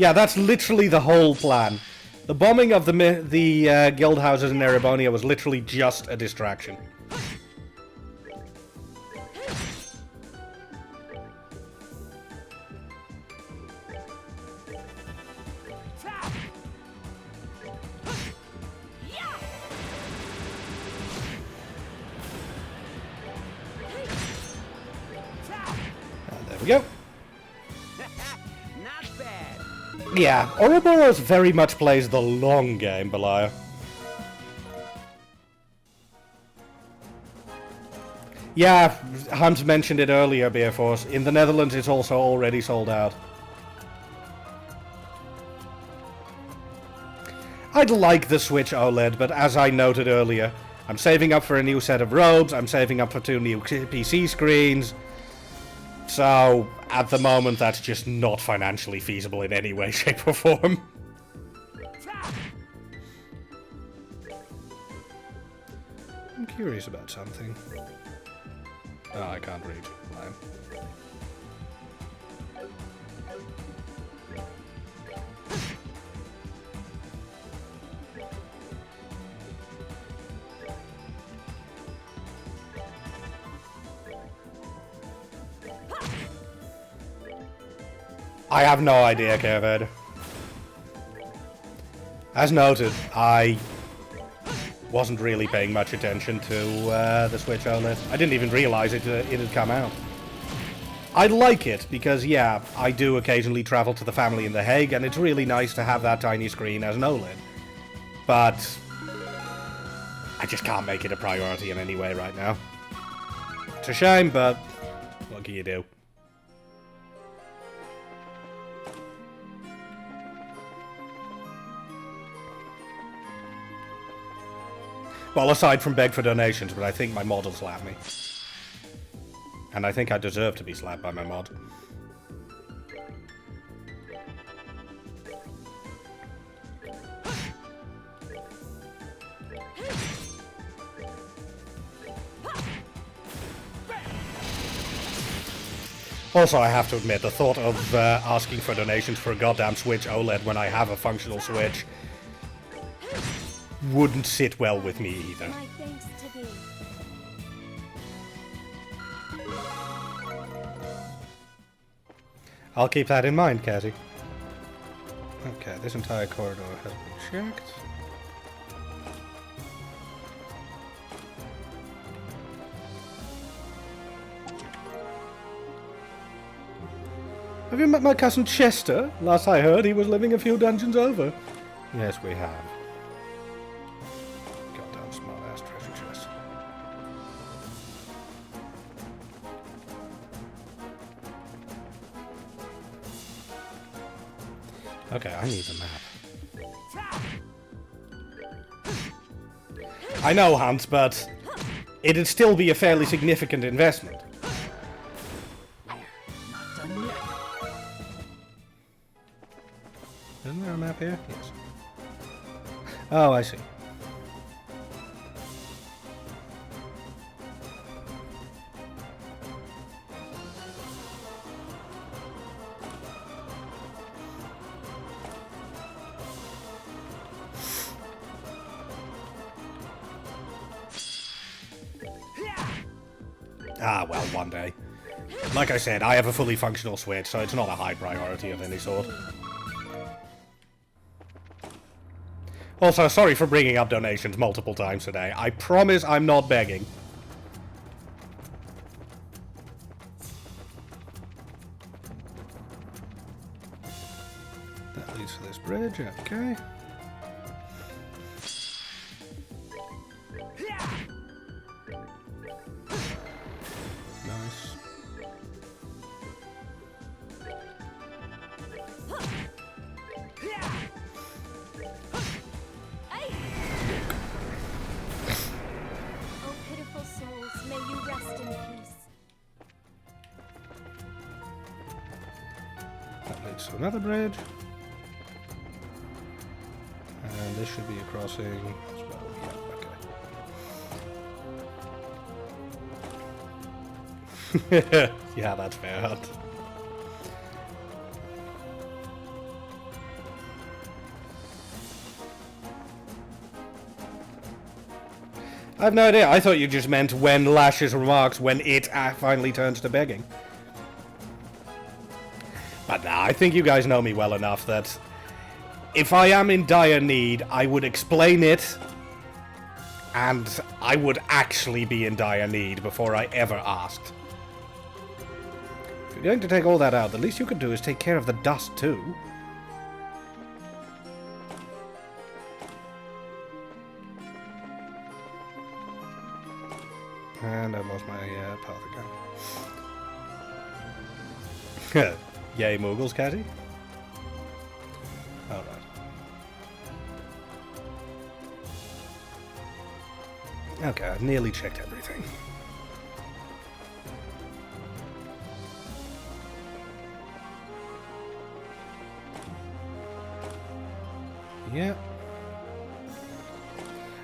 Yeah, that's literally the whole plan. The bombing of the guild houses in Erebonia was literally just a distraction. There we go. Not bad. Yeah, Ouroboros very much plays the long game, Belial. Yeah, Hunt mentioned it earlier, Beer Force. In the Netherlands, it's also already sold out. I'd like the Switch OLED, but as I noted earlier, I'm saving up for a new set of robes, I'm saving up for 2 new PC screens. So, at the moment, that's just not financially feasible in any way, shape, or form. I'm curious about something. Oh, I can't reach. Fine. I have no idea, Kevin. As noted, I wasn't really paying much attention to the Switch OLED. I didn't even realize it had come out. I like it because, yeah, I do occasionally travel to the family in The Hague, and it's really nice to have that tiny screen as an OLED. But I just can't make it a priority in any way right now. It's a shame, but what can you do? Well, aside from beg for donations, but I think my mod will slap me. And I think I deserve to be slapped by my mod. Also, I have to admit, the thought of asking for donations for a goddamn Switch OLED when I have a functional Switch wouldn't sit well with me either. My thanks to thee. I'll keep that in mind, Cassie. Okay, this entire corridor has been checked. Have you met my cousin Chester? Last I heard, he was living a few dungeons over. Yes, we have. Goddamn smart-ass treasure chest. Okay, I need the map. I know, Hans, but it'd still be a fairly significant investment. Isn't there a map here? Yes. Oh, I see. Ah, well, one day. Like I said, I have a fully functional Switch, so it's not a high priority of any sort. Also, sorry for bringing up donations multiple times today. I promise I'm not begging. That leads to this bridge, okay. Nice. Oh, pitiful souls, may you rest in peace. That leads to another bridge. And this should be a crossing as well. Yeah, okay. Yeah, that's fair, Hunt. I have no idea. I thought you just meant when Lashes remarks when it finally turns to begging. But nah, I think you guys know me well enough that if I am in dire need, I would explain it, and I would actually be in dire need before I ever asked. If you're going to take all that out, the least you could do is take care of the dust too. And I lost my path again. Yay, Moogles, Catty. Alright. Okay, I've nearly checked everything. Yep.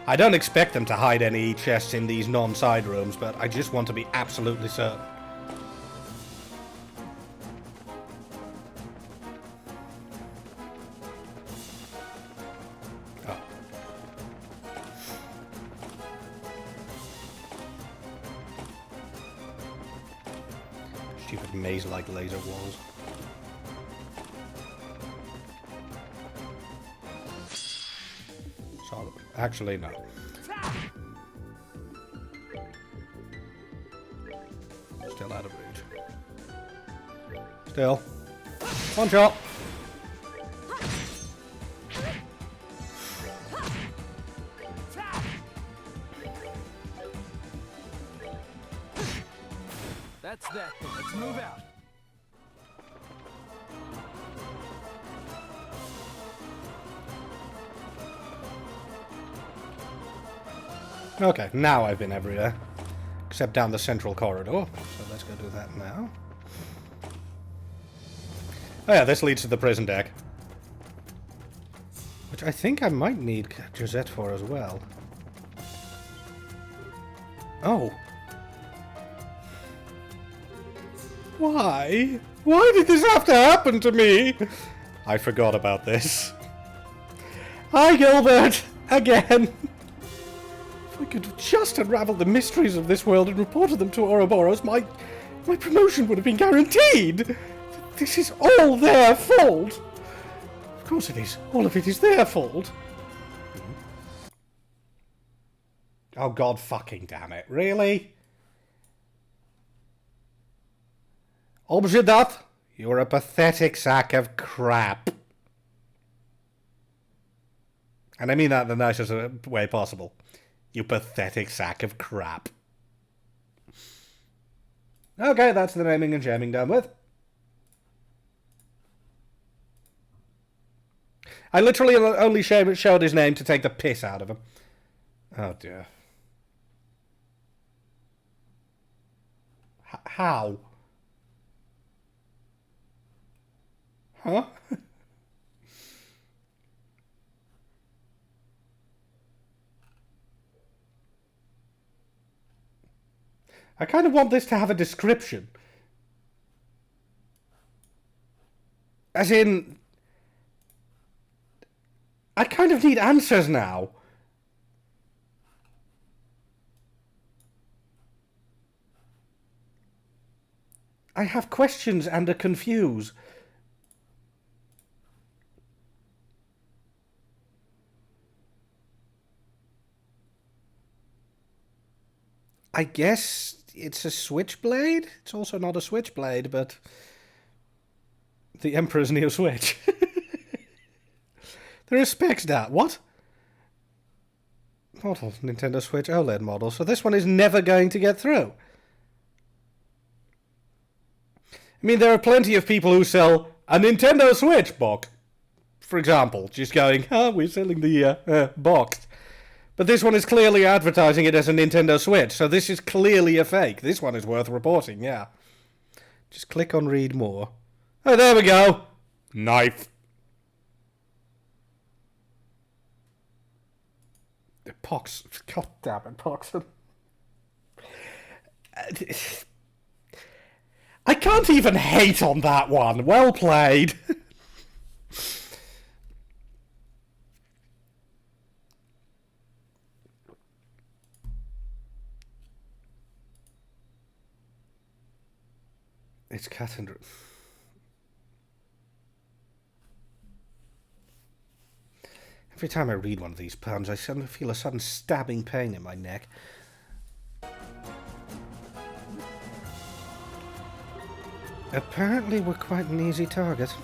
I don't expect them to hide any chests in these non-side rooms, but I just want to be absolutely certain. Oh. Stupid maze-like laser walls. Solid. Actually, no. Still out of reach. Still. One shot. That's that. Let's move out. Okay, now I've been everywhere. Except down the central corridor. So let's go do that now. Oh yeah, this leads to the prison deck. Which I think I might need Josette for as well. Oh. Why? Why did this have to happen to me? I forgot about this. Hi, Gilbert! Again! If I could just unravel the mysteries of this world and reported them to Ouroboros, my promotion would have been guaranteed! This is all their fault! Of course it is. All of it is their fault. Oh god fucking damn it. Really? Objedat, you're a pathetic sack of crap. And I mean that in the nicest way possible. You pathetic sack of crap. Okay, that's the naming and shaming done with. I literally only showed his name to take the piss out of him. Oh dear. How? Huh? I kind of want this to have a description. As in... I kind of need answers now. I have questions and are confused. I guess it's a switchblade? It's also not a switchblade, but... The Emperor's Neo Switch. There is specs that. What? Model. Nintendo Switch OLED model. So this one is never going to get through. I mean, there are plenty of people who sell a Nintendo Switch box, for example. Just going, we're selling the box. But this one is clearly advertising it as a Nintendo Switch, so this is clearly a fake. This one is worth reporting, yeah. Just click on read more. Oh, there we go. Knife. Pox. God damn it, Pox. I can't even hate on that one. Well played. It's cut and... Every time I read one of these poems, I suddenly feel a sudden stabbing pain in my neck. Apparently we're quite an easy target.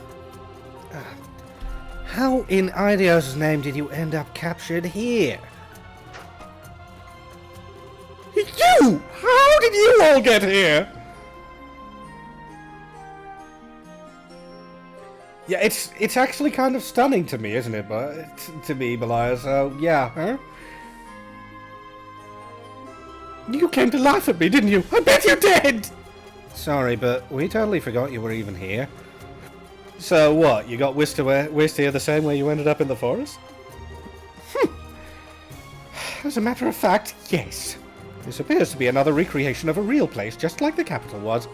How in Idios' name did you end up captured here? You! How did you all get here? Yeah, it's actually kind of stunning to me, isn't it? But to me, Malaya. So yeah, huh? You came to laugh at me, didn't you? I bet you did. Sorry, but we totally forgot you were even here. So what? You got whisked here the same way you ended up in the forest? As a matter of fact, yes. This appears to be another recreation of a real place, just like the capital was.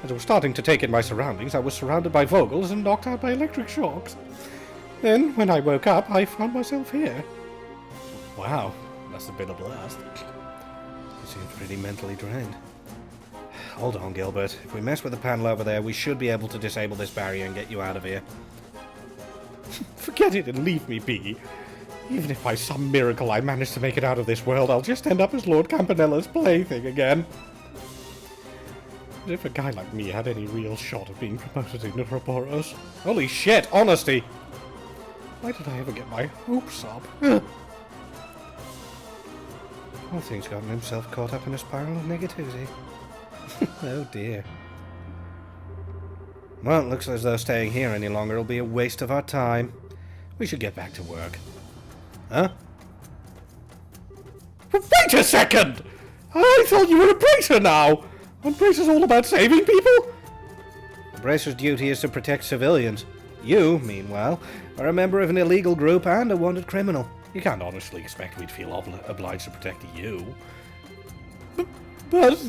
As I was starting to take in my surroundings, I was surrounded by Vogels and knocked out by electric shocks. Then, when I woke up, I found myself here. Wow, must have been a blast. You seem pretty mentally drained. Hold on, Gilbert. If we mess with the panel over there, we should be able to disable this barrier and get you out of here. Forget it and leave me be. Even if by some miracle I manage to make it out of this world, I'll just end up as Lord Campanella's plaything again. As if a guy like me had any real shot of being promoted into Ouroboros. Holy shit, honesty! Why did I ever get my hopes up? Well, thing's gotten himself caught up in a spiral of negativity. Oh dear. Well, it looks as though staying here any longer will be a waste of our time. We should get back to work. Huh? Wait a second! I thought you were a bracer now! Aren't bracers all about saving people? The bracer's duty is to protect civilians. You, meanwhile, are a member of an illegal group and a wanted criminal. You can't honestly expect me to feel obliged to protect you. But...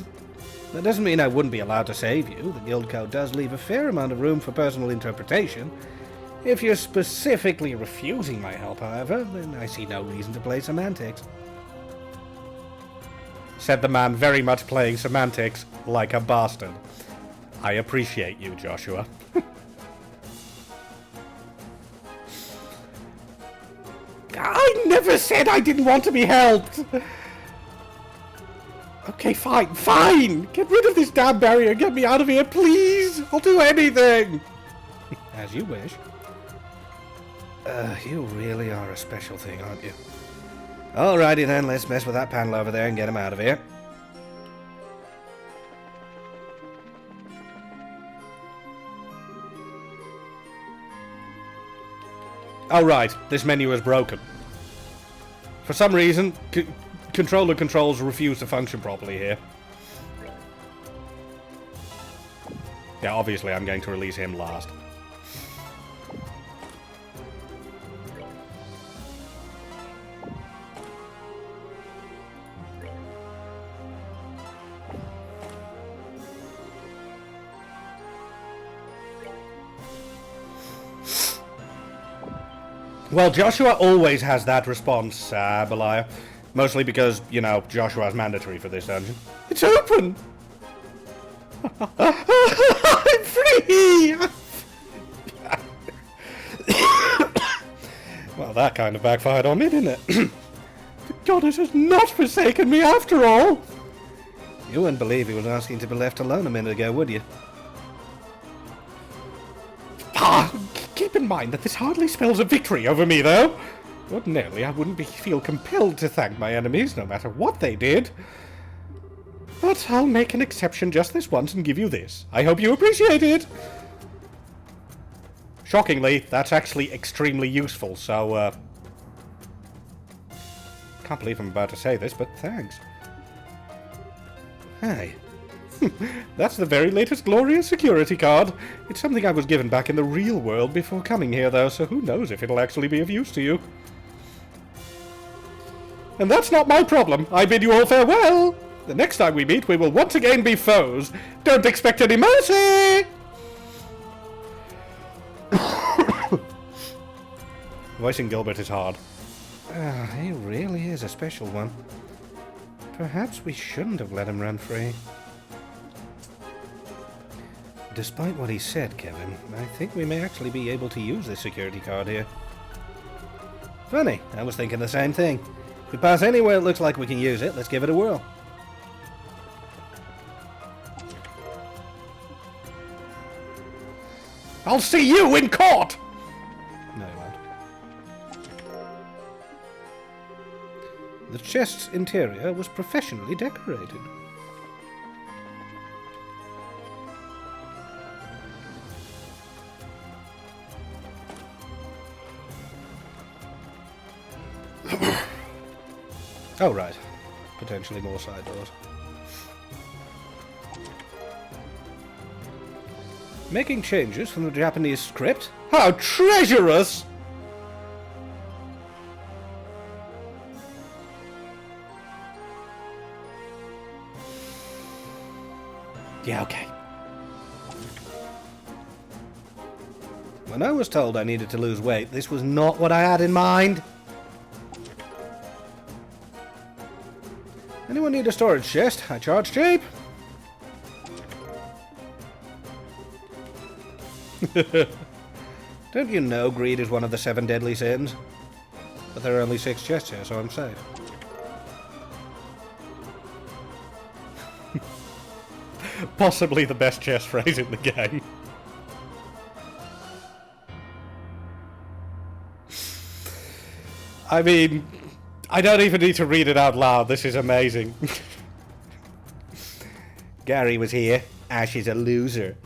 that doesn't mean I wouldn't be allowed to save you. The Guild Code does leave a fair amount of room for personal interpretation. If you're specifically refusing my help, however, then I see no reason to play semantics. Said the man very much playing semantics like a bastard. I appreciate you, Joshua. I never said I didn't want to be helped! Okay, fine, fine! Get rid of this damn barrier, get me out of here, please! I'll do anything! As you wish. You really are a special thing, aren't you? Alrighty then, let's mess with that panel over there and get him out of here. Oh right, this menu is broken. For some reason, controller controls refuse to function properly here. Yeah, obviously I'm going to release him last. Well, Joshua always has that response, Beliar. Mostly because, you know, Joshua's mandatory for this dungeon. It's open! I'm free! Well, that kind of backfired on me, didn't it? The goddess has not forsaken me after all! You wouldn't believe he was asking to be left alone a minute ago, would you? Keep in mind that this hardly spells a victory over me, though. Ordinarily, I wouldn't feel compelled to thank my enemies, no matter what they did. But I'll make an exception just this once and give you this. I hope you appreciate it. Shockingly, that's actually extremely useful, so, can't believe I'm about to say this, but thanks. Hey. That's the very latest glorious security card. It's something I was given back in the real world before coming here, though, so who knows if it'll actually be of use to you. And that's not my problem. I bid you all farewell. The next time we meet, we will once again be foes. Don't expect any mercy! Voicing Gilbert is hard. He really is a special one. Perhaps we shouldn't have let him run free. Despite what he said, Kevin, I think we may actually be able to use this security card here. Funny, I was thinking the same thing. If we pass anywhere it looks like we can use it, let's give it a whirl. I'll see you in court! No, he won't. The chest's interior was professionally decorated. Oh, right. Potentially more side doors. Making changes from the Japanese script? How treacherous! Yeah, okay. When I was told I needed to lose weight, this was not what I had in mind. Anyone need a storage chest? I charge cheap. Don't you know greed is one of the 7 deadly sins? But there are only 6 chests here, so I'm safe. Possibly the best chest phrase in the game. I mean, I don't even need to read it out loud. This is amazing. Gary was here. Ash is a loser.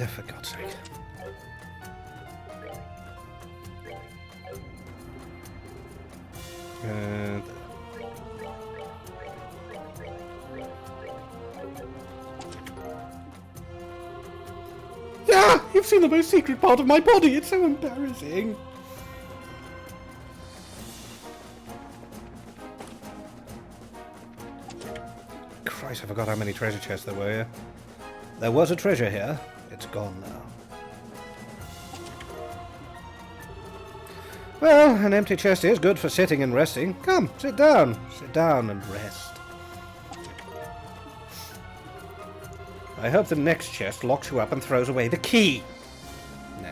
Oh, for God's sake. Ah! You've seen the most secret part of my body! It's so embarrassing! Christ, I forgot how many treasure chests there were here. There was a treasure here. It's gone now. Well, an empty chest is good for sitting and resting. Come, sit down. Sit down and rest. I hope the next chest locks you up and throws away the key. Nah.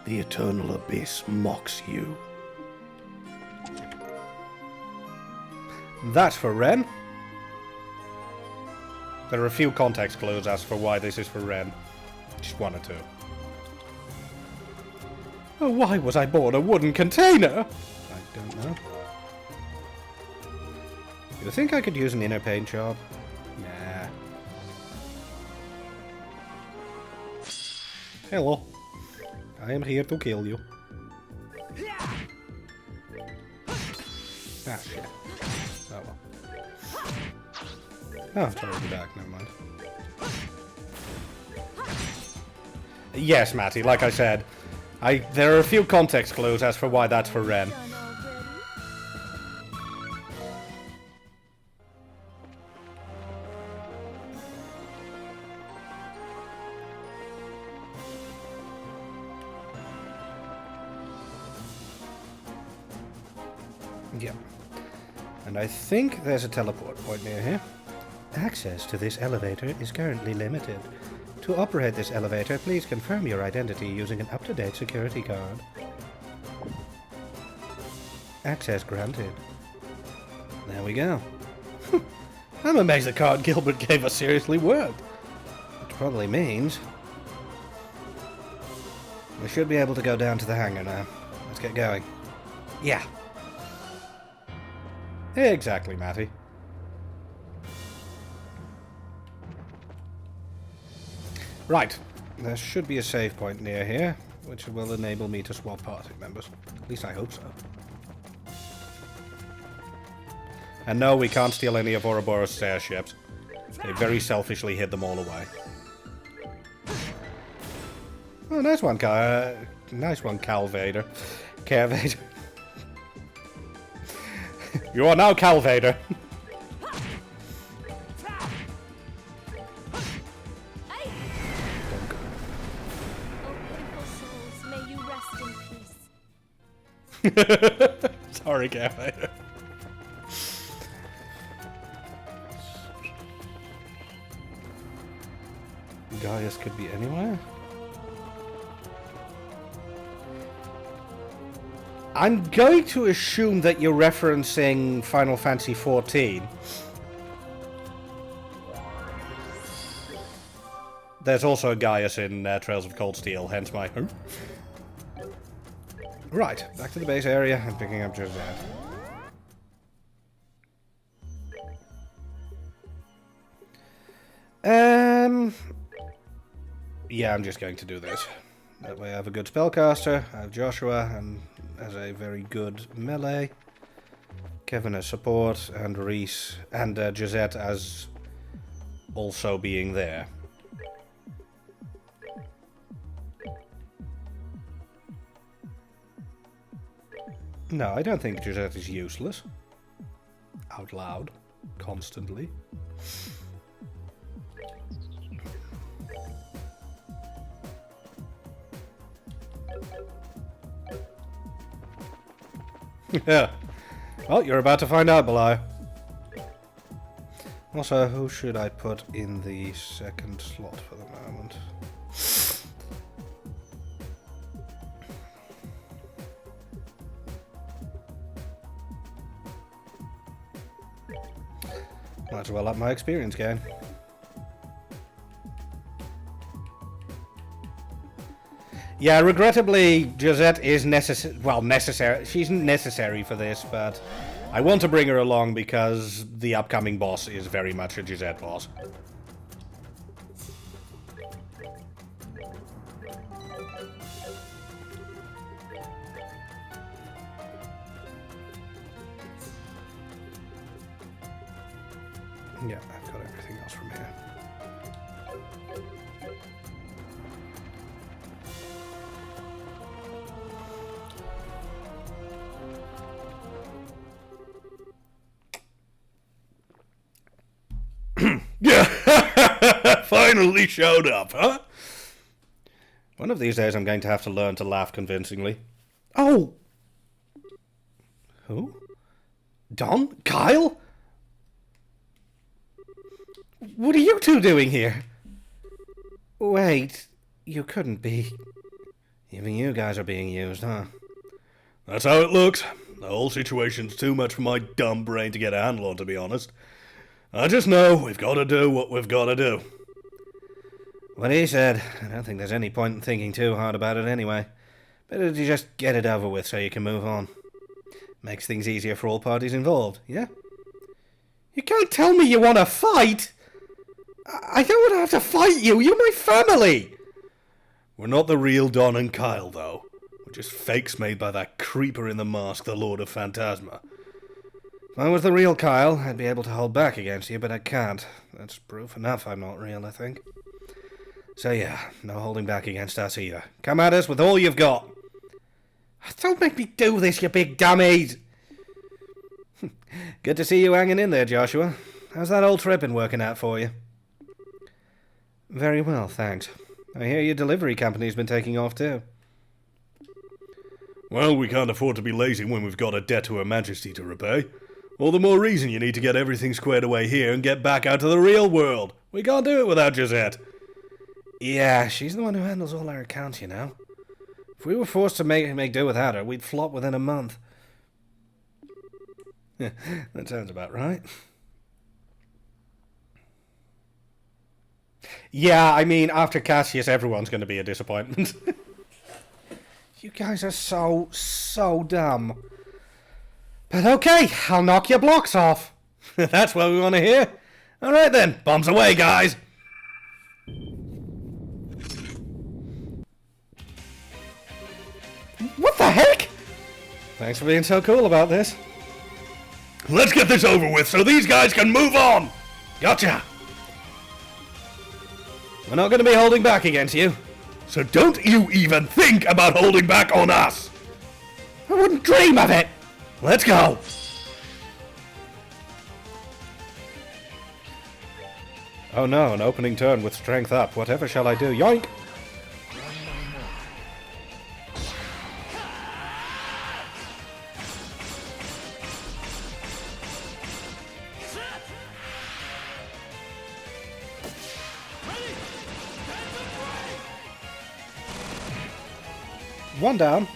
The eternal abyss mocks you. That's for Ren. There are a few context clues as for why this is for Ren. Just 1 or 2. Oh, why was I born a wooden container? I don't know. You think I could use an inner paint job? Nah. Hello. I am here to kill you. Ah, shit. Oh well. Oh, it's already back, never mind. Yes, Matty, like I said, there are a few context clues as for why that's for Ren. Done already? Yep. And I think there's a teleport point near here. Access to this elevator is currently limited. To operate this elevator, please confirm your identity using an up-to-date security card. Access granted. There we go. I'm amazed the card Gilbert gave us seriously worked. Which probably means we should be able to go down to the hangar now. Let's get going. Yeah. Exactly, Matty. Right. There should be a save point near here, which will enable me to swap party members. At least I hope so. And no, we can't steal any of Ouroboros' airships. They very selfishly hid them all away. Oh, nice one, Cal Vader. Care Vader. You are now Cal Vader. Oh, pitiful souls, may you Sorry, Cafe. Gaius could be anywhere. I'm going to assume that you're referencing Final Fantasy XIV. There's also a Gaius in Trails of Cold Steel, hence my... Right, back to the base area and picking up just that. Yeah, I'm just going to do this. That way I have a good spellcaster, I have Joshua, and as a very good melee. Kevin as support, and Reese, and Gisette as also being there. No, I don't think Gisette is useless. Out loud. Constantly. Yeah. Well, you're about to find out, Belaya. Also, who should I put in the second slot for the moment? Might as well up my experience gain. Yeah, regrettably, Gisette is necessary. She's necessary for this, but I want to bring her along because the upcoming boss is very much a Gisette boss. Yeah, I've got everything else from here. Finally showed up, huh? One of these days I'm going to have to learn to laugh convincingly. Oh! Who? Don? Kyle? What are you two doing here? Wait, you couldn't be. Even you guys are being used, huh? That's how it looks. The whole situation's too much for my dumb brain to get a handle on, to be honest. I just know we've got to do what we've got to do. What he said, I don't think there's any point in thinking too hard about it anyway. Better to just get it over with so you can move on. Makes things easier for all parties involved, yeah? You can't tell me you want to fight! I don't want to have to fight you! You're my family! We're not the real Don and Kyle, though. We're just fakes made by that creeper in the mask, the Lord of Phantasma. If I was the real Kyle, I'd be able to hold back against you, but I can't. That's proof enough I'm not real, I think. So yeah, no holding back against us either. Come at us with all you've got. Don't make me do this, you big dummies! Good to see you hanging in there, Joshua. How's that old trip been working out for you? Very well, thanks. I hear your delivery company's been taking off too. Well, we can't afford to be lazy when we've got a debt to Her Majesty to repay. All the more reason you need to get everything squared away here and get back out to the real world. We can't do it without Gisette. Yeah, she's the one who handles all our accounts, you know. If we were forced to make do without her, we'd flop within a month. That sounds about right. Yeah, I mean, after Cassius, everyone's going to be a disappointment. You guys are so dumb. But okay, I'll knock your blocks off. That's what we want to hear. Alright then, bombs away, guys. What the heck? Thanks for being so cool about this. Let's get this over with so these guys can move on. Gotcha. We're not going to be holding back against you. So don't you even think about holding back on us. I wouldn't dream of it. Let's go. Oh no, an opening turn with strength up. Whatever shall I do? Yoink. One down.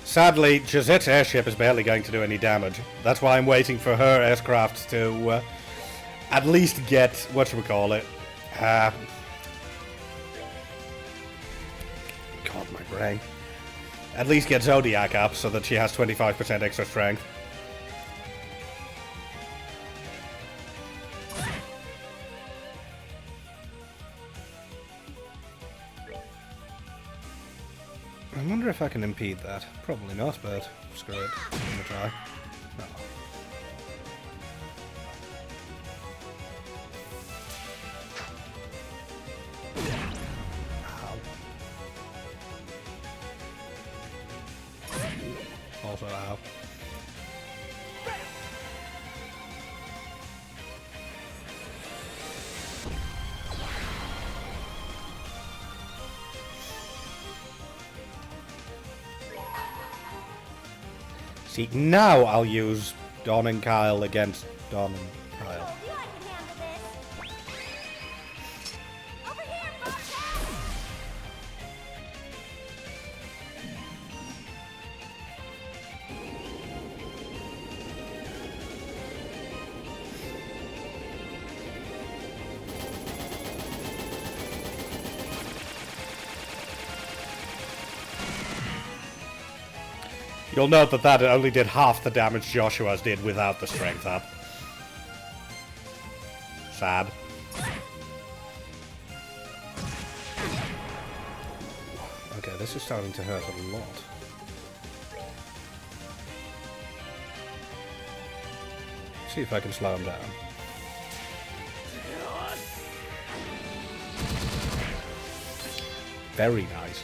Sadly, Josette's airship is barely going to do any damage. That's why I'm waiting for her aircraft to at least get, whatchamacallit, God, my brain. At least get Zodiac up so that she has 25% extra strength. I wonder if I can impede that. Probably not, but screw it. I'm gonna try. No. Ow. Also ow. See, now I'll use Don and Kyle against Don and Kyle. You I can handle this. Over here, Martha! You'll note that that only did half the damage Joshua's did without the strength up. Sad. Okay, this is starting to hurt a lot. See if I can slow him down. Very nice.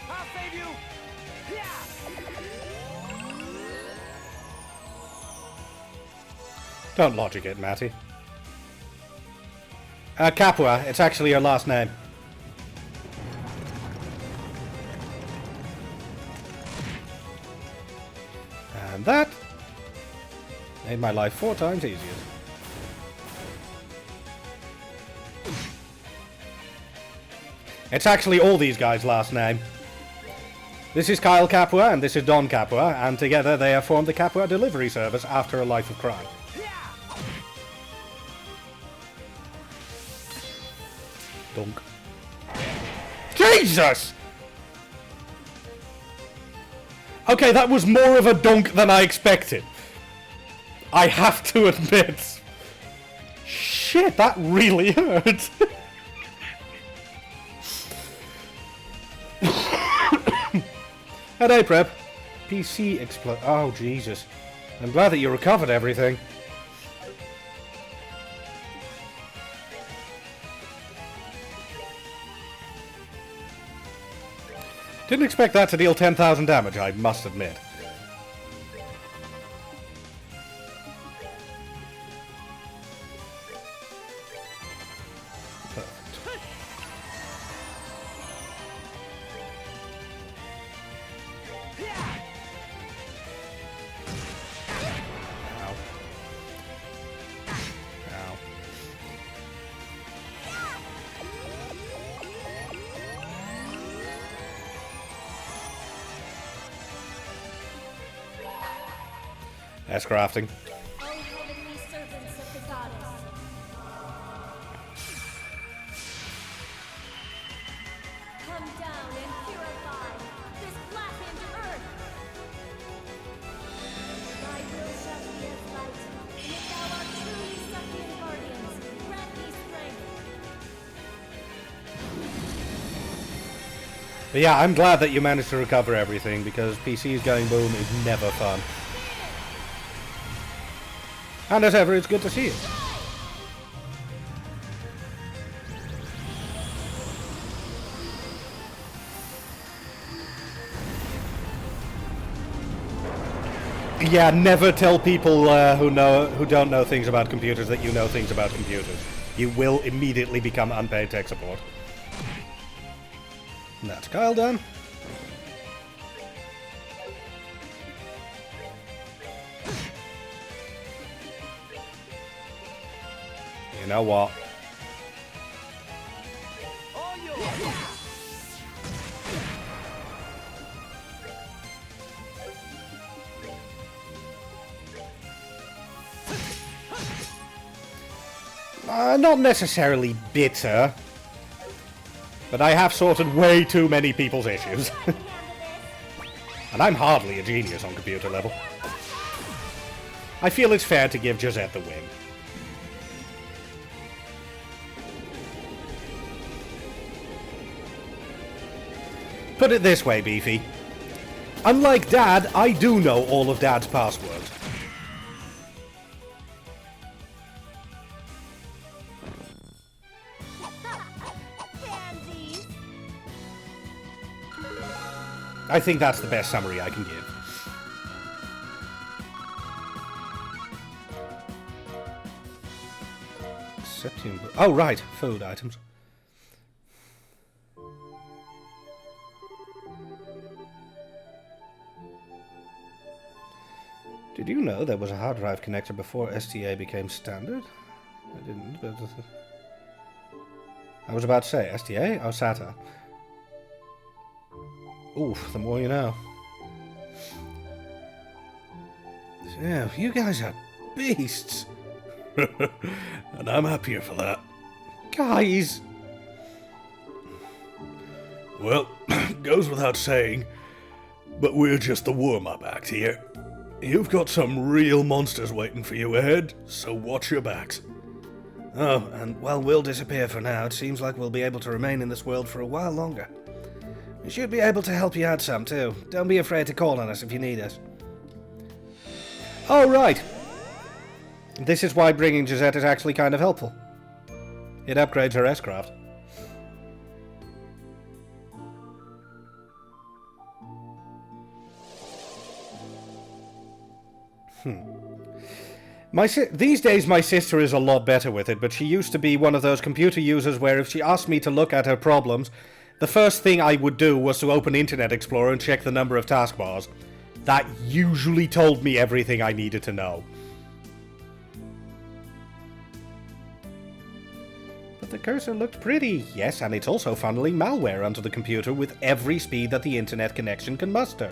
I'll save you! Don't logic it, Matty. Capua, it's actually your last name. And that made my life 4 times easier. It's actually all these guys' last name. This is Kyle Capua and this is Don Capua, and together they have formed the Capua Delivery Service after a life of crime. Dunk. Jesus! Okay, that was more of a dunk than I expected. I have to admit. Shit, that really hurt. Hey, Prep. PC explode. Oh, Jesus. I'm glad that you recovered everything. Didn't expect that to deal 10,000 damage, I must admit. Ow. Ow. That's crafting. O heavenly servants of the goddess. Come down and purify this blackened earth. Thy will shall be as light, and if thou art truly Suckian guardians, grant me strength. But yeah, I'm glad that you managed to recover everything, because PC's going boom is never fun. And as ever, it's good to see you. Yeah, never tell people who don't know things about computers that you know things about computers. You will immediately become unpaid tech support. That's Kyle done. You know what? All yours. Not necessarily bitter, but I have sorted way too many people's issues. And I'm hardly a genius on computer level. I feel it's fair to give Josette the win. Put it this way, Beefy. Unlike Dad, I do know all of Dad's passwords. Pansies. I think that's the best summary I can give. September. Oh, right. Food items. Did you know there was a hard drive connector before STA became standard? I didn't, but... I was about to say, STA? Oh, SATA. Oof, the more you know. Yeah, you guys are beasts. And I'm happier for that. Guys! Well, goes without saying, but we're just the warm-up act here. You've got some real monsters waiting for you ahead, so watch your backs. Oh, and while we'll disappear for now, it seems like we'll be able to remain in this world for a while longer. We should be able to help you out some, too. Don't be afraid to call on us if you need us. Oh, right. This is why bringing Josette is actually kind of helpful. It upgrades her S-craft. These days my sister is a lot better with it, but she used to be one of those computer users where if she asked me to look at her problems, the first thing I would do was to open Internet Explorer and check the number of taskbars. That usually told me everything I needed to know. But the cursor looked pretty. Yes, and it's also funneling malware onto the computer with every speed that the internet connection can muster.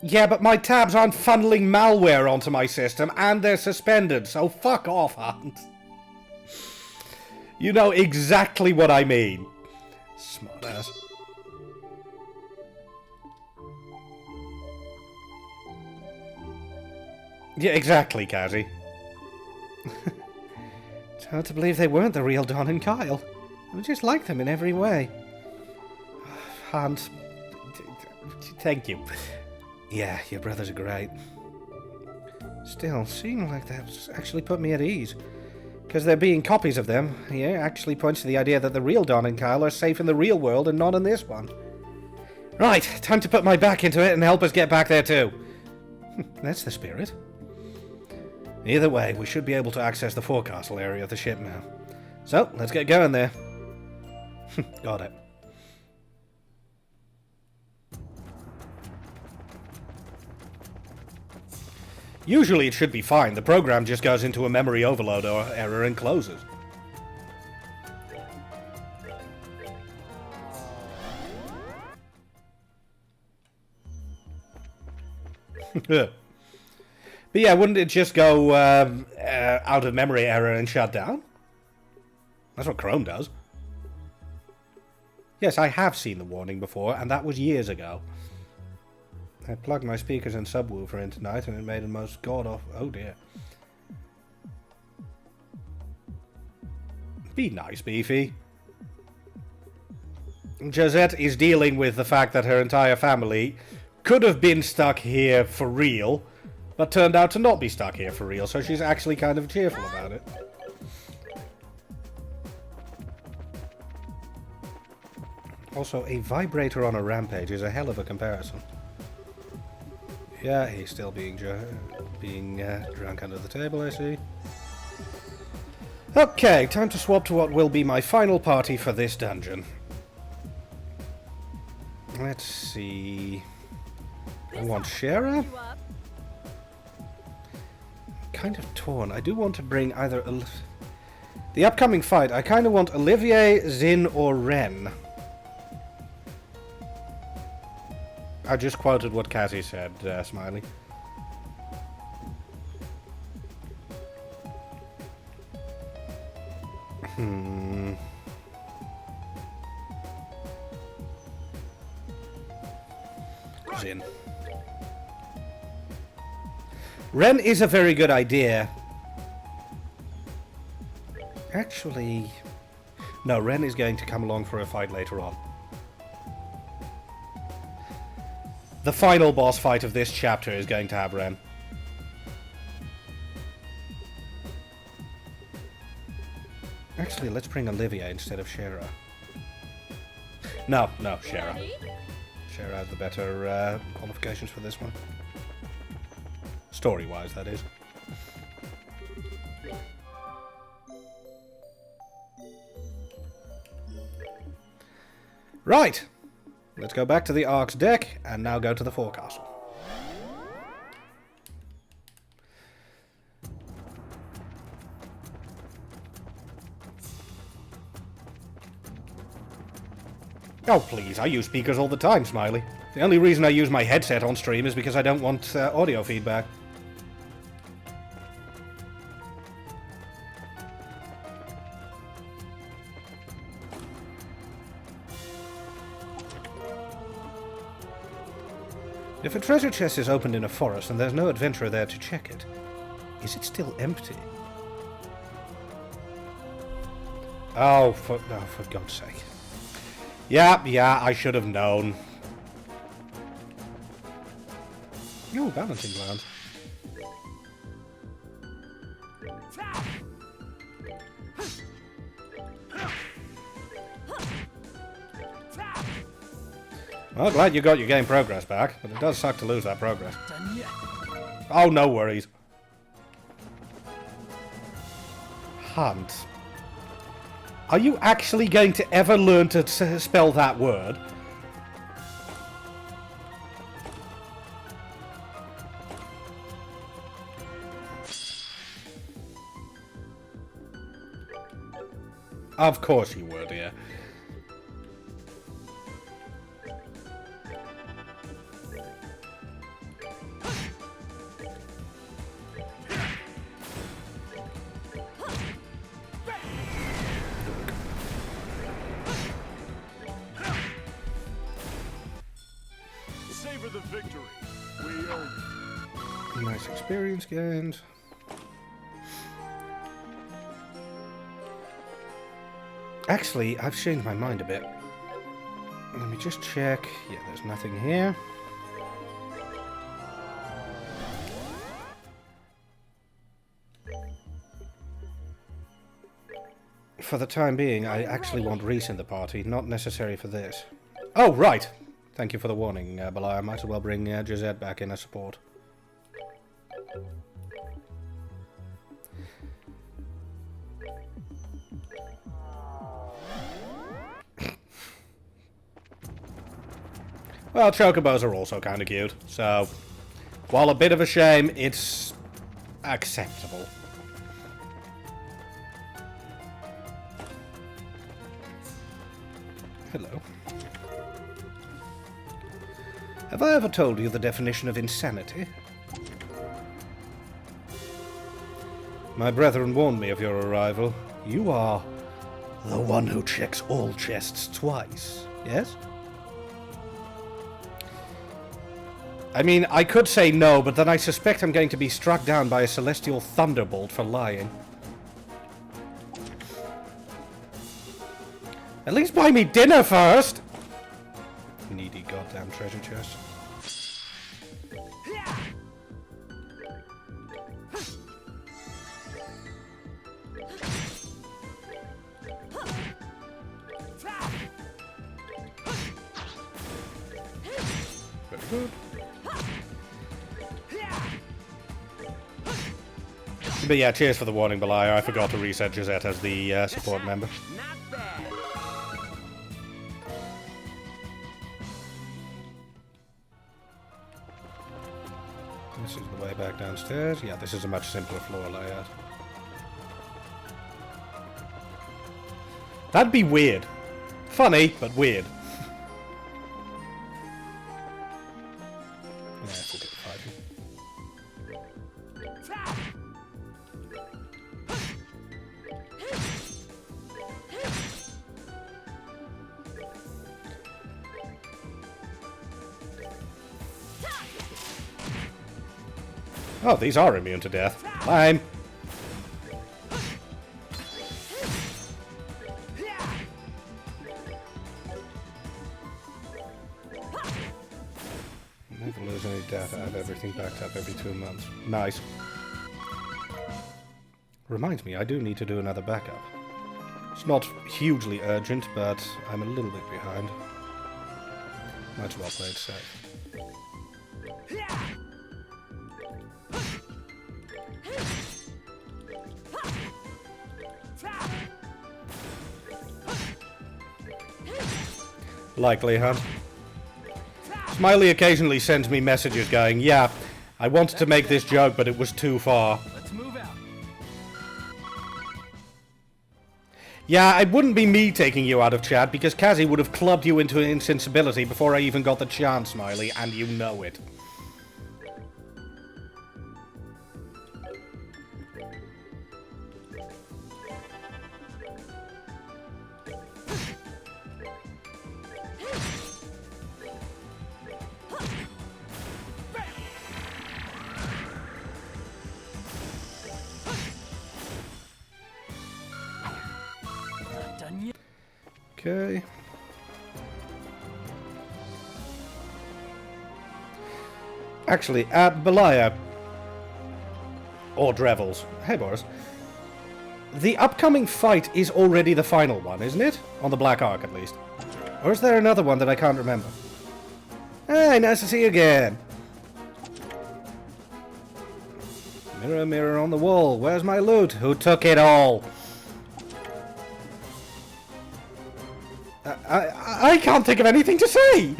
Yeah, but my tabs aren't funneling malware onto my system, and they're suspended, so fuck off, Hunt. You know exactly what I mean. Smartass. Yeah, exactly, Kazi. It's hard to believe they weren't the real Don and Kyle. We just like them in every way. Hunt. Thank you. Yeah, your brothers are great. Still, seeing like that's actually put me at ease. Because there being copies of them, yeah, actually points to the idea that the real Don and Kyle are safe in the real world and not in this one. Right, time to put my back into it and help us get back there too. That's the spirit. Either way, we should be able to access the forecastle area of the ship now. So, let's get going there. Got it. Usually it should be fine. The program just goes into a memory overload or error and closes. But yeah, wouldn't it just go out of memory error and shut down? That's what Chrome does. Yes, I have seen the warning before, and that was years ago. I plugged my speakers and subwoofer in tonight, and it made the most god-awful... Oh dear. Be nice, Beefy. Josette is dealing with the fact that her entire family could have been stuck here for real, but turned out to not be stuck here for real, so she's actually kind of cheerful about it. Also, a vibrator on a rampage is a hell of a comparison. Yeah, he's still being drunk under the table, I see. Okay, time to swap to what will be my final party for this dungeon. Let's see. I want Shara. You up? Kind of torn. I do want to bring either the upcoming fight. I kind of want Olivier, Zin, or Ren. I just quoted what Cassie said, Smiley. Zin. Ren is a very good idea. Actually, no, Ren is going to come along for a fight later on. The final boss fight of this chapter is going to have Ren. Actually, let's bring Olivia instead of Shara. No, Shara. Ready? Shara has the better qualifications for this one. Story-wise, that is. Right! Let's go back to the Ark's deck, and now go to the forecastle. Oh, please, I use speakers all the time, Smiley. The only reason I use my headset on stream is because I don't want audio feedback. If a treasure chest is opened in a forest and there's no adventurer there to check it, is it still empty? Oh, for God's sake. Yeah, I should have known. Ooh, balancing ground. Well, glad you got your game progress back, but it does suck to lose that progress. Oh, no worries. Hunt. Are you actually going to ever learn to spell that word? Of course you would, yeah. Savor the victory. We earned it. Nice experience gained. Actually, I've changed my mind a bit. Let me just check. Yeah, there's nothing here. For the time being, I actually want Reese in the party, not necessary for this. Oh, right! Thank you for the warning, Belay. I might as well bring Gisette back in as support. Well, chocobos are also kind of cute, so while a bit of a shame, it's acceptable. Hello. Have I ever told you the definition of insanity? My brethren warned me of your arrival. You are the one who checks all chests twice, yes? I mean, I could say no, but then I suspect I'm going to be struck down by a celestial thunderbolt for lying. At least buy me dinner first! Needy goddamn treasure chest. Very good. But yeah, cheers for the warning, Beliar. I forgot to reset Josette as the support member. Not bad. This is the way back downstairs. Yeah, this is a much simpler floor layout. That'd be weird. Funny, but weird. Yeah, forget fighting. Oh, these are immune to death. Fine. Never lose any data. I have everything backed up every 2 months. Nice. Reminds me, I do need to do another backup. It's not hugely urgent, but I'm a little bit behind. Might as well play it safe. Likely, huh? Smiley occasionally sends me messages going, yeah, I wanted to make this joke, but it was too far. Let's move out. Yeah, it wouldn't be me taking you out of chat, because Kazzy would have clubbed you into insensibility before I even got the chance, Smiley, and you know it. Not done yet. Okay. Actually, Belia. Or Drevels. Hey, Boris. The upcoming fight is already the final one, isn't it? On the Black Ark, at least. Or is there another one that I can't remember? Hey, nice to see you again. Mirror, mirror on the wall. Where's my loot? Who took it all? I can't think of anything to say!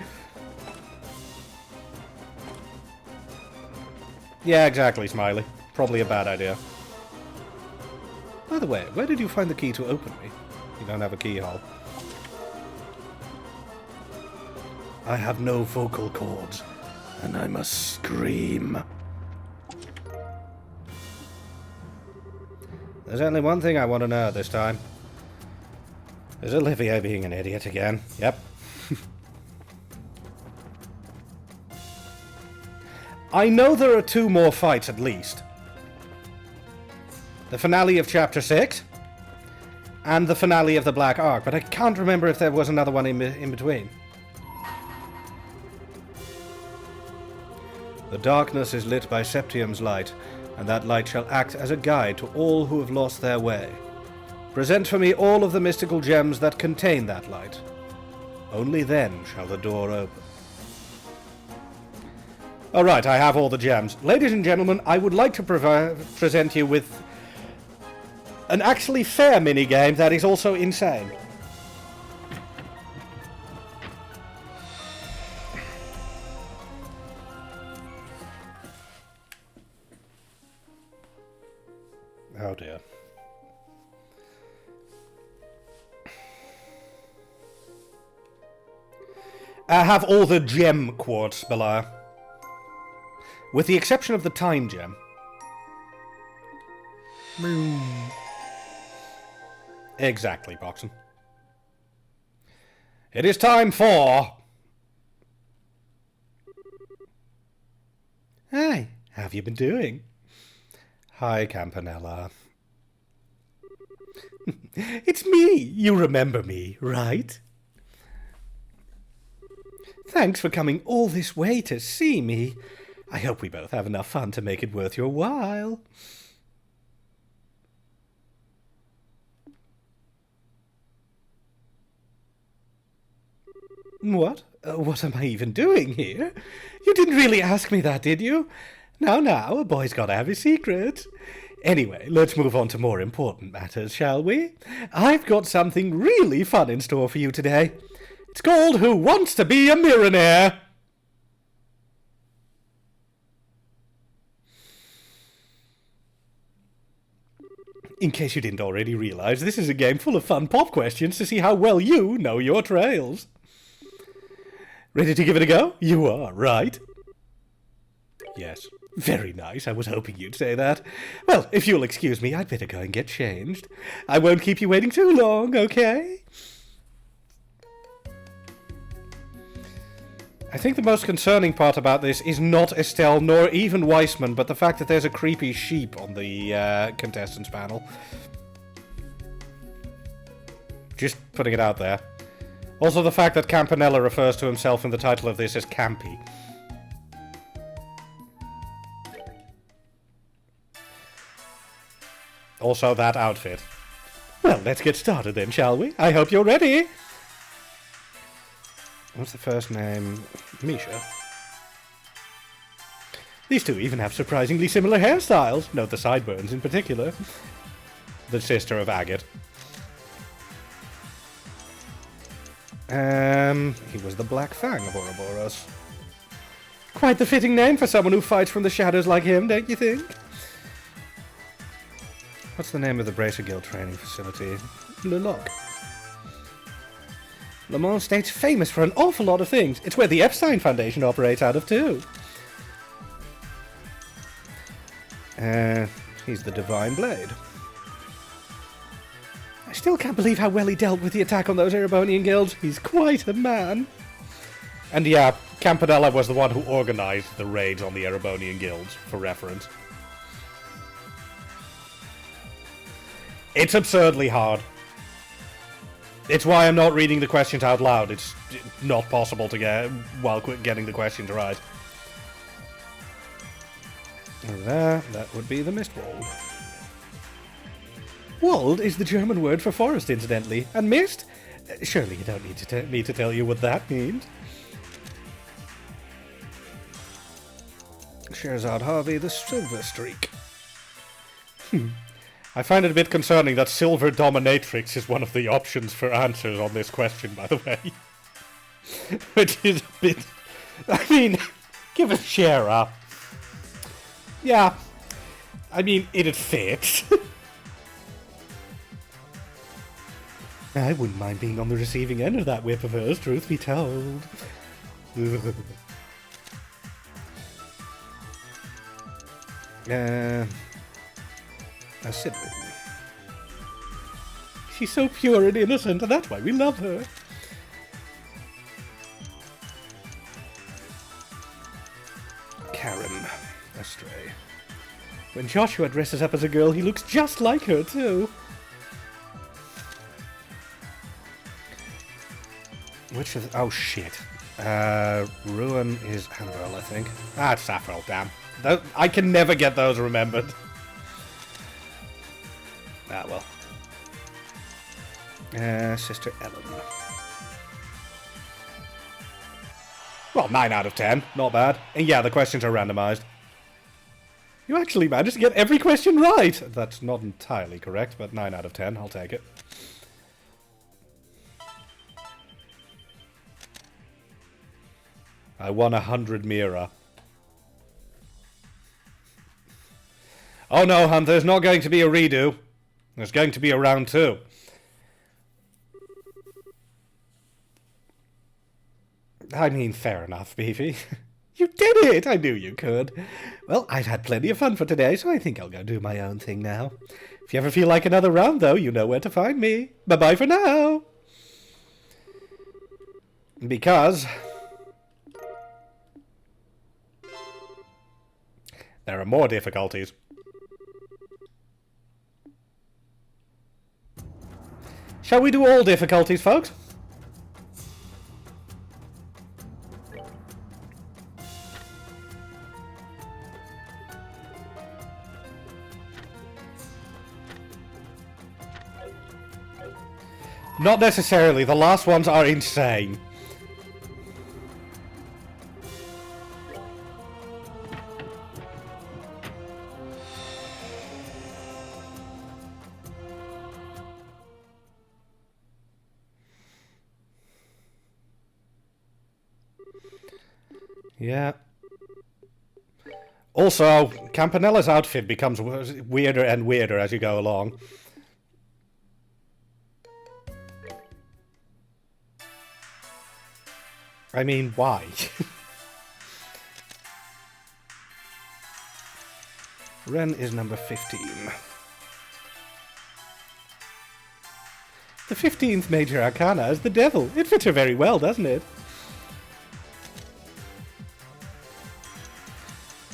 Yeah, exactly, Smiley. Probably a bad idea. By the way, where did you find the key to open me? You don't have a keyhole. I have no vocal cords, and I must scream. There's only one thing I want to know this time. Is Olivia being an idiot again? Yep. I know there are 2 more fights at least. The finale of Chapter 6 and the finale of the Black Ark, but I can't remember if there was another one in between. The darkness is lit by Septium's light, and that light shall act as a guide to all who have lost their way. Present for me all of the mystical gems that contain that light. Only then shall the door open. Alright, I have all the gems. Ladies and gentlemen, I would like to present you with an actually fair minigame that is also insane. Oh dear. I have all the gem quartz, Belia. With the exception of the time gem. Exactly, Boxon. It is time for... Hey, how have you been doing? Hi, Campanella. It's me! You remember me, right? Thanks for coming all this way to see me. I hope we both have enough fun to make it worth your while. What? What am I even doing here? You didn't really ask me that, did you? Now, a boy's gotta have his secret. Anyway, let's move on to more important matters, shall we? I've got something really fun in store for you today. It's called Who Wants to Be a Millionaire? In case you didn't already realize, this is a game full of fun pop questions to see how well you know your trails. Ready to give it a go? You are, right? Yes. Very nice. I was hoping you'd say that. Well, if you'll excuse me, I'd better go and get changed. I won't keep you waiting too long, okay? I think the most concerning part about this is not Estelle nor even Weissman, but the fact that there's a creepy sheep on the contestants panel. Just putting it out there. Also the fact that Campanella refers to himself in the title of this as Campy. Also that outfit. Well, let's get started then, shall we? I hope you're ready. What's the first name? Misha. These two even have surprisingly similar hairstyles. Note the sideburns in particular. The sister of Agate. He was the Black Fang of Ouroboros. Quite the fitting name for someone who fights from the shadows like him, don't you think? What's the name of the Bracer Guild training facility? Le Loc. Le Mans State's famous for an awful lot of things. It's where the Epstein Foundation operates out of, too. He's the Divine Blade. I still can't believe how well he dealt with the attack on those Erebonian guilds. He's quite a man. And yeah, Campanella was the one who organized the raids on the Erebonian guilds, for reference. It's absurdly hard. It's why I'm not reading the questions out loud. It's not possible to get while getting the questions right. There, that would be the Mistwald. Wald is the German word for forest, incidentally. And mist? Surely you don't need me to tell you what that means. Sherzad Harvey, the Silver Streak. I find it a bit concerning that Silver Dominatrix is one of the options for answers on this question, by the way. Which is a bit... I mean, give it Shera. Yeah. I mean, it'd fit. I wouldn't mind being on the receiving end of that whip of hers, truth be told. A Sidwin. She's so pure and innocent, and that's why we love her. Karen. Astray. When Joshua dresses up as a girl, he looks just like her, too. Which of the... Oh, shit. Ruin is Ambrel, I think. Ah, it's Saffrel, damn. I can never get those remembered. Ah, well. Sister Ellen. Well, 9 out of 10. Not bad. And yeah, the questions are randomized. You actually managed to get every question right! That's not entirely correct, but 9 out of 10. I'll take it. I won 100 Mira. Oh no, Hunt, there's not going to be a redo. There's going to be a round 2. I mean, fair enough, Beefy. You did it! I knew you could. Well, I've had plenty of fun for today, so I think I'll go do my own thing now. If you ever feel like another round, though, you know where to find me. Bye-bye for now! Because... there are more difficulties. Shall we do all difficulties, folks? Not necessarily. The last ones are insane. Yeah. Also, Campanella's outfit becomes weirder and weirder as you go along. I mean, why? Ren is number 15. The 15th Major Arcana is the Devil. It fits her very well, doesn't it?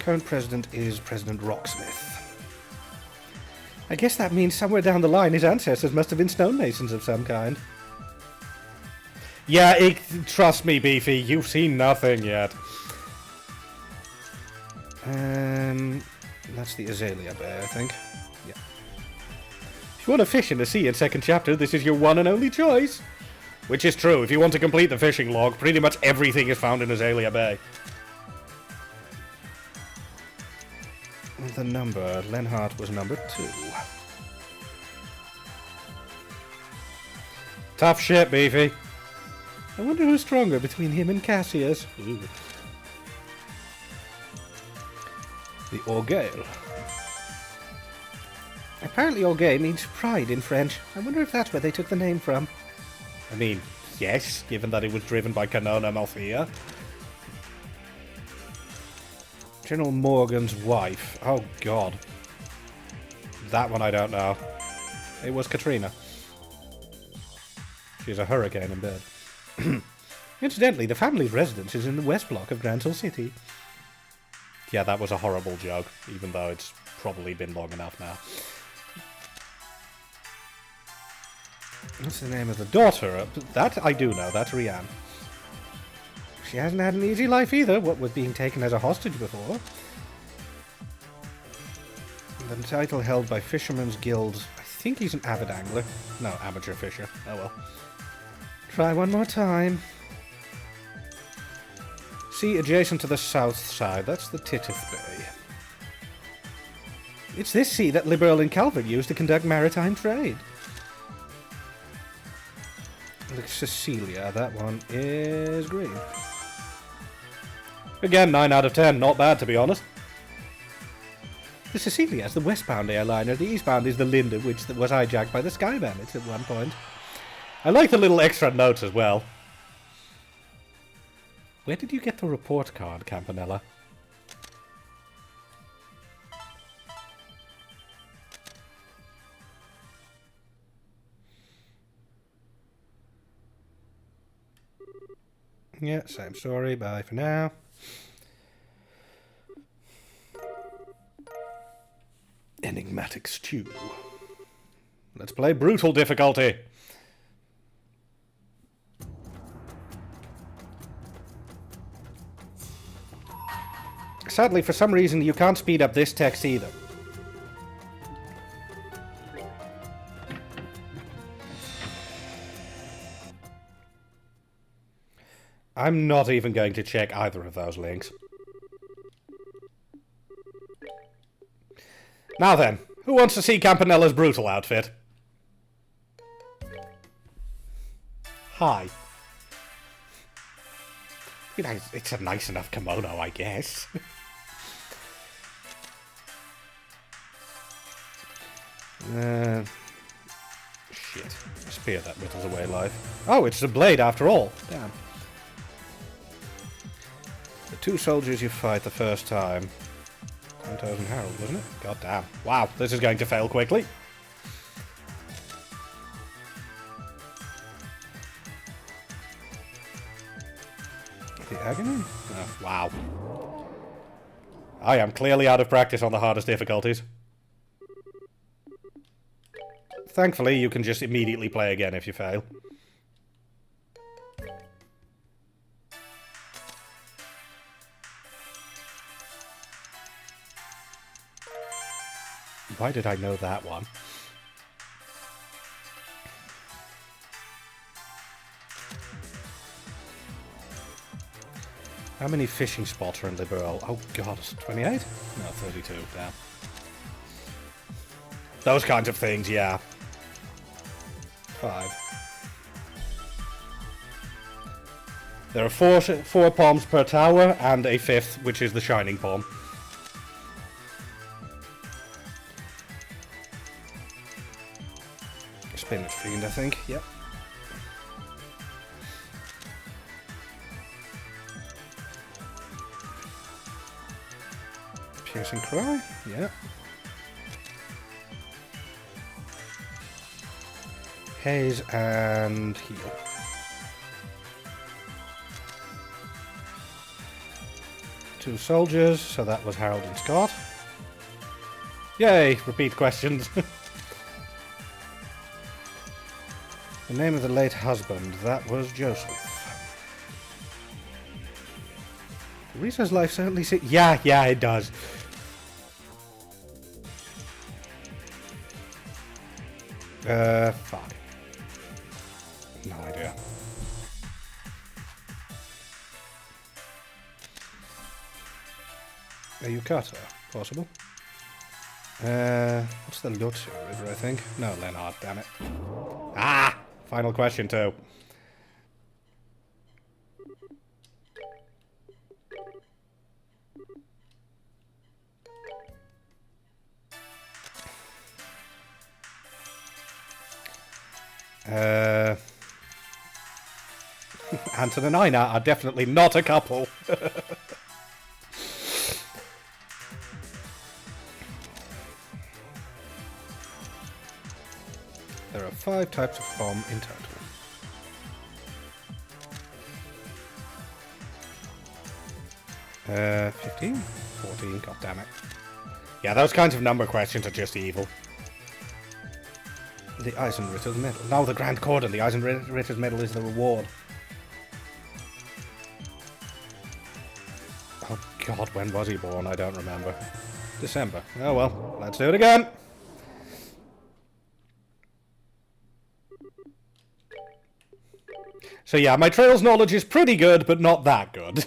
Current president is President Rocksmith. I guess that means somewhere down the line his ancestors must have been stonemasons of some kind. Yeah, trust me, Beefy, you've seen nothing yet. That's the Azalea Bear, I think. Yeah. If you want to fish in the sea in second chapter, this is your one and only choice. Which is true, if you want to complete the fishing log, pretty much everything is found in Azalea Bay. The number, Lenhart was number 2. Tough shit, Beefy. I wonder who's stronger between him and Cassius. Ooh. The Orgale. Apparently Orgale means pride in French. I wonder if that's where they took the name from. I mean, yes, given that it was driven by Canona Malthea. General Morgan's wife. Oh, God. That one I don't know. It was Katrina. She's a hurricane in bed. Incidentally, the family's residence is in the west block of Granville City. Yeah, that was a horrible joke, even though it's probably been long enough now. What's the name of the daughter? That I do know, that's Rianne. She hasn't had an easy life either, what with being taken as a hostage before. The title held by Fisherman's Guild. I think he's an avid angler. No, amateur fisher. Oh well. Try one more time. Sea adjacent to the south side. That's the Titith Bay. It's this sea that Liberal and Calvert used to conduct maritime trade. Look, Cecilia. That one is green. Again, 9 out of 10. Not bad, to be honest. The Cecilia is the westbound airliner. The eastbound is the Linda, which was hijacked by the Sky Bandits at one point. I like the little extra notes as well. Where did you get the report card, Campanella? Yeah, same story. Bye for now. Enigmatic stew. Let's play brutal difficulty. Sadly, for some reason, you can't speed up this text either. I'm not even going to check either of those links. Now then, who wants to see Campanella's brutal outfit? Hi. You know, it's a nice enough kimono, I guess. Shit. Spear that whittles away life. Oh, it's the blade after all. Damn. The 2 soldiers you fight the first time. Santos and Harold, wasn't it? God damn. Wow, this is going to fail quickly. The agony? Oh, wow. I am clearly out of practice on the hardest difficulties. Thankfully, you can just immediately play again if you fail. Why did I know that one? How many fishing spots are in Liberal? Oh god, 28? No, 32, damn. Those kinds of things, yeah. 5. There are four palms per tower, and a fifth, which is the shining palm. Spinach Fiend, I think. Yep. Piercing Cry. Yeah. Haze and Heal. Two soldiers, so that was Harold and Scott. Yay! Repeat questions. The name of the late husband, that was Joseph. Risa's life certainly yeah, it does. Fuck. No idea. A Yukata, possible. What's the Lutsu River, I think? No, Lenhart, damn it. Ah! Final question, too. Anton and Ina are definitely not a couple. There are 5 types of bomb in total. Uh, 15? 14, god damn it. Yeah, those kinds of number questions are just evil. The Eisenritter's Medal. Now the Grand Cordon. The Eisenritter's Medal is the reward. Oh god, when was he born? I don't remember. December. Oh well, let's do it again. So yeah, my Trails knowledge is pretty good, but not that good.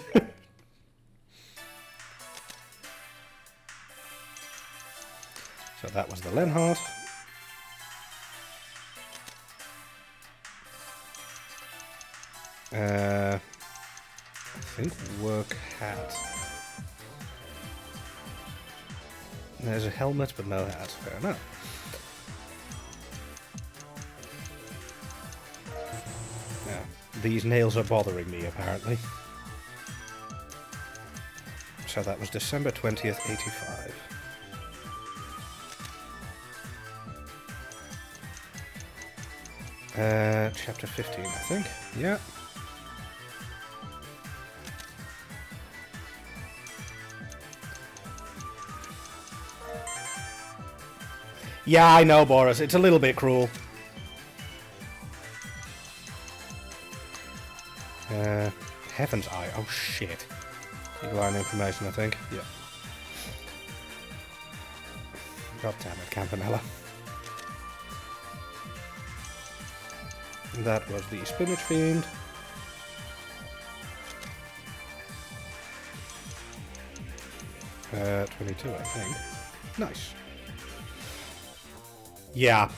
So that was the Lenhart. I think work hat. There's a helmet, but no hat. Fair enough. Yeah, these nails are bothering me, apparently. So that was December 20th, 85. Chapter 15, I think. Yeah. Yeah, I know, Boris. It's a little bit cruel. Heaven's Eye. Oh, shit. Line information, I think. Yeah. God damn it, Campanella. That was the Spinach Fiend. Uh, 22, I think. Nice. Yeah.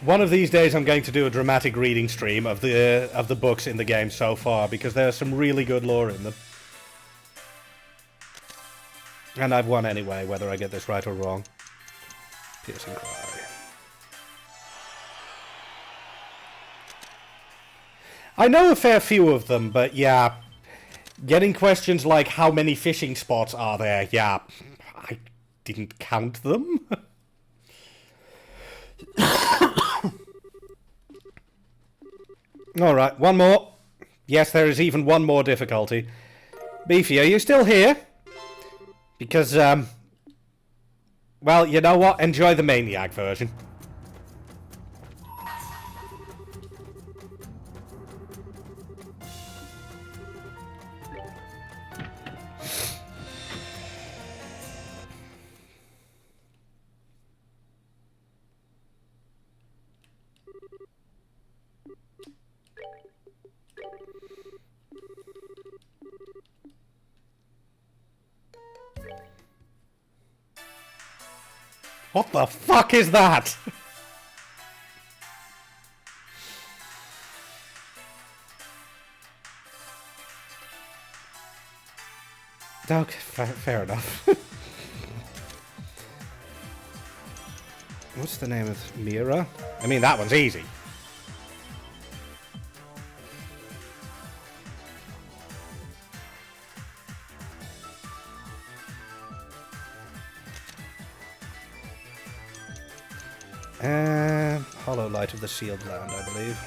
One of these days I'm going to do a dramatic reading stream of the books in the game so far, because there's some really good lore in them. And I've won anyway, whether I get this right or wrong. Piercing Cry. I know a fair few of them, but yeah. Getting questions like how many fishing spots are there, yeah. I didn't count them. Alright, one more. Yes, there is even one more difficulty. Beefy, are you still here? Because, well, you know what? Enjoy the Maniac version. What the fuck is that? Okay, fair enough. What's the name of Mira? I mean, that one's easy. Hollow Light of the Sealed Land, I believe.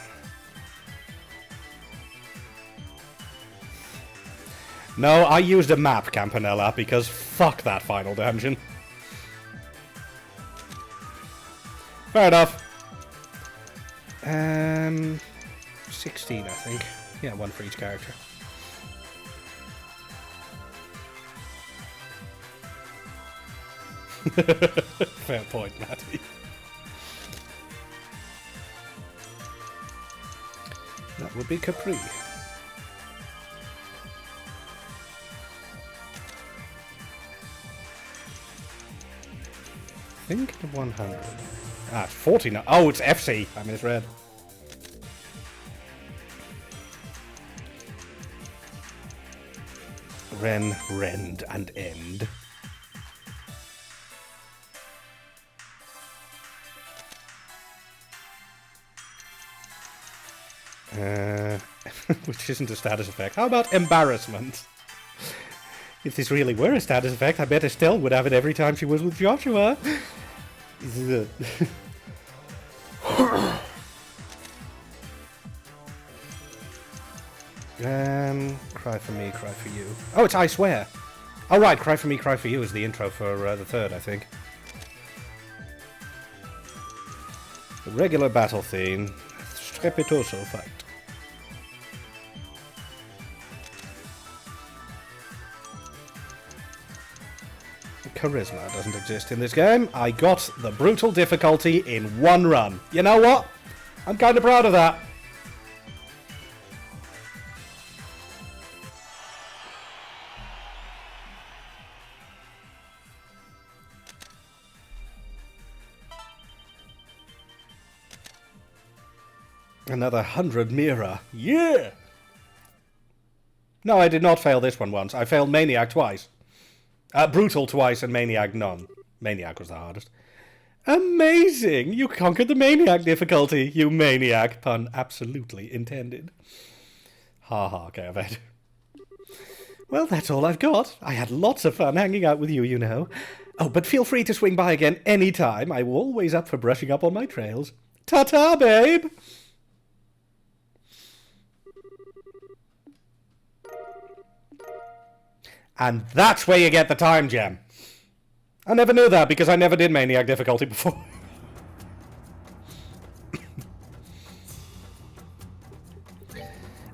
No, I used a map, Campanella, because fuck that final dungeon. Fair enough. 16, I think. Yeah, one for each character. Fair point, Matty. That would be Capri. I think the 100. Ah, it's 49. Oh, it's FC. I misread. Ren, rend, and end. Which isn't a status effect. How about embarrassment? If this really were a status effect, I bet Estelle would have it every time she was with Joshua. Cry for me, cry for you. Oh, it's I Swear. Oh, right, Cry for me, cry for you is the intro for the third, I think. The regular battle theme. Strepitoso fight. Charisma doesn't exist in this game. I got the brutal difficulty in one run. You know what? I'm kind of proud of that. Another 100 Mira. Yeah! No, I did not fail this one once. I failed Maniac twice. Brutal twice and Maniac none. Maniac was the hardest. Amazing! You conquered the Maniac difficulty, you maniac. Pun absolutely intended. Ha ha, Kevin. Well, that's all I've got. I had lots of fun hanging out with you, you know. Oh, but feel free to swing by again any time. I'm always up for brushing up on my trails. Ta-ta, babe! And that's where you get the time gem. I never knew that because I never did Maniac difficulty before.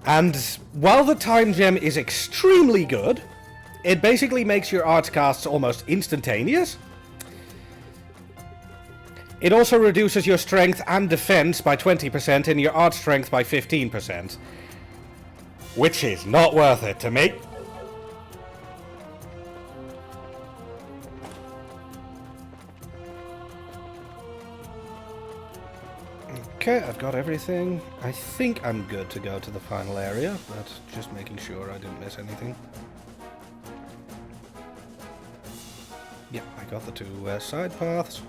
And while the time gem is extremely good, it basically makes your arts casts almost instantaneous. It also reduces your strength and defense by 20% and your art strength by 15%. Which is not worth it to me. Okay, I've got everything. I think I'm good to go to the final area, but just making sure I didn't miss anything. Yep, I got the two side paths.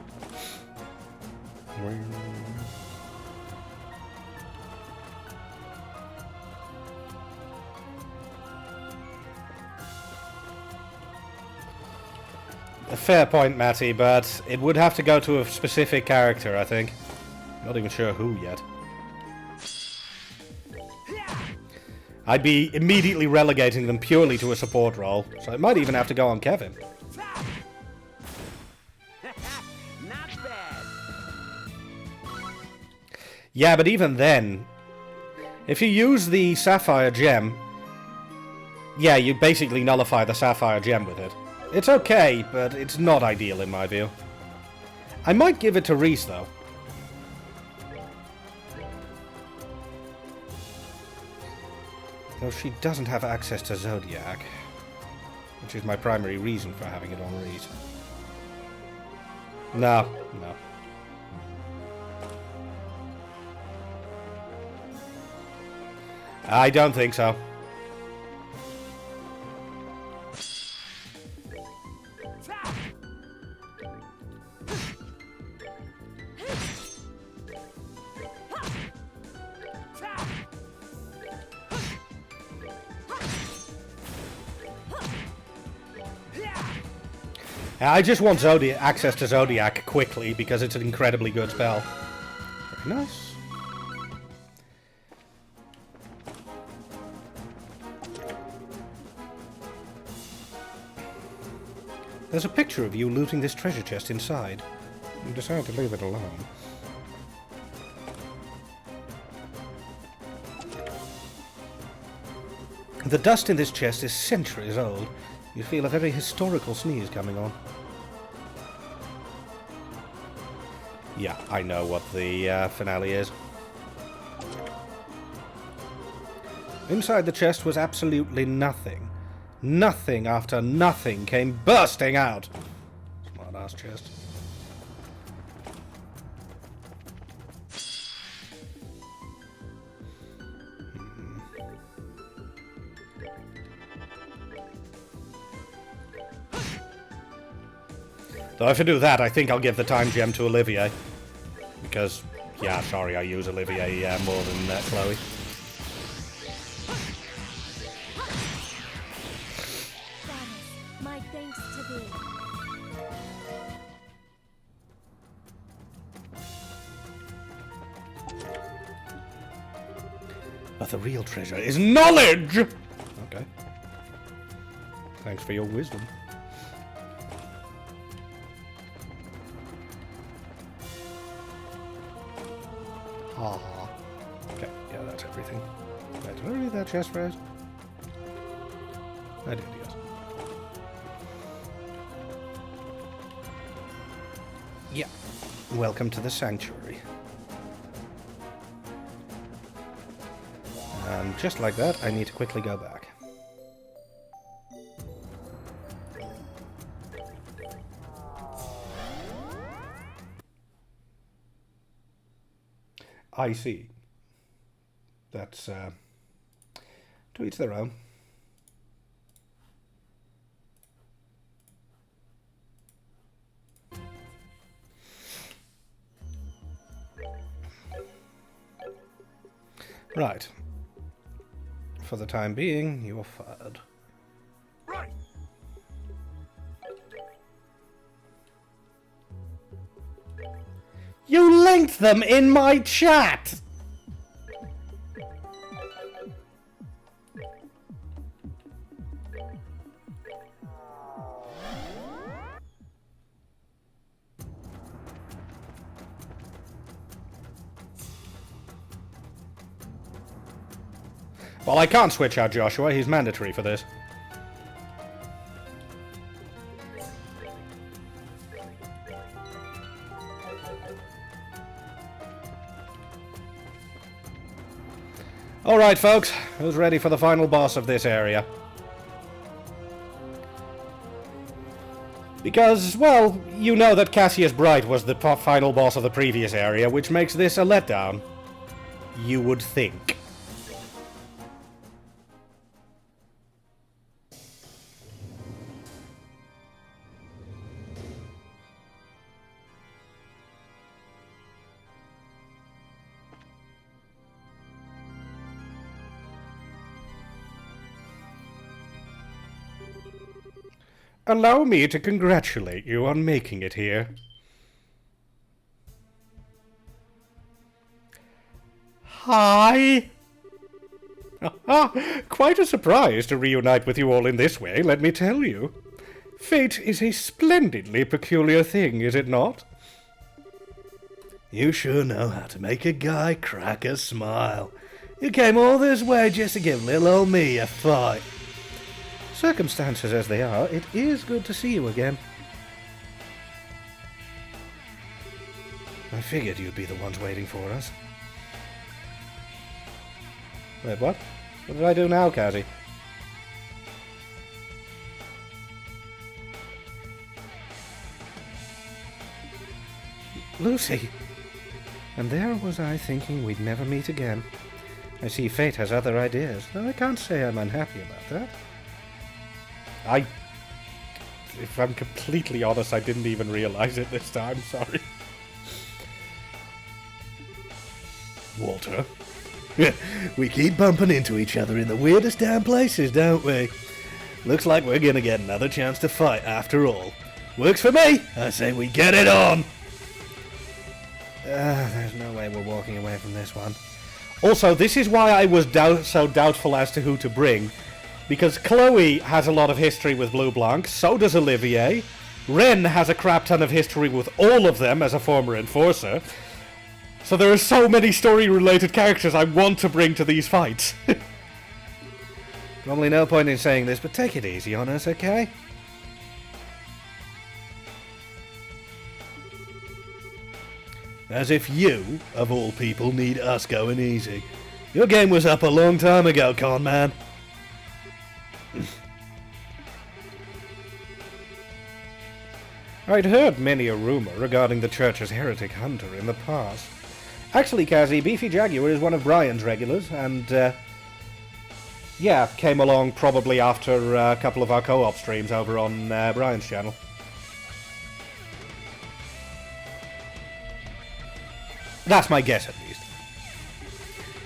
A fair point, Matty, but it would have to go to a specific character, I think. Not even sure who yet. I'd be immediately relegating them purely to a support role, so it might even have to go on Kevin. Not bad. Yeah, but even then, if you use the Sapphire Gem, yeah, you basically nullify the Sapphire Gem with it. It's okay, but it's not ideal in my view. I might give it to Reese, though. Though she doesn't have access to Zodiac, which is my primary reason for having it on Reese. No. I don't think so. I just want access to Zodiac quickly because it's an incredibly good spell. Very nice. There's a picture of you looting this treasure chest inside. You decided to leave it alone. The dust in this chest is centuries old. You feel a very historical sneeze coming on. Yeah, I know what the finale is. Inside the chest was absolutely nothing. Nothing after nothing came bursting out. Smart ass chest. Though if I do that, I think I'll give the time gem to Olivier. Because, yeah, sorry, I use Olivier more than Chloe. Goddess, my thanks to thee. But the real treasure is knowledge! Okay. Thanks for your wisdom. Ah. Okay, yeah, that's everything. Did I read that chest phrase? I did, yes. Yeah. Welcome to the sanctuary. And just like that, I need to quickly go back. I see. That's, to each their own. Right. For the time being, you're fired. Right. You linked them in my chat! Well, I can't switch out Joshua. He's mandatory for this. Alright, folks. Who's ready for the final boss of this area? Because, well, you know that Cassius Bright was the final boss of the previous area, which makes this a letdown. You would think. Allow me to congratulate you on making it here. Hi! Quite a surprise to reunite with you all in this way, let me tell you. Fate is a splendidly peculiar thing, is it not? You sure know how to make a guy crack a smile. You came all this way just to give little old me a fight. Circumstances as they are, it is good to see you again. I figured you'd be the ones waiting for us. Wait, what? What did I do now, Cassie? Lucy! And there was I thinking we'd never meet again. I see fate has other ideas, though I can't say I'm unhappy about that. If I'm completely honest, I didn't even realize it this time, sorry. Walter? We keep bumping into each other in the weirdest damn places, don't we? Looks like we're gonna get another chance to fight after all. Works for me. I say we get it on. There's no way we're walking away from this one. Also, this is why I was so doubtful as to who to bring. Because Chloe has a lot of history with Blue Blanc, so does Olivier. Ren has a crap ton of history with all of them as a former enforcer. So there are so many story-related characters I want to bring to these fights. Probably no point in saying this, but take it easy on us, okay? As if you, of all people, need us going easy. Your game was up a long time ago, con man. I'd heard many a rumour regarding the church's heretic hunter in the past. Actually, Kazi, Beefy Jaguar is one of Brian's regulars, and, yeah, came along probably after a couple of our co-op streams over on Brian's channel. That's my guess, at least.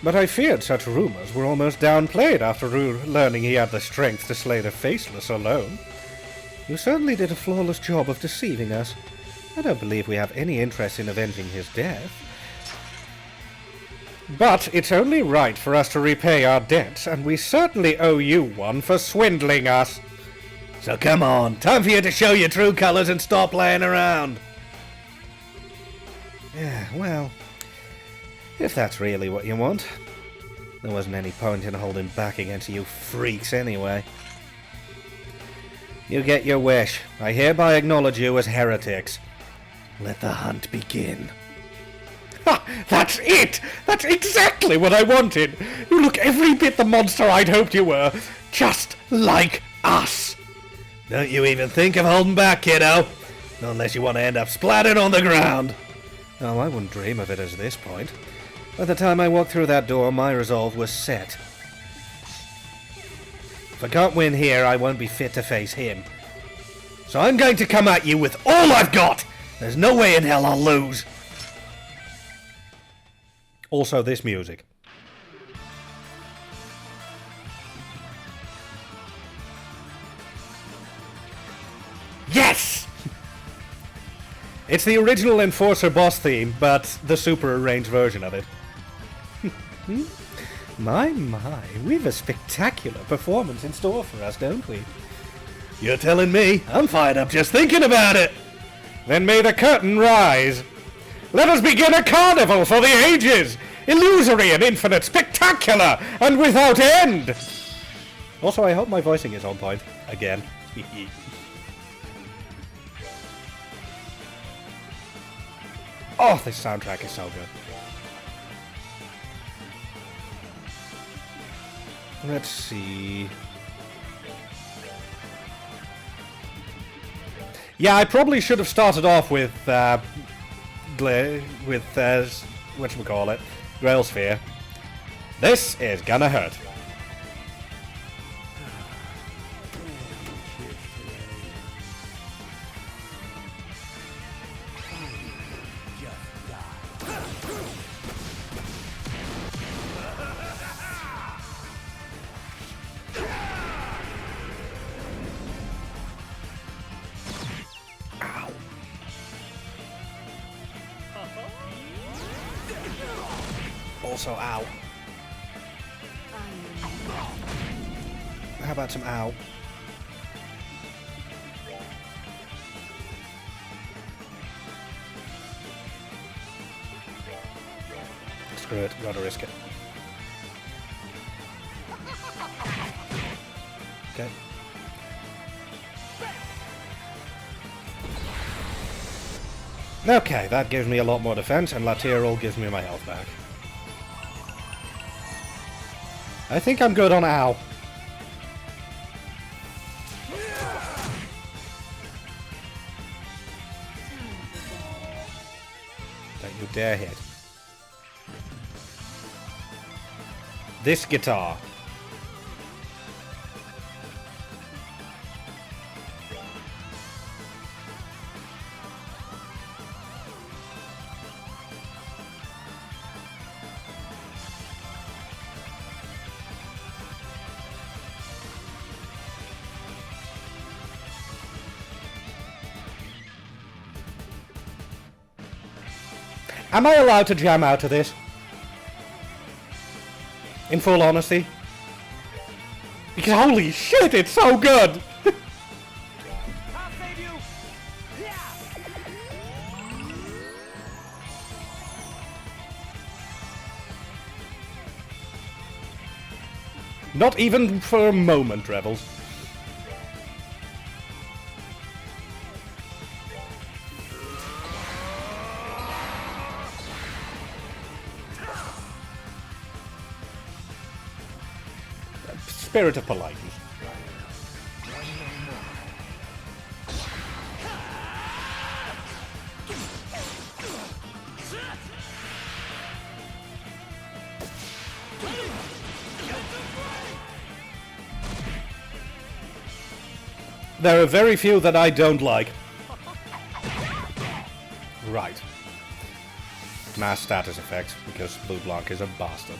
But I feared such rumours were almost downplayed after learning he had the strength to slay the Faceless alone. You certainly did a flawless job of deceiving us. I don't believe we have any interest in avenging his death. But it's only right for us to repay our debts, and we certainly owe you one for swindling us. So come on, time for you to show your true colours and stop playing around. Yeah, well, if that's really what you want, there wasn't any point in holding back against you freaks anyway. You get your wish. I hereby acknowledge you as heretics. Let the hunt begin. Ha! That's it! That's exactly what I wanted! You look every bit the monster I'd hoped you were. Just like us. Don't you even think of holding back, kiddo. Not unless you want to end up splattered on the ground. Oh, I wouldn't dream of it at this point. By the time I walked through that door, my resolve was set. If I can't win here, I won't be fit to face him. So I'm going to come at you with all I've got! There's no way in hell I'll lose! Also, this music. Yes! It's the original Enforcer boss theme, but the super arranged version of it. My, we've a spectacular performance in store for us, don't we? You're telling me. I'm fired up just thinking about it. Then may the curtain rise. Let us begin a carnival for the ages. Illusory and infinite, spectacular, and without end. Also, I hope my voicing is on point. Again. Oh, this soundtrack is so good. Let's see. Yeah, I probably should have started off with whatchamacallit, Grail Sphere. This is gonna hurt. Also, ow. How about some ow? Screw it, gotta risk it. Okay. Okay, that gives me a lot more defense, and Lateral gives me my health back. I think I'm good on ow. Don't you dare hit. This guitar. Am I allowed to jam out of this? In full honesty? Because holy shit, it's so good! I'll save you. Yeah. Not even for a moment, Rebels. Spirit of politeness. There are very few that I don't like. Right. Mass status effects, because Blue Blanc is a bastard.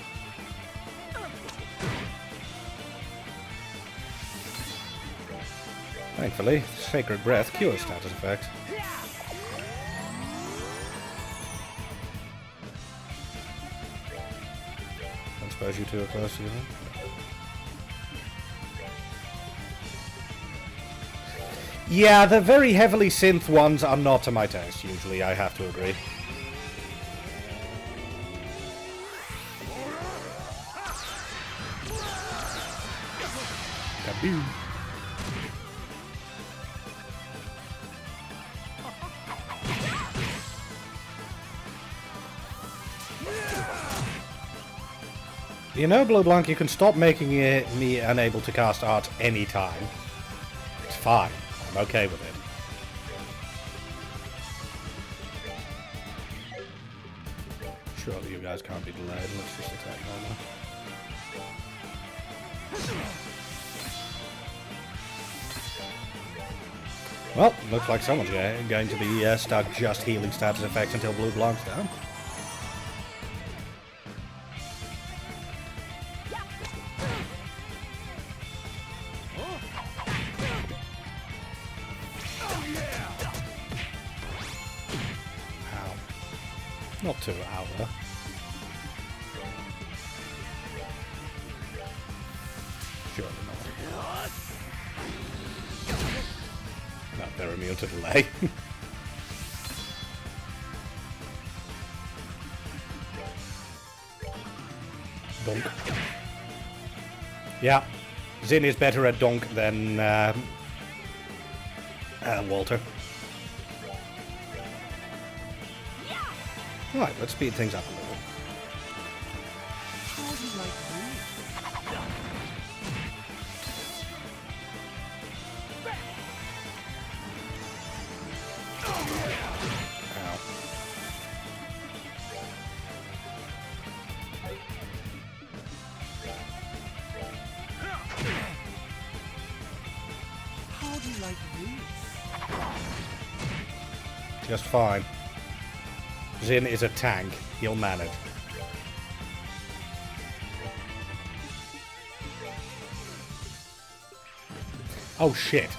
Thankfully, Sacred Breath cures status effects. I suppose you two are close to you. Yeah, the very heavily synth ones are not to my taste, usually, I have to agree. Kaboom. You know, Blue Blanc, you can stop making me unable to cast art anytime. It's fine. I'm okay with it. Surely you guys can't be delayed. Let's just attack normal. Well, looks like someone's going to be stuck just healing status effects until Blue Blanc's down. Not too out there. Surely not. No, they're immune to delay. Donk. Yeah, Zin is better at Donk than Walter. Right, let's speed things up a little. Ow. How do you like this? Just fine. Zin is a tank. He'll manage. Oh shit.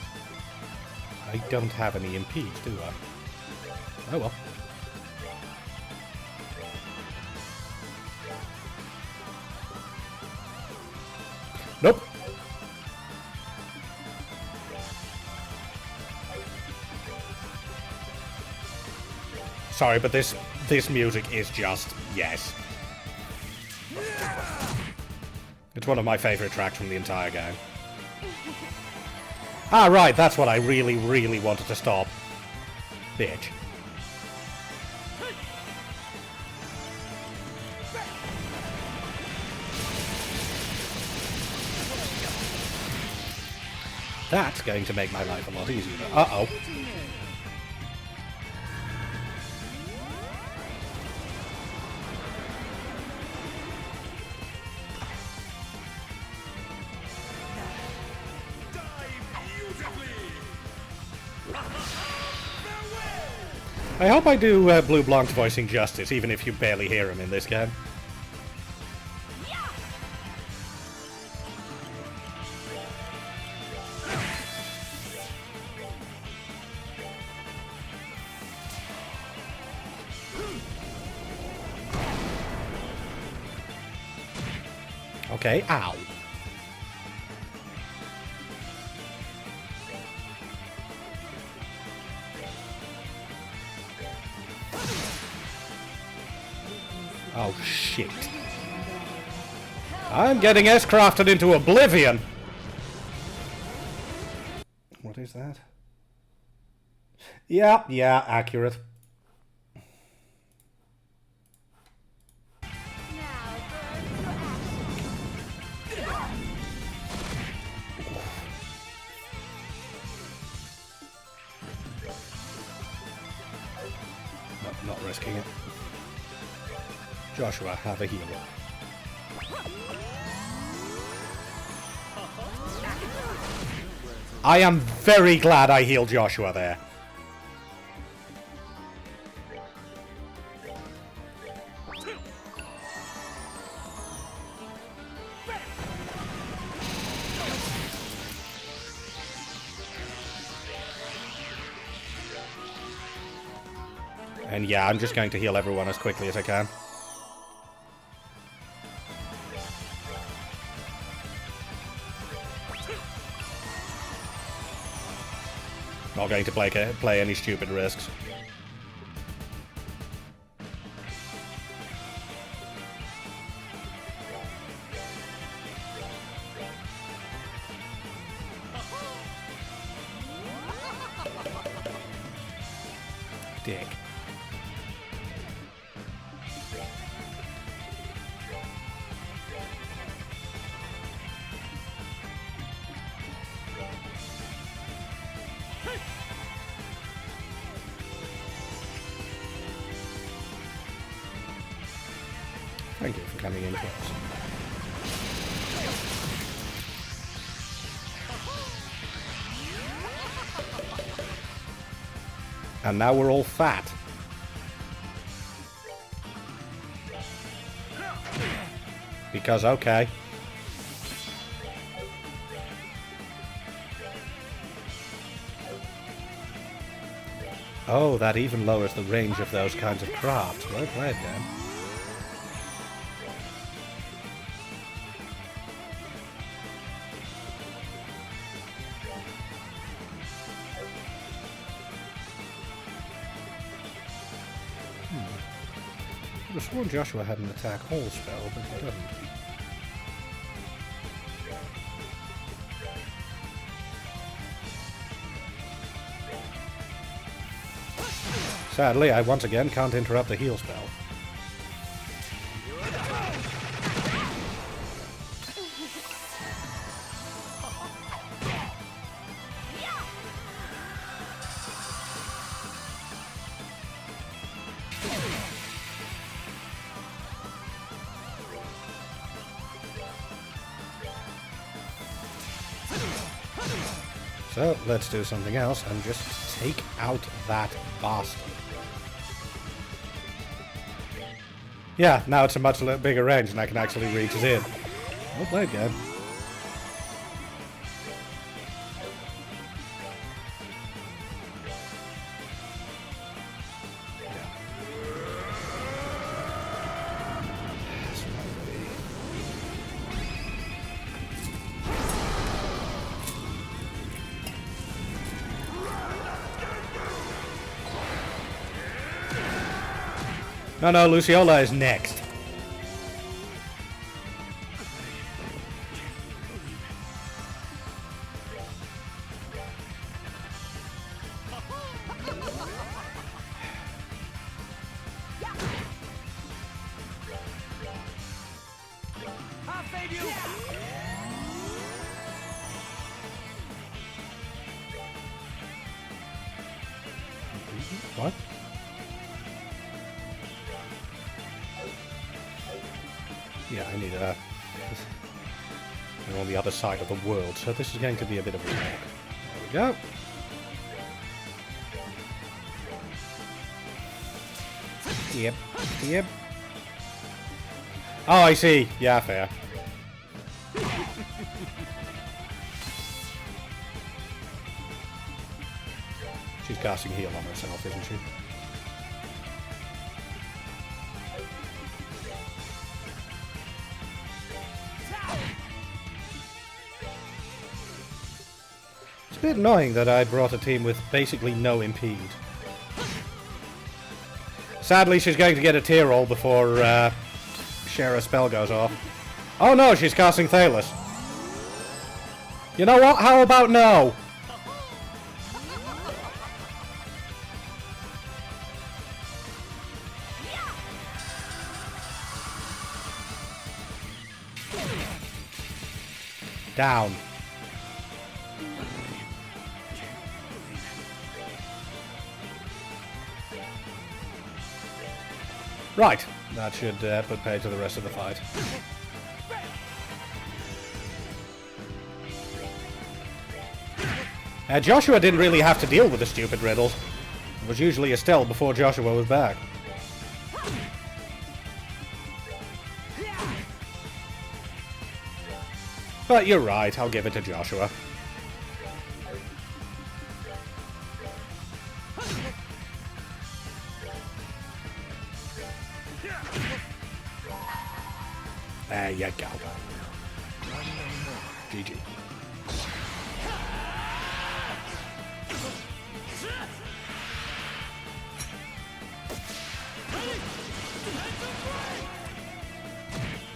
I don't have any impedes, do I? Oh well. Nope. Sorry, but this music is just yes. It's one of my favorite tracks from the entire game. Ah, right, that's what I really, really wanted to stop. Bitch. That's going to make my life a lot easier. Uh-oh. I hope I do Blue Blanc's voicing justice, even if you barely hear him in this game. Okay, ow. Oh, shit. I'm getting S-crafted into oblivion! What is that? Yeah, accurate. Now, burn for action. Not risking it. Joshua, have a heal. I am very glad I healed Joshua there. And yeah, I'm just going to heal everyone as quickly as I can. Not going to play any stupid risks. Dick. Thank you for coming in close. And now we're all fat. Because, okay. Oh, that even lowers the range of those kinds of crafts. Well played, then. I was sworn Joshua had an attack all spell, but he doesn't. Sadly, I once again can't interrupt the heal spell. So, let's do something else and just take out that bastard. Yeah, now it's a much bigger range and I can actually reach his in. Well played, game. No, Luciola is next. I'll save you! What? Yeah, I need a... We're on the other side of the world, so this is going to be a bit of a walk. There we go. Yep. Oh, I see. Yeah, fair. She's casting heal on herself, isn't she? It's a bit annoying that I brought a team with basically no impede. Sadly, she's going to get a tear roll before Shara's spell goes off. Oh no, she's casting Thalos. You know what? How about no? Down. Right. That should put pay to the rest of the fight. Joshua didn't really have to deal with the stupid riddles. It was usually Estelle before Joshua was back. But you're right, I'll give it to Joshua. There you go. GG.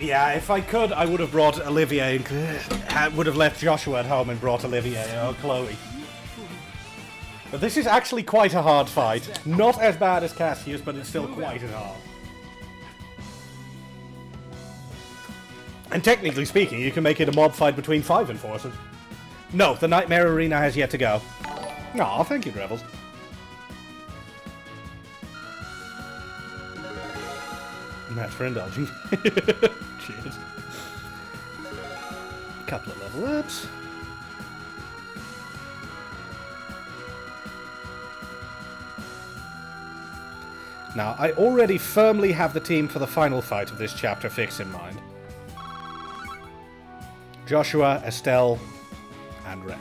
Yeah, if I could, I would have brought Olivier. I would have left Joshua at home and brought Olivier or Chloe. But this is actually quite a hard fight. Not as bad as Cassius, but it's still quite as hard. And technically speaking, you can make it a mob fight between 5 enforcers. No, the Nightmare Arena has yet to go. Aw, thank you, Drevels. And that's for indulging. Cheers. Couple of level ups. Now, I already firmly have the team for the final fight of this chapter fixed in mind. Joshua, Estelle, and Ren.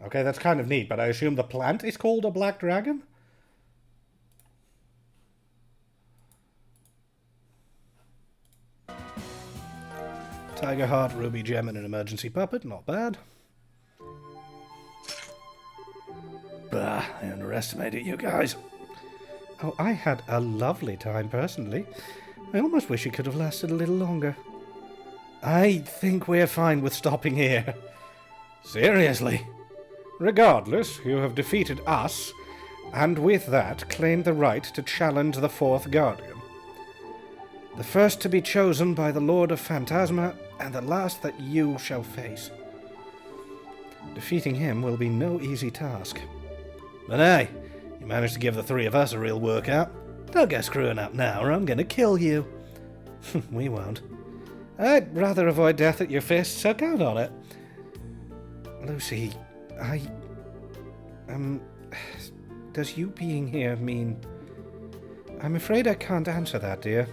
Okay, that's kind of neat, but I assume the plant is called a black dragon? Tiger Heart, Ruby Gem, and an emergency puppet. Not bad. Bah, I underestimated you guys. Oh, I had a lovely time, personally. I almost wish it could have lasted a little longer. I think we're fine with stopping here. Seriously. Regardless, you have defeated us, and with that claimed the right to challenge the Fourth Guardian. The first to be chosen by the Lord of Phantasma, and the last that you shall face. Defeating him will be no easy task. But hey, you managed to give the three of us a real workout. Don't go screwing up now, or I'm gonna kill you. We won't. I'd rather avoid death at your fist, so count on it. Lucy, does you being here mean... I'm afraid I can't answer that, dear.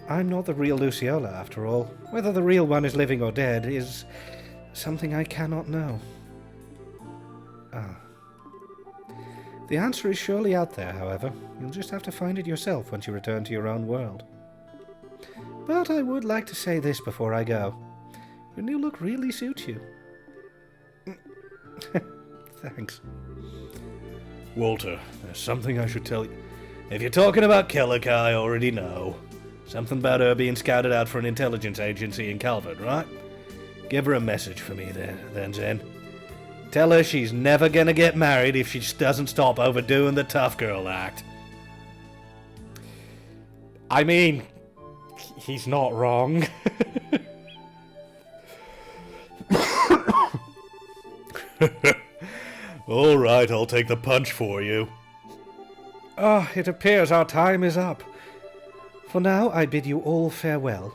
I'm not the real Luciola, after all. Whether the real one is living or dead is something I cannot know. Ah. The answer is surely out there, however. You'll just have to find it yourself once you return to your own world. But I would like to say this before I go. Your new look really suits you. Thanks. Walter, there's something I should tell you. If you're talking about Kellic, I already know. Something about her being scouted out for an intelligence agency in Calvert, right? Give her a message for me then, Zen. Tell her she's never gonna get married if she just doesn't stop overdoing the tough girl act. I mean, he's not wrong. All right, I'll take the punch for you. Ah, it appears our time is up. For now, I bid you all farewell.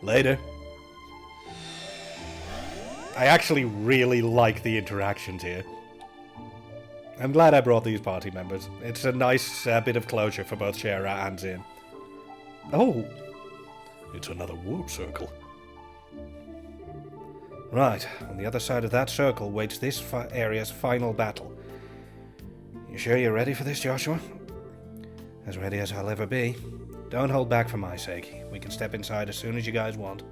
Later. I actually really like the interactions here. I'm glad I brought these party members. It's a nice bit of closure for both Shara and Zin. Oh, it's another warp circle. Right, on the other side of that circle waits this area's final battle. You sure you're ready for this, Joshua? As ready as I'll ever be. Don't hold back for my sake. We can step inside as soon as you guys want.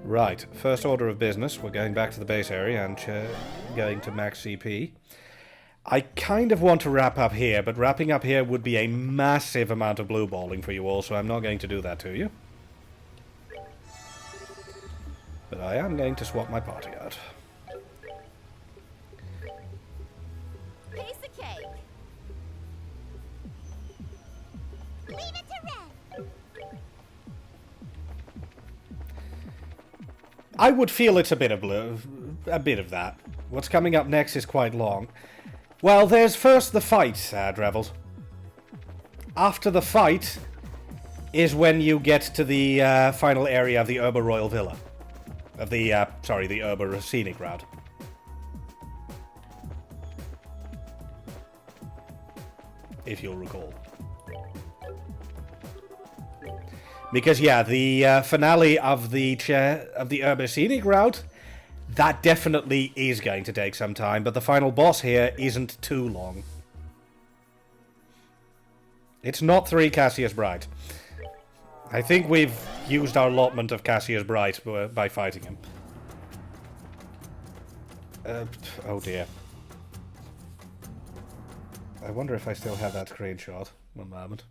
Right, first order of business. We're going back to the base area and going to max CP. I kind of want to wrap up here, but wrapping up here would be a massive amount of blue balling for you all, so I'm not going to do that to you. But I am going to swap my party out. Piece of cake. Leave it to Red. I would feel it's a bit of blue, a bit of that. What's coming up next is quite long. Well, there's first the fight, Drevels. After the fight is when you get to the final area of the Urba Royal Villa. Of the, the Urba Scenic Route. If you'll recall. Because, yeah, the finale of the Urba Scenic Route, that definitely is going to take some time, but the final boss here isn't too long. It's not 3 Cassius Bright. I think we've used our allotment of Cassius Bright by fighting him. Oh dear. I wonder if I still have that screenshot. One moment.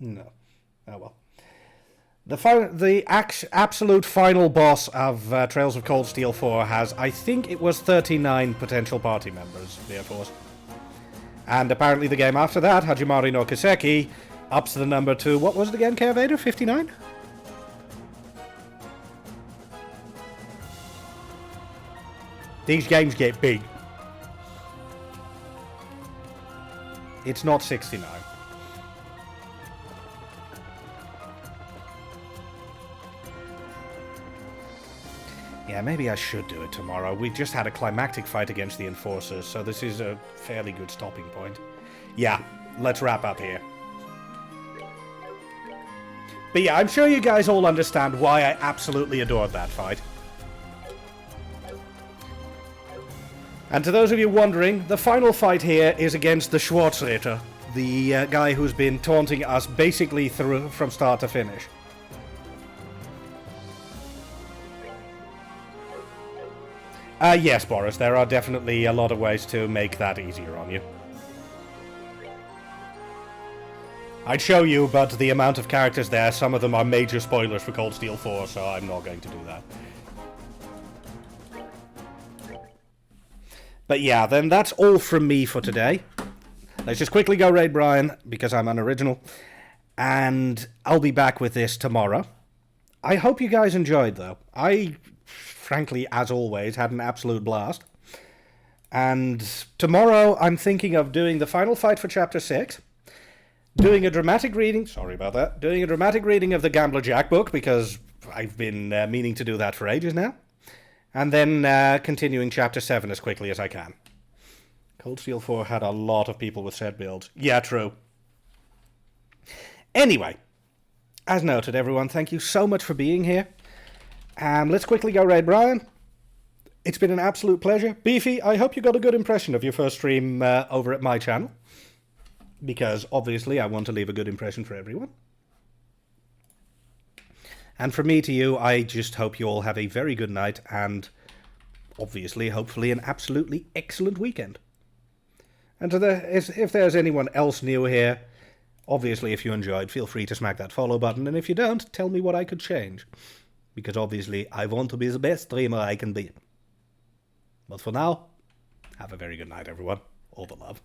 No. Oh well. The absolute final boss of Trails of Cold Steel 4 has, I think it was 39 potential party members, therefore. And apparently the game after that, Hajimari no Kiseki, ups the number to, what was it again, Vader? 59? These games get big. It's not 69. Yeah, maybe I should do it tomorrow. We just had a climactic fight against the Enforcers, so this is a fairly good stopping point. Yeah, let's wrap up here. But yeah, I'm sure you guys all understand why I absolutely adored that fight. And to those of you wondering, the final fight here is against the Schwarzritter, the guy who's been taunting us basically from start to finish. Yes, Boris, there are definitely a lot of ways to make that easier on you. I'd show you, but the amount of characters there, some of them are major spoilers for Cold Steel 4, so I'm not going to do that. But yeah, then that's all from me for today. Let's just quickly go raid Brian, because I'm unoriginal. And I'll be back with this tomorrow. I hope you guys enjoyed, though. I, frankly, as always, had an absolute blast. And tomorrow I'm thinking of doing the final fight for Chapter 6. Doing a dramatic reading... Sorry about that. Doing a dramatic reading of the Gambler Jack book, because I've been meaning to do that for ages now. And then continuing Chapter 7 as quickly as I can. Cold Steel 4 had a lot of people with set builds. Yeah, true. Anyway, as noted, everyone, thank you so much for being here. Let's quickly go raid Brian. It's been an absolute pleasure. Beefy, I hope you got a good impression of your first stream over at my channel. Because, obviously, I want to leave a good impression for everyone. And from me to you, I just hope you all have a very good night and, obviously, hopefully, an absolutely excellent weekend. And if there's anyone else new here, obviously, if you enjoyed, feel free to smack that follow button. And if you don't, tell me what I could change. Because, obviously, I want to be the best streamer I can be. But for now, have a very good night, everyone. All the love.